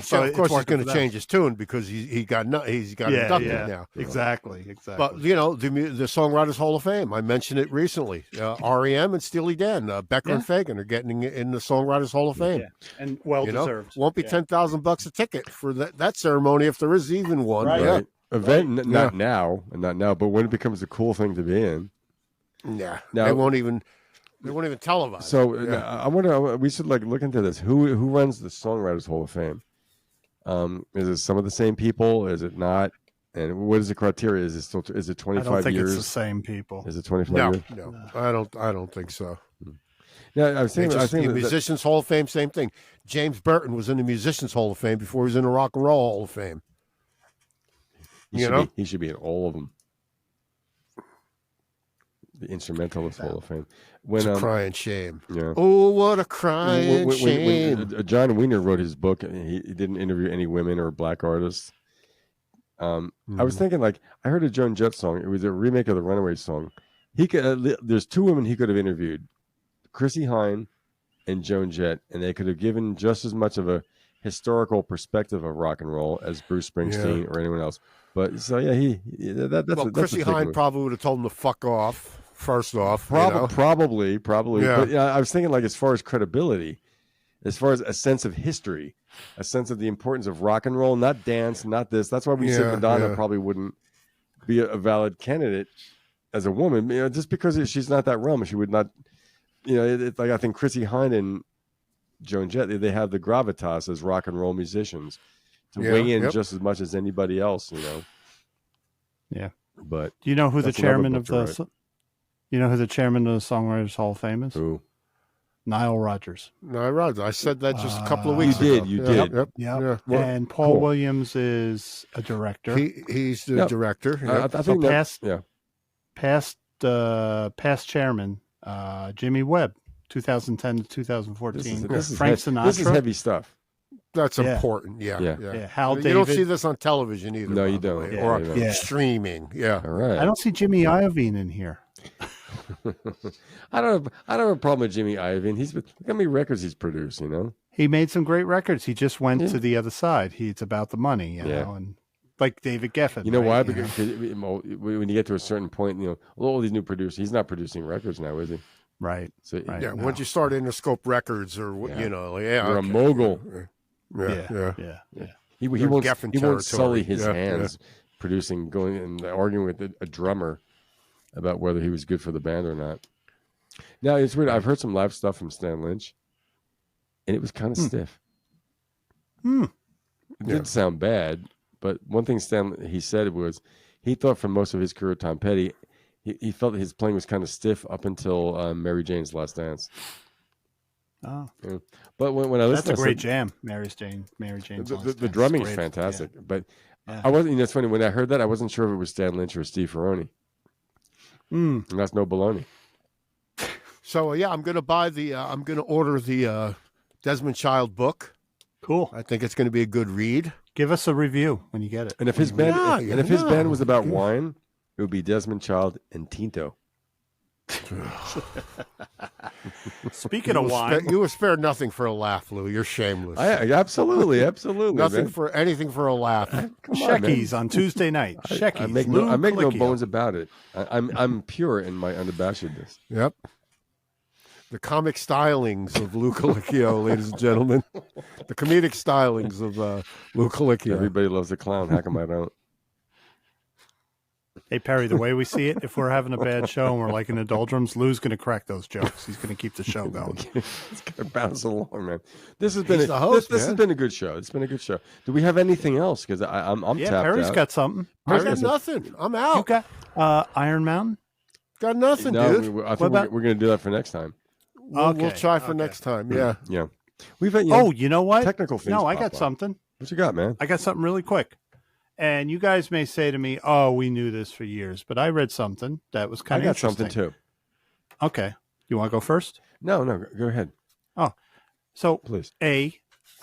So of course he's going to change his tune because he got inducted now. Exactly. But the Songwriters Hall of Fame, I mentioned it recently. REM and Steely Dan, Becker and Fagan are getting in the Songwriters Hall of Fame, and well deserved. Won't be $10,000 a ticket for that ceremony if there is even one. Right. Yeah. Event not now, but when it becomes a cool thing to be in. Yeah, now, they won't even televise. So I wonder. We should look into this. Who runs the Songwriters Hall of Fame? Is it some of the same people? Is it not? And what is the criteria? Is it 25 years? I don't think it's the same people. Is it 25 years? No, I don't think so. Yeah, I was thinking the Musicians Hall of Fame, same thing. James Burton was in the Musicians Hall of Fame before he was in the Rock and Roll Hall of Fame. He should be in all of them. The Instrumentalist Hall of Fame. It's a crying shame. Yeah. Oh, what a crying shame. When John Wiener wrote his book, he didn't interview any women or black artists. I was thinking, I heard a Joan Jett song. It was a remake of the Runaways song. He could. There's two women he could have interviewed, Chrissie Hynde and Joan Jett, and they could have given just as much of a historical perspective of rock and roll as Bruce Springsteen or anyone else. But so that's Chrissie Hynde probably would have told him to fuck off. First off, probably. Yeah. But I was thinking, as far as credibility, as far as a sense of history, a sense of the importance of rock and roll, not dance, not this. That's why we said Madonna probably wouldn't be a valid candidate as a woman. Just because she's not that realm, she would not. It's I think Chrissie Hynde and Joan Jett, they have the gravitas as rock and roll musicians to weigh in just as much as anybody else. Yeah. But do you know who the chairman of the? You know who the chairman of the Songwriters Hall of Fame is? Who? Nile Rodgers. Nile Rodgers. I said that just a couple of weeks ago. You did. Yep. Yeah. And Paul Williams is a director. He's the director. I think past chairman, Jimmy Webb, 2010 to 2014. Frank Sinatra. This is heavy stuff. That's important. Yeah. Hal David. You don't see this on television either. No, you don't. Or streaming. Yeah. All right. I don't see Jimmy Iovine in here. I don't have a problem with Jimmy Iovine. Look how many records he's produced. He made some great records. He just went to the other side. It's about the money, know, and like David Geffen. You know why? Because when you get to a certain point, all these new producers, he's not producing records now, is he? Right. So once you start Interscope Records, or you're a mogul. Yeah. He won't sully his hands producing, going and arguing with a drummer about whether he was good for the band or not. Now, it's weird. I've heard some live stuff from Stan Lynch, and it was kind of stiff. It didn't sound bad, but one thing he said was he thought for most of his career, Tom Petty, he felt that his playing was kind of stiff up until Mary Jane's Last Dance. Oh, yeah. But when I listened, that's a great jam, Mary Jane's. The drumming is fantastic, but I wasn't. It's funny when I heard that I wasn't sure if it was Stan Lynch or Steve Ferroni. And that's no baloney. So I'm going to buy I'm going to order the Desmond Child book. Cool. I think it's going to be a good read. Give us a review when you get it. And if his band, his band was about wine, it would be Desmond Child and Tinto. Speaking of wine, you were spared nothing for a laugh, Lou. You're shameless. Absolutely. Nothing for anything for a laugh. Sheckies on Tuesday night. Sheckies. I make no bones about it. I'm pure in my unabashedness. Yep. The comic stylings of Lou Colicchio, ladies and gentlemen. The comedic stylings of Lou Colicchio. Everybody loves a clown. How come I don't? Hey, Perry, the way we see it, if we're having a bad show and we're like in the doldrums, Lou's going to crack those jokes. He's going to keep the show going. It's going to bounce along, man. This has been this has been a good show. It's been a good show. Do we have anything else? Because I'm tapped Perry's out. Got something. I got nothing. I'm out. You got Iron Mountain? Got nothing, dude. I think we're going to do that for next time. We'll try for next time. Yeah. We've had, you know what? technical things. No, I pop got up. something. What you got, man? I got something really quick. And you guys may say to me, "Oh, we knew this for years," but I read something that was kind of interesting. I got something too. Okay, you want to go first? No, go ahead. Oh, so Please. I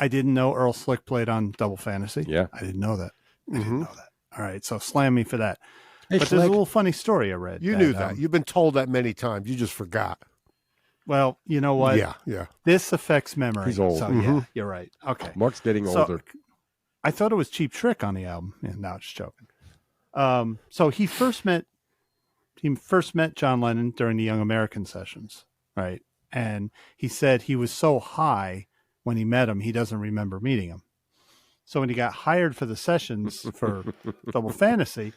didn't know Earl Slick played on Double Fantasy. Yeah, I didn't know that. I didn't know that. All right, so slam me for that. Hey, but there's a little funny story I read. You knew that. You've been told that many times. You just forgot. Well, you know what? Yeah. This affects memory. He's old. So, yeah, you're right. Okay. Mark's getting older. I thought it was Cheap Trick on the album. Yeah, no, just joking. So he first met John Lennon during the Young American sessions, right? And he said he was so high when he met him, he doesn't remember meeting him. So when he got hired for the sessions for Double Fantasy,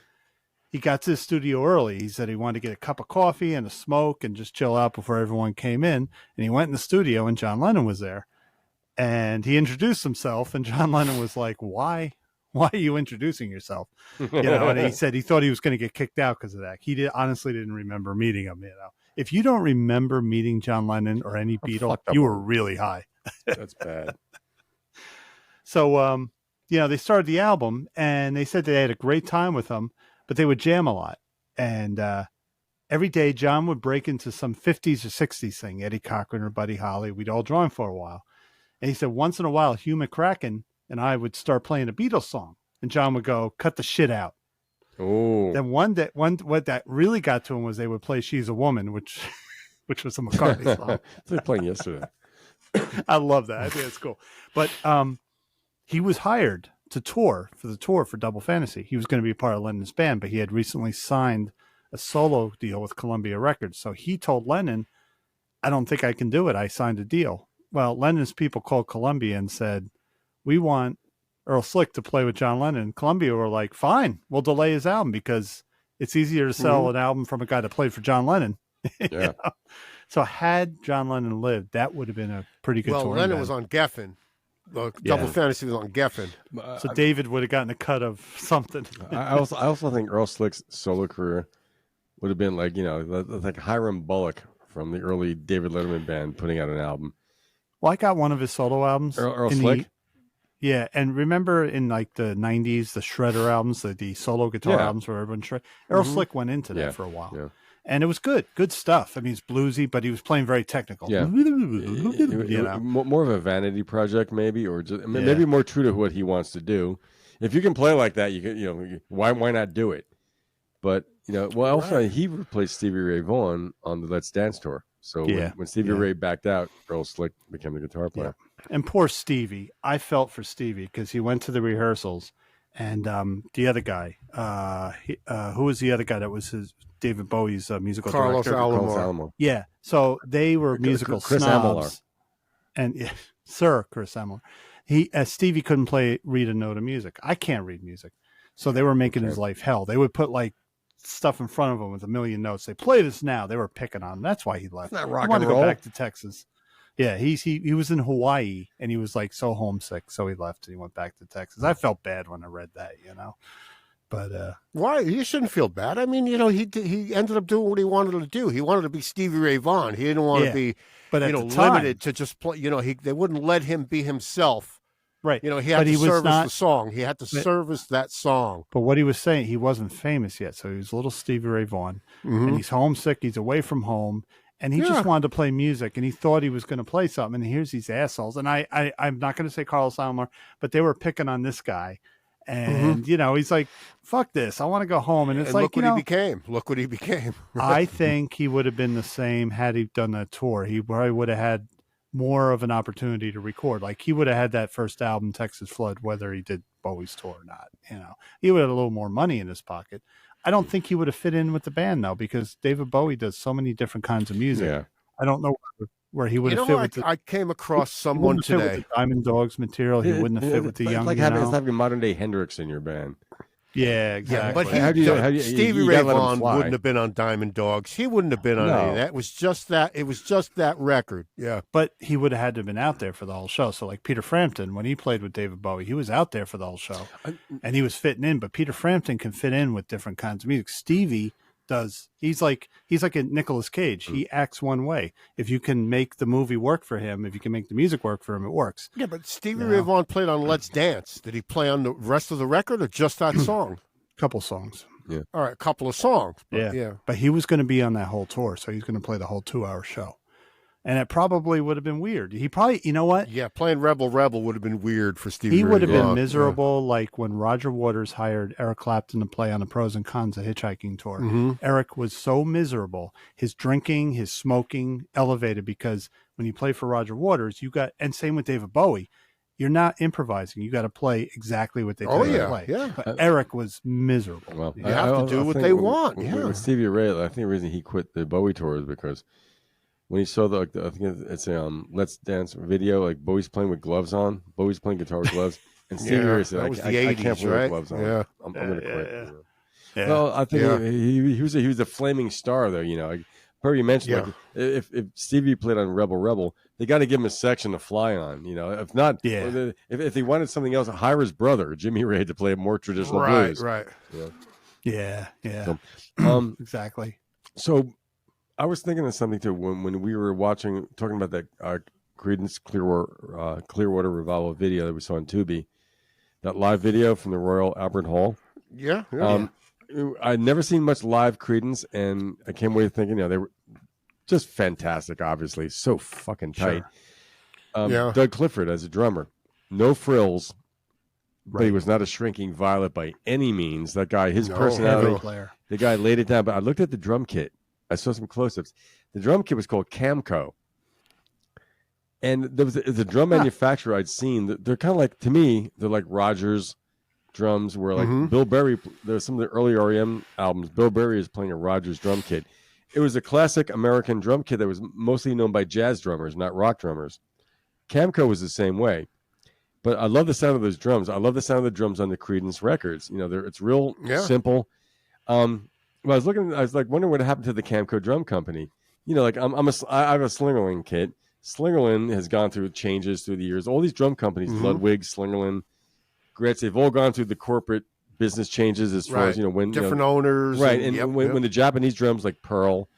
he got to the studio early. He said he wanted to get a cup of coffee and a smoke and just chill out before everyone came in. And he went in the studio and John Lennon was there. And he introduced himself, and John Lennon was like, why are you introducing yourself? And he said he thought he was going to get kicked out because of that. He honestly didn't remember meeting him. If you don't remember meeting John Lennon or any Beatle, you were really high. That's bad. So, they started the album, and they said they had a great time with him, but they would jam a lot. And every day, John would break into some 50s or 60s thing, Eddie Cochran or Buddy Holly. We'd all join for a while. And he said once in a while, Hugh McCracken and I would start playing a Beatles song, and John would go, "Cut the shit out." Oh. Then what that really got to him was they would play "She's a Woman," which was a McCartney song. They were playing yesterday. I love that. I think that's cool. But he was hired to tour for Double Fantasy. He was going to be a part of Lennon's band, but he had recently signed a solo deal with Columbia Records. So he told Lennon, "I don't think I can do it. I signed a deal." Well, Lennon's people called Columbia and said, "We want Earl Slick to play with John Lennon." Columbia were like, "Fine, we'll delay his album because it's easier to sell an album from a guy that played for John Lennon." Yeah. So had John Lennon lived, that would have been a pretty good tour. Well, Lennon was on Geffen. Double Fantasy was on Geffen. So David would have gotten a cut of something. I also think Earl Slick's solo career would have been like Hiram Bullock from the early David Letterman band putting out an album. Well, I got one of his solo albums. Earl Slick? Yeah, and remember in like the 90s, the Shredder albums, the solo guitar albums where everyone shred. Earl Slick went into that for a while. Yeah. And it was good stuff. I mean, it's bluesy, but he was playing very technical. Yeah. More of a vanity project maybe, or just maybe more true to what he wants to do. If you can play like that, you can, why not do it? But, also he replaced Stevie Ray Vaughan on the Let's Dance tour. So when Stevie Ray backed out, Earl Slick became the guitar player. Yeah. And poor Stevie. I felt for Stevie because he went to the rehearsals, and the other guy, who was the other guy that was David Bowie's musical director? Carlos Alomar. Yeah. So they were musical Chris snobs. And Sir Chris Amler. Stevie couldn't read a note of music. I can't read music. So they were making his life hell. They would put stuff in front of him with a million notes. They play this now. They were picking on him. That's why he left. Not rock he wanted and roll. to go back to Texas. Yeah, he was in Hawaii and he was so homesick, so he left and he went back to Texas. I felt bad when I read that, But why? You shouldn't feel bad. I mean, he ended up doing what he wanted to do. He wanted to be Stevie Ray Vaughan. He didn't want to be, but limited to just play. They wouldn't let him be himself. Right. He had to service the song. He had to service that song. But what he was saying, he wasn't famous yet, so he was a little Stevie Ray Vaughan, and he's homesick. He's away from home. And he just wanted to play music, and he thought he was going to play something. And here's these assholes. And I'm not going to say Carlos Alomar, but they were picking on this guy. And, he's like, fuck this. I want to go home. And it's look what he became. Look what he became. I think he would have been the same had he done that tour. He probably would have had more of an opportunity to record. Like he would have had that first album, Texas Flood, whether he did Bowie's tour or not. He would have had a little more money in his pocket. I don't think he would have fit in with the band though, because David Bowie does so many different kinds of music. Yeah. I don't know where he would have fit with I came across someone today. Fit with the Diamond Dogs material. He wouldn't have fit with the young. Like having modern day Hendrix in your band. Yeah, exactly. But Stevie Ray Vaughan wouldn't have been on Diamond Dogs. He wouldn't have been on any of that. It was just that record. Yeah. But he would have had to have been out there for the whole show. So like Peter Frampton, when he played with David Bowie, he was out there for the whole show. And he was fitting in. But Peter Frampton can fit in with different kinds of music. Stevie does. He's like a Nicolas Cage. He acts one way. If you can make the movie work for him, if you can make the music work for him, it works. Yeah, but Stevie Ray Vaughan played on Let's Dance. Did he play on the rest of the record or just that song? Couple songs. Yeah. All right, a couple of songs. Yeah. Yeah. But he was going to be on that whole tour, so he's going to play the whole 2-hour show. And it probably would have been weird. He probably, you know what? Yeah, playing Rebel Rebel would have been weird for Stevie Ray. He would have Vaughan. been miserable, like when Roger Waters hired Eric Clapton to play on the Pros and Cons, a hitchhiking tour. Mm-hmm. Eric was so miserable. His drinking, his smoking elevated because when you play for Roger Waters, and same with David Bowie, you're not improvising. You got to play exactly what they tell you to play. Yeah. But Eric was miserable. Well, You have to do what they want. With Stevie Ray, I think the reason he quit the Bowie tour is because when he saw I think it's a Let's Dance video, like Bowie's playing with gloves on, Bowie's playing guitar with gloves, and Stevie Ray said, that was the I 80s, can't play right? with gloves on. Yeah. I'm going to quit. Yeah. Yeah. Well, I think he was a flaming star, though. You know, like, you mentioned, like, if Stevie played on Rebel Rebel, they got to give him a section to fly on. You know, if not, if they wanted something else, hire his brother Jimmy Ray to play a more traditional blues. Right. Yeah. So, exactly. So, I was thinking of something too when we were talking about that Creedence Clearwater Revival video that we saw on Tubi, that live video from the Royal Albert Hall. Yeah. I'd never seen much live Creedence, and I came away thinking, they were just fantastic. Obviously, so fucking tight. Sure. Doug Clifford as a drummer, no frills, Right. but he was not a shrinking violet by any means. That guy, his personality, player. the guy laid it down. But I looked at the drum kit. I saw some close-ups. The drum kit was called Camco. And there was the drum manufacturer I'd seen. They're kind of like, to me, they're like Rogers drums, where like Bill Berry, there's some of the early REM albums, Bill Berry is playing a Rogers drum kit. It was a classic American drum kit that was mostly known by jazz drummers, not rock drummers. Camco was the same way. But I love the sound of those drums. I love the sound of the drums on the Creedence records. It's real simple. When I was wondering what happened to the Camco drum company. Like I have a Slingerland kit. Slingerland has gone through changes through the years. All these drum companies, Ludwig, Slingerland, Gretsch, they've all gone through the corporate business changes as far as when different owners, right? And when the Japanese drums like Pearl,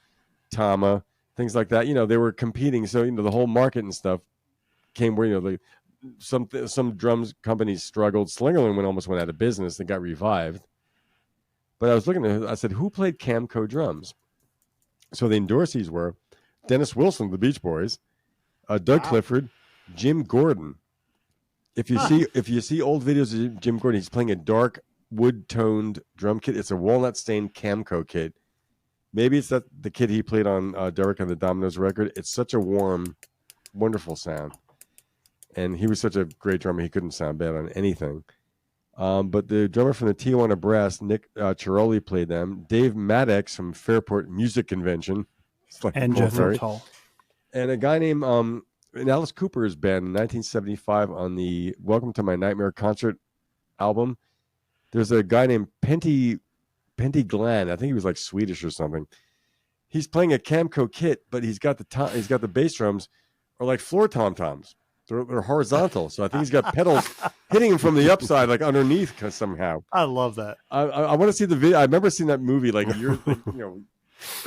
Tama, things like that, they were competing. So the whole market and stuff came where some drums companies struggled. Slingerland almost went out of business and got revived. But I was looking at it, I said, who played Camco drums? So the endorsees were Dennis Wilson, the Beach Boys, Doug Clifford, Jim Gordon. If you see old videos of Jim Gordon, he's playing a dark wood-toned drum kit. It's a walnut-stained Camco kit. Maybe it's the kit he played on Derek and the Dominoes record. It's such a warm, wonderful sound. And he was such a great drummer, he couldn't sound bad on anything. But the drummer from the Tijuana Brass, Nick Chiroli, played them. Dave Maddox from Fairport Music Convention. And Jethro Tull. And a guy named Alice Cooper's band in 1975 on the Welcome to My Nightmare concert album. There's a guy named Pentti Glenn. I think he was like Swedish or something. He's playing a Camco kit, but he's got the bass drums are like floor tom-toms. They're horizontal, so I think he's got pedals hitting him from the upside, like underneath, somehow. I love that. I want to see the video. I remember seeing that movie, like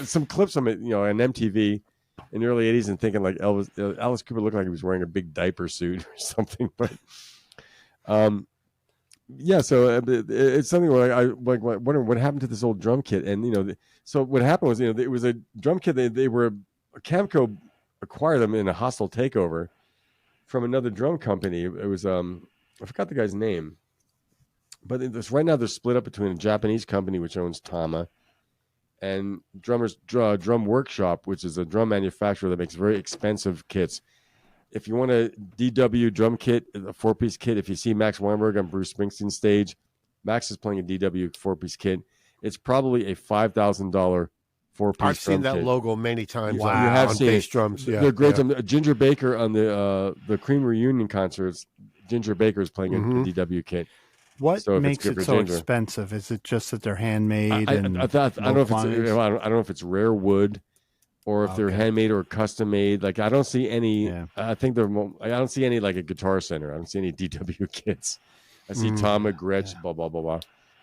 some clips from it, on MTV in the early '80s, and thinking like Alice Cooper looked like he was wearing a big diaper suit or something. But so it's something where I wondering what happened to this old drum kit, and so what happened was it was a drum kit. They were Camco acquired them in a hostile takeover from another drum company. It was I forgot the guy's name, but right now they're split up between a Japanese company which owns Tama and Drum Workshop, which is a drum manufacturer that makes very expensive kits. If you want a DW drum kit, a 4-piece kit, if you see Max Weinberg on Bruce Springsteen's stage, Max is playing a DW 4-piece kit. It's probably a $5,000 4-piece. I've seen that kit. logo many times. You have seen bass drums. Yeah, they're great. Ginger Baker on the Cream reunion concerts. Ginger Baker is playing a DW kit. What makes it so expensive? Is it just that they're handmade? I don't know if it's rare wood, or if they're handmade or custom made. Like I don't see any. Yeah. I don't see any like a Guitar Center. I don't see any DW kits. I see Tama, Gretsch, blah blah blah blah.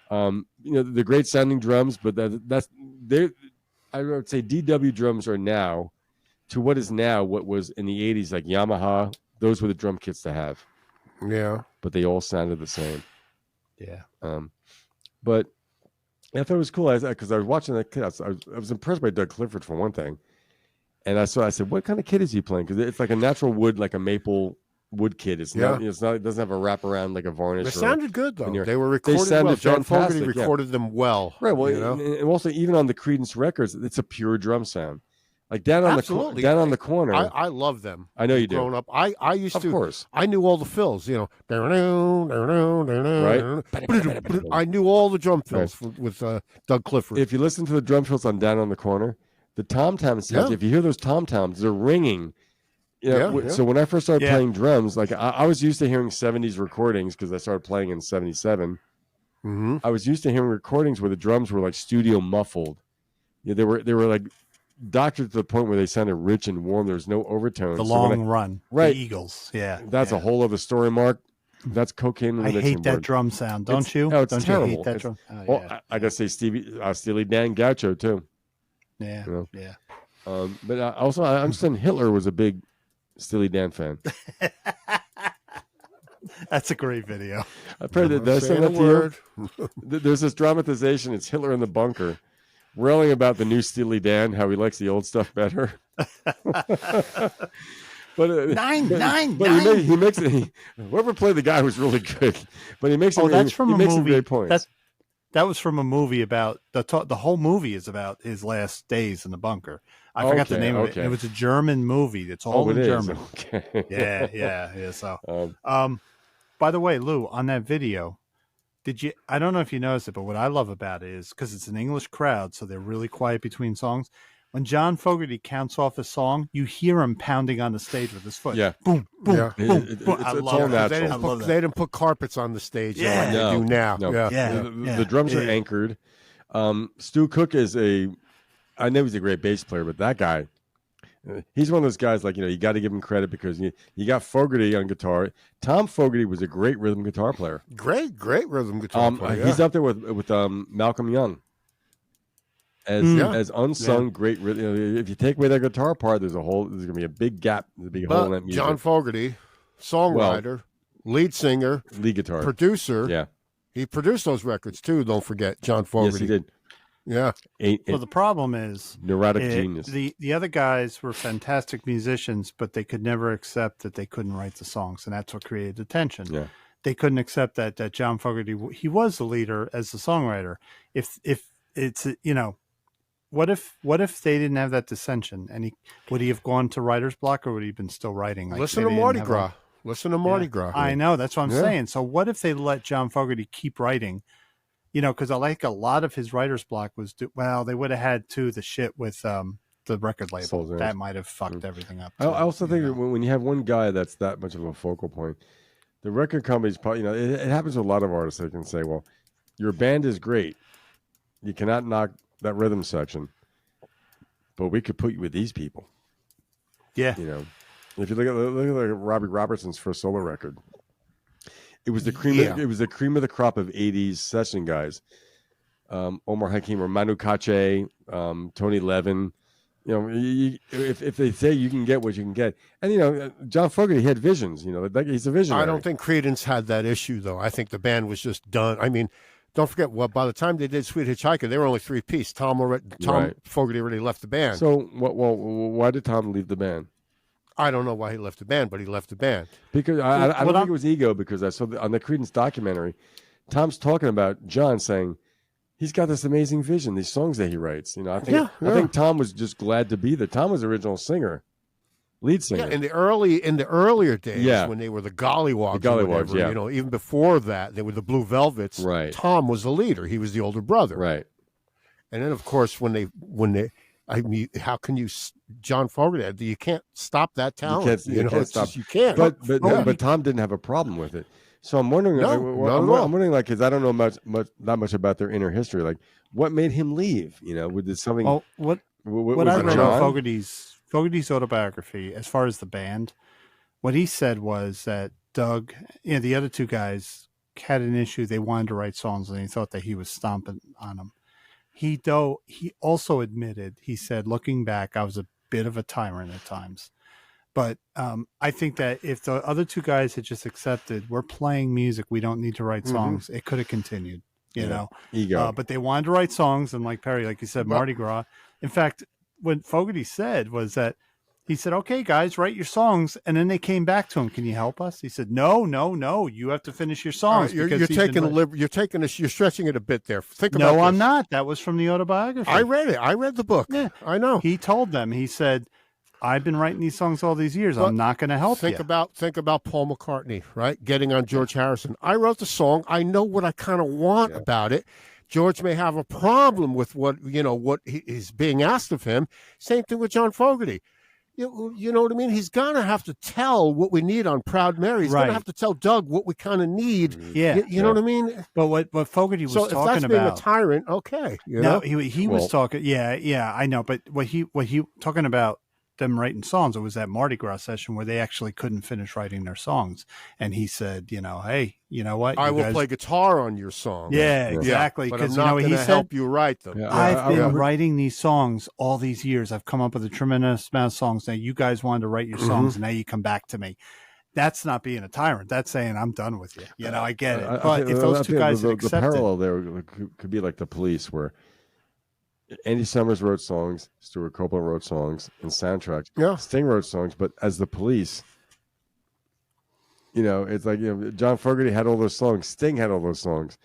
The great sounding drums, but that's they. I would say DW drums are now to what is now what was in the 80s, like Yamaha. Those were the drum kits to have. Yeah. But they all sounded the same. Yeah. But I thought it was cool because I was watching that kit. I was impressed by Doug Clifford for one thing. And I said, what kind of kit is he playing? Because it's like a natural wood, like a maple wood kit. It's not. It's not. It doesn't have a wraparound like a varnish. They sounded good though. They were They recorded sounded well. John Fogerty fantastic, recorded them well. Right. Well, and also even on the Creedence records, it's a pure drum sound. Like down on the corner. I love them. I know you do. Growing up, I used to. Of course. I knew all the fills. Right. I knew all the drum fills with Doug Clifford. If you listen to the drum fills on Down on the Corner, the tom-tom sounds. If you hear those tom-toms, they're ringing. So when I first started playing drums, like I was used to hearing 70s recordings because I started playing in 77. Mm-hmm. I was used to hearing recordings where the drums were like studio muffled. They were like doctored to the point where they sounded rich and warm. There was no overtones. The long run, right? The Eagles, That's a whole other story, Mark. That's cocaine. I hate that drum sound. Don't you? No, it's don't terrible. You hate that drum? I gotta say, Steely Dan Gaucho too. Yeah, yeah. But also, I understand Hitler was a big Steely Dan fan. That's a great video. I've heard that. There's this dramatization. It's Hitler in the bunker, railing about the new Steely Dan, how he likes the old stuff better. But nine. He makes it. Whoever played the guy was really good, but he makes it. That's from a movie. Some great points. That was from a movie about the whole movie is about his last days in the bunker. I forgot the name of it. It was a German movie. It's all in German. Okay. Yeah. So, by the way, Lou, on that video, I don't know if you noticed it, but what I love about it is because it's an English crowd, so they're really quiet between songs. When John Fogerty counts off a song, you hear him pounding on the stage with his foot. Yeah. Boom, boom, boom. I love that. They didn't put carpets on the stage like they do now. No. Yeah. The drums are anchored. Stu Cook I know he's a great bass player, but that guy, he's one of those guys, like, you got to give him credit because you got Fogerty on guitar. Tom Fogerty was a great rhythm guitar player. Great rhythm guitar player. He's up there with Malcolm Young as unsung great rhythm. If you take away that guitar part, there's going to be a big gap, a big hole in that music. John Fogerty, songwriter, lead singer, lead guitar, producer. Yeah, he produced those records too. Don't forget, John Fogerty. Yes, he did. Yeah. Well, the problem is neurotic genius. The other guys were fantastic musicians, but they could never accept that they couldn't write the songs, and that's what created the tension. Yeah. They couldn't accept that John Fogerty, he was the leader as the songwriter. If it's what if they didn't have that dissension, and would he have gone to writer's block, or would he have been still writing? Like, Listen to Mardi Gras. Listen to Mardi Gras. I know, that's what I'm saying. So what if they let John Fogerty keep writing? Because I like a lot of his writer's block was, they would have had the shit with the record label. That might have fucked everything up. I also think that when you have one guy that's that much of a focal point, the record companies probably, it happens to a lot of artists. They can say, well, your band is great. You cannot knock that rhythm section, but we could put you with these people. Yeah. If you look at Robbie Robertson's first solo record, it was the cream. It was the cream of the crop of '80s session guys. Omar Hakim or Manu Katché, Tony Levin. If they say you can get what you can get, and John Fogerty had visions. He's a visionary. I don't think Creedence had that issue though. I think the band was just done. I mean, don't forget. Well, by the time they did Sweet Hitchhiker, they were only 3-piece. Tom Fogerty already left the band. So, why did Tom leave the band? I don't know why he left the band, but he left the band. Because I don't think it was ego, because I saw on the Creedence documentary, Tom's talking about John saying he's got this amazing vision, these songs that he writes. I think Tom was just glad to be there. Tom was the original singer, lead singer. Yeah, in the earlier days when they were the Gollywogs, even before that, they were the Blue Velvets. Right. Tom was the leader. He was the older brother. Right. And then, of course, when they how can you, John Fogerty? You can't stop that talent. You can't stop. You can't. But Tom didn't have a problem with it. So I'm wondering. I'm wondering, because I don't know not much about their inner history. Like, what made him leave? Did something? Well, what I read about Fogerty's autobiography, as far as the band, what he said was that Doug, the other two guys, had an issue. They wanted to write songs, and he thought that he was stomping on them. He also admitted, he said, looking back, I was a bit of a tyrant at times. But I think that if the other two guys had just accepted, we're playing music, we don't need to write songs, it could have continued, you know. Ego. But they wanted to write songs, and like Perry, like you said, Mardi Gras. In fact, what Fogerty said was that he said, "Okay, guys, write your songs," and then they came back to him. "Can you help us?" He said, "No, you have to finish your songs." You're stretching it a bit there. Think about No, this. I'm not. That was from the autobiography. I read it. I read the book. Yeah. I know. He told them. He said, "I've been writing these songs all these years. I'm not going to help you." Think about Paul McCartney, right? Getting on George Harrison. I wrote the song. I know what I kind of want about it. George may have a problem with what is being asked of him. Same thing with John Fogerty. You know what I mean? He's going to have to tell what we need on Proud Mary. He's going to have to tell Doug what we kind of need. Yeah. You know what I mean? But what Fogerty was talking about. So if that's being a tyrant, okay. No, he was talking. Yeah, I know. But what he talking about them writing songs, it was that Mardi Gras session where they actually couldn't finish writing their songs. And he said, hey, you know what? I will play guitar on your song. Yeah, exactly. But I'm not going to help you write them. Yeah, I've been writing these songs all these years. I've come up with a tremendous amount of songs. Now you guys wanted to write your songs, and now you come back to me. That's not being a tyrant. That's saying I'm done with you. I get it. But if those two guys accepted, the parallel there could be like the Police, where Andy Summers wrote songs, Stuart Copeland wrote songs and soundtracks. Yeah. Sting wrote songs, but as the Police, it's like John Fogerty had all those songs. Sting had all those songs.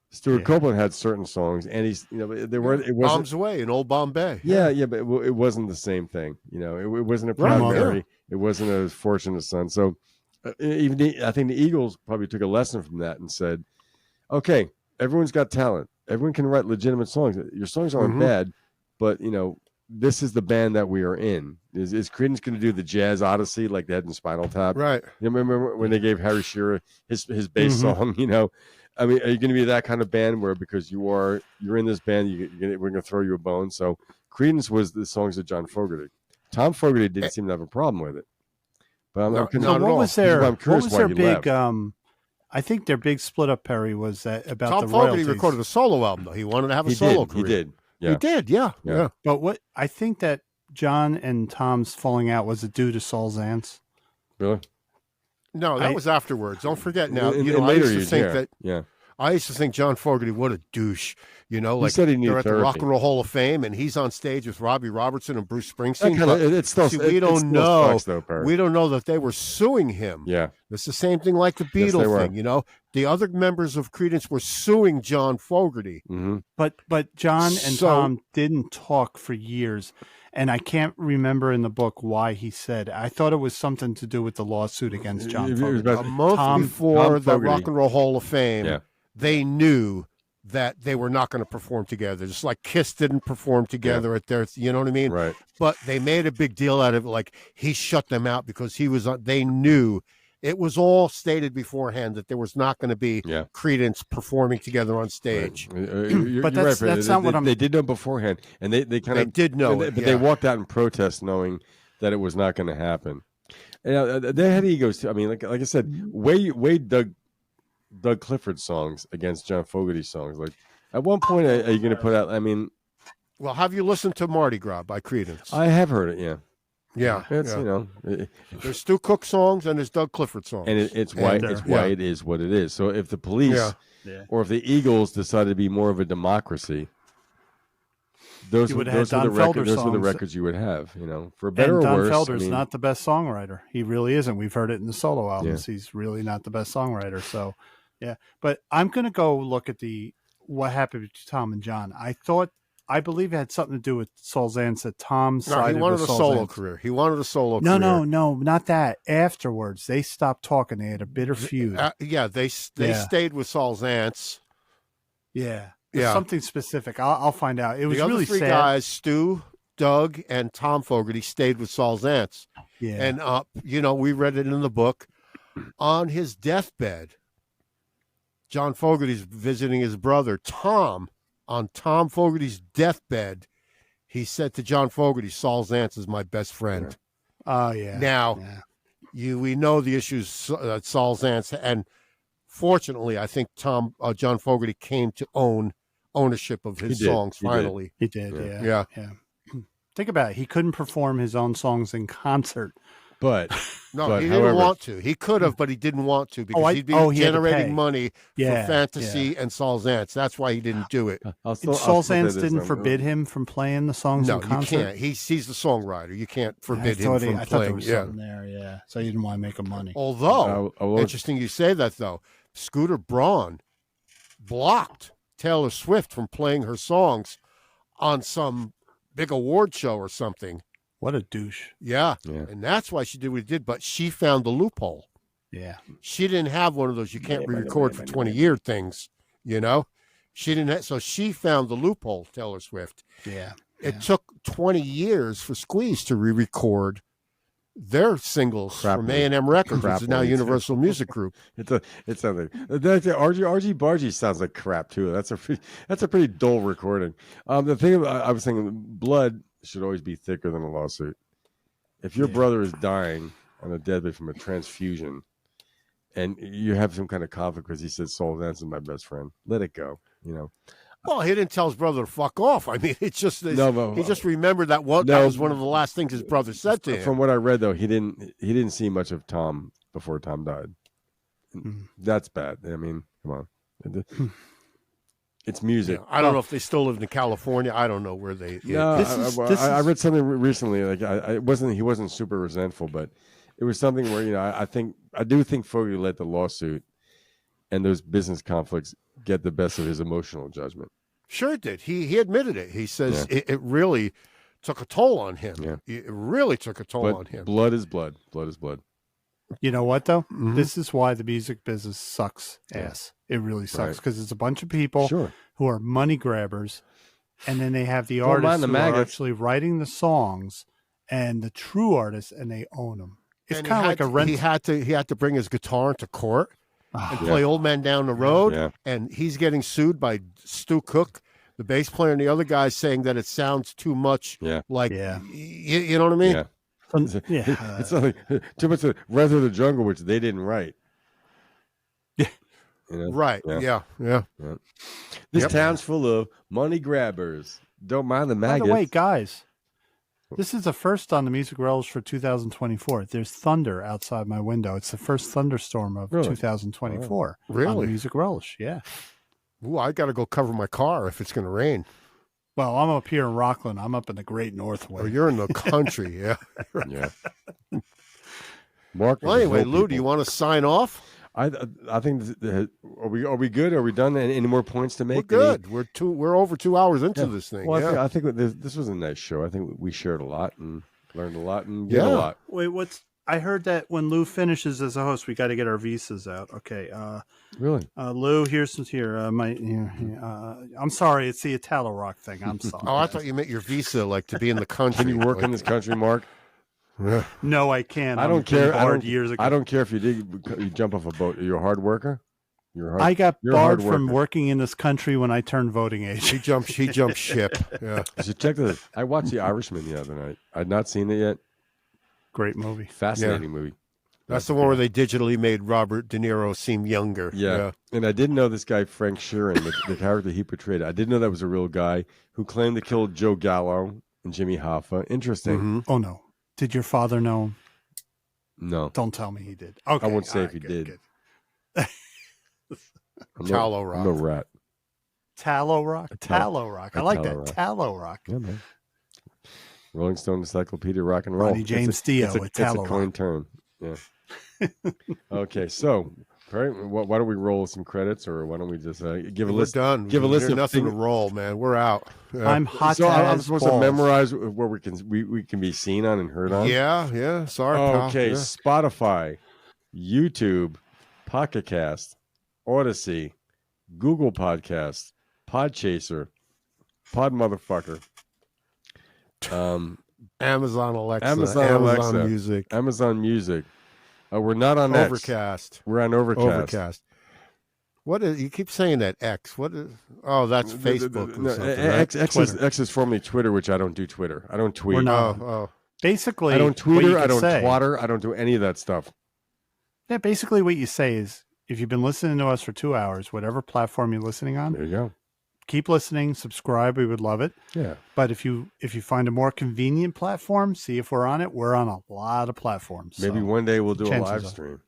Stuart Copeland had certain songs, and they weren't. It wasn't Bombs Away in Old Bombay. Yeah, but it wasn't the same thing. It wasn't a Proud Mary. It wasn't a Fortunate Son. So I think the Eagles probably took a lesson from that and said, "Okay, everyone's got talent. Everyone can write legitimate songs. Your songs aren't bad, but this is the band that we are in. Is Creedence going to do the Jazz Odyssey like they had in Spinal Tap? Right. You remember when they gave Harry Shearer his bass song? I mean, are you going to be that kind of band where because you're in this band, we're going to throw you a bone? So Creedence was the songs of John Fogerty. Tom Fogerty didn't seem to have a problem with it. But what was their big? I think their big split up, Perry, was that about Tom the royalties. Fogerty recorded a solo album, though. He wanted to have a solo career. He did. Yeah. He did, yeah. But what I think that John and Tom's falling out was it due to Saul Zaentz? Really? No, that was afterwards. Don't forget now. I used to think John Fogerty, what a douche. Like said he they're at therapy. the Rock and Roll Hall of Fame, and he's on stage with Robbie Robertson and Bruce Springsteen. We don't know. We don't know that they were suing him. Yeah, it's the same thing like the Beatles thing. The other members of Creedence were suing John Fogerty. Mm-hmm. But John and Tom didn't talk for years. And I can't remember in the book why he said. I thought it was something to do with the lawsuit against John Fogerty. A month before the Rock and Roll Hall of Fame, they knew that they were not going to perform together. Just like Kiss didn't perform together at their, you know what I mean? Right. But they made a big deal out of it. Like he shut them out because they knew it was all stated beforehand that there was not going to be Creedence performing together on stage. Right. But that's not what I'm. They did know beforehand, and they kind of did know but they walked out in protest, knowing that it was not going to happen. And, they had egos too. I mean, like I said, way Doug Clifford songs against John Fogerty songs. Like at one point, are you going to put out? I mean, well, have you listened to Mardi Gras by Creedence? I have heard it. Yeah. Yeah, it's there's Stu Cook songs and there's Doug Clifford songs, and it's why it is what it is. So if the Police or if the Eagles decided to be more of a democracy, those were the records you would have. For better or worse. Don Felder's not the best songwriter. He really isn't. We've heard it in the solo albums. Yeah. He's really not the best songwriter. So, yeah. But I'm going to go look at what happened to Tom and John. I believe it had something to do with Saul Zaentz that Tom sided with Saul Zaentz. He wanted a solo career. He wanted a solo career. No, not that. Afterwards, they stopped talking. They had a bitter feud. They stayed with Saul Zaentz. Yeah. Something specific. I'll find out. It was really sad. The other three guys, Stu, Doug, and Tom Fogerty, stayed with Saul Zaentz. Yeah. And, we read it in the book. On his deathbed, John Fogerty's visiting his brother, Tom. On Tom Fogerty's deathbed, he said to John Fogerty, Saul Zaentz is my best friend. Oh, yeah. Now, we know the issues that Saul Zaentz and Fortunately, I think John Fogerty came to ownership of his songs finally. He did, yeah. Think about it. He couldn't perform his own songs in concert. But he didn't want to. He could have, but he didn't want to because he'd be generating money for Fantasy and Saul's Ants. That's why he didn't do it. Saul's Ants didn't forbid him from playing the songs in concert? No, you can't. He's the songwriter. You can't forbid him from I playing. Thought there was something there, so he didn't want to make him money. Although, interesting you say that, though. Scooter Braun blocked Taylor Swift from playing her songs on some big award show or something. What a douche. Yeah. And that's why she did what she did, but she found the loophole. Yeah. She didn't have one of those you can't re-record for 20-year things, you know? She didn't have, so she found the loophole, Taylor Swift. Yeah. It took 20 years for Squeeze to re-record their singles from A&M Records, which is now Universal Music Group. It's something. RG Bargy sounds like crap too. That's a pretty dull recording. The thing I was thinking, blood should always be thicker than a lawsuit. If your brother is dying on a deathbed from a transfusion, and you have some kind of conflict because he said Saul Ants is my best friend, let it go. You know. Well, he didn't tell his brother to fuck off. I mean, it's just he just remembered that that was one of the last things his brother said to him. From what I read, though, he didn't see much of Tom before Tom died. That's bad. I mean, come on, it's music. I don't know if they still lived in California. I don't know where they. I read something recently. Like he wasn't super resentful, but it was something where I do think Fogerty let the lawsuit and those business conflicts get the best of his emotional judgment. Sure it did. He admitted it. He says it really took a toll on him. Yeah. It really took a toll on him. Blood is blood. Blood is blood. You know what, though? Mm-hmm. This is why the music business sucks ass. It really sucks because it's a bunch of people who are money grabbers, and then they have the artists who are actually writing the songs and the true artists, and they own them. It's kind of like a rent. He had to bring his guitar into court and play Old Man Down the Road, and he's getting sued by Stu Cook, the bass player, and the other guys saying that it sounds too much like, you know what I mean? Yeah. It's like too much of Rather the Jungle, which they didn't write. Yeah. You know? Right. Yeah. This town's full of money grabbers. Don't mind the maggots. By the way, guys, this is the first on the Music Relish for 2024. There's thunder outside my window. It's the first thunderstorm of 2024. Really? On the Music Relish, yeah. Ooh, I got to go cover my car if it's going to rain. Well, I'm up here in Rockland. I'm up in the Great Northwest. Oh, you're in the country, yeah. Mark. Well, anyway, Lou, do you want to sign off? I think are we good? Are we done? Any more points to make? We're good. We're over 2 hours into this thing. Well, I think this was a nice show. I think we shared a lot and learned a lot and did a lot. Wait, I heard that when Lou finishes as a host, we got to get our visas out. Okay. Really? Lou, here's here. I'm sorry, it's the Italo Rock thing. I'm sorry. I thought you meant your visa, like to be in the country. Can you work in this country, Mark? No, I can't. I don't care. Years ago. I don't care if you jump off a boat. You're a hard worker. I got barred from working in this country when I turned voting age. He jumped ship. Yeah. So check this. I watched The Irishman the other night. I'd not seen it yet. Great movie. Fascinating movie. That's the one where they digitally made Robert De Niro seem younger. Yeah. And I didn't know this guy, Frank Sheeran, the character he portrayed. I didn't know that was a real guy who claimed to kill Joe Gallo and Jimmy Hoffa. Interesting. Mm-hmm. Oh, no. Did your father know him? No. Don't tell me he did. Okay. I won't say if he did. Tallow Rock. I'm no rat. Tallow Rock? Tallow Rock. I like that. Tallow Rock. Yeah, man. Rolling Stone Encyclopedia Rock and Roll. Ronnie James Dio with Tallow Rock. It's a coin term. Yeah. Okay, so why don't we roll some credits, or why don't we just give a list? We're done. Give a list of nothing to roll, man. We're out. Yeah. I'm hot. So I'm supposed to memorize where we can be seen on and heard on. Yeah. Sorry. Okay, pal. Spotify, YouTube, Pocket Cast, Odyssey, Google Podcast, Podchaser, Pod Motherfucker. Amazon Alexa, Amazon Music, Amazon Music. We're not on Overcast. X. We're on Overcast. What is? You keep saying that X. What is? Oh, that's Facebook. Or something, X is formerly Twitter, which I don't do Twitter. I don't tweet. We're not. Basically, I don't Twitter. I don't twatter. I don't do any of that stuff. Yeah, basically what you say is if you've been listening to us for 2 hours, whatever platform you're listening on, There you go. keep listening, subscribe. We would love it. Yeah. But if you find a more convenient platform, see if we're on it. We're on a lot of platforms. Maybe so one day we'll do a chances live are. stream.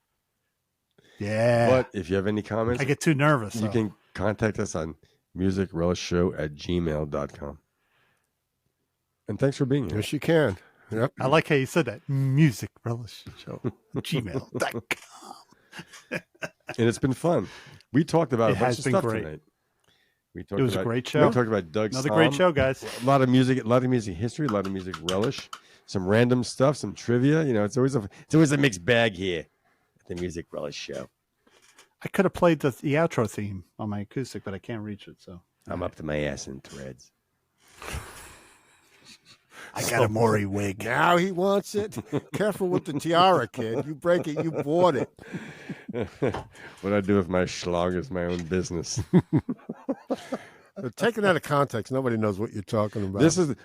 Yeah. But if you have any comments, I get too nervous. you so. can contact us on musicrelishshow@gmail.com. And thanks for being here. Yes, you can. Yep. I like how you said that. Music Relish Show. Gmail.com. And it's been fun. We talked about It a bunch has of been stuff great. tonight. We talked It was a about, great show. We talked about Doug Another Stamm. great show, guys. A lot of music history, a lot of music relish, some random stuff, some trivia. You know, it's always a mixed bag here at the Music Relish Show. I could have played the outro theme on my acoustic, but I can't reach it. So I'm up to my ass in threads. I got a Maury wig. Now he wants it. Careful with the tiara, kid. You break it, you bought it. What I do with my schlong is my own business. Taken out of context, nobody knows what you're talking about. This is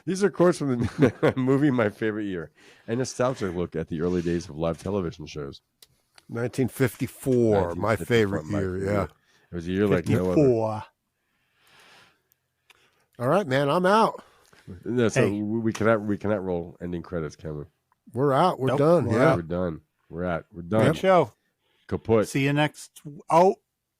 these are quotes from the movie My Favorite Year, a nostalgic look at the early days of live television shows. 1954, my favorite year. Yeah. It was a year like no other. 54. All right, man, I'm out. No, so Hey. we cannot roll ending credits, can we? We're out. We're Nope, done. we're Yeah. out. We're done. We're done. Great show. Kaput. See you next. Oh,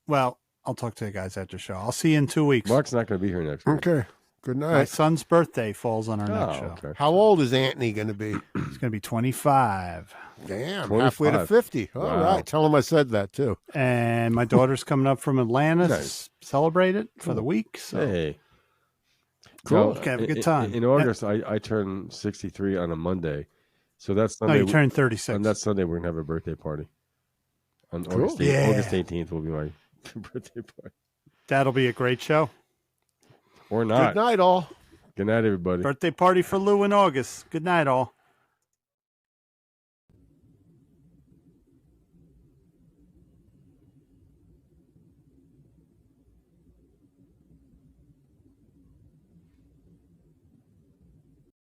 well, I'll talk to you guys after the show. I'll see you in 2 weeks. Mark's not going to be here next week. Okay. Good My night. son's birthday falls on our next show. Okay. How old is Anthony going to be? He's going to be 25. Damn, 25. halfway to 50. All Wow. right. Tell him I said that, too. And my daughter's coming up from Atlanta Nice. to celebrate it for the week. So Hey. Cool. Now, Okay, have a good time. In August, I turn 63 on a Monday. So that's no, Sunday. you turned 36. On that Sunday, we're going to have a birthday party. On Cool. August, Yeah. August 18th will be my birthday party. That'll be a great show. Or not. Good night, all. Good night, everybody. Birthday party for Lou in August. Good night, all.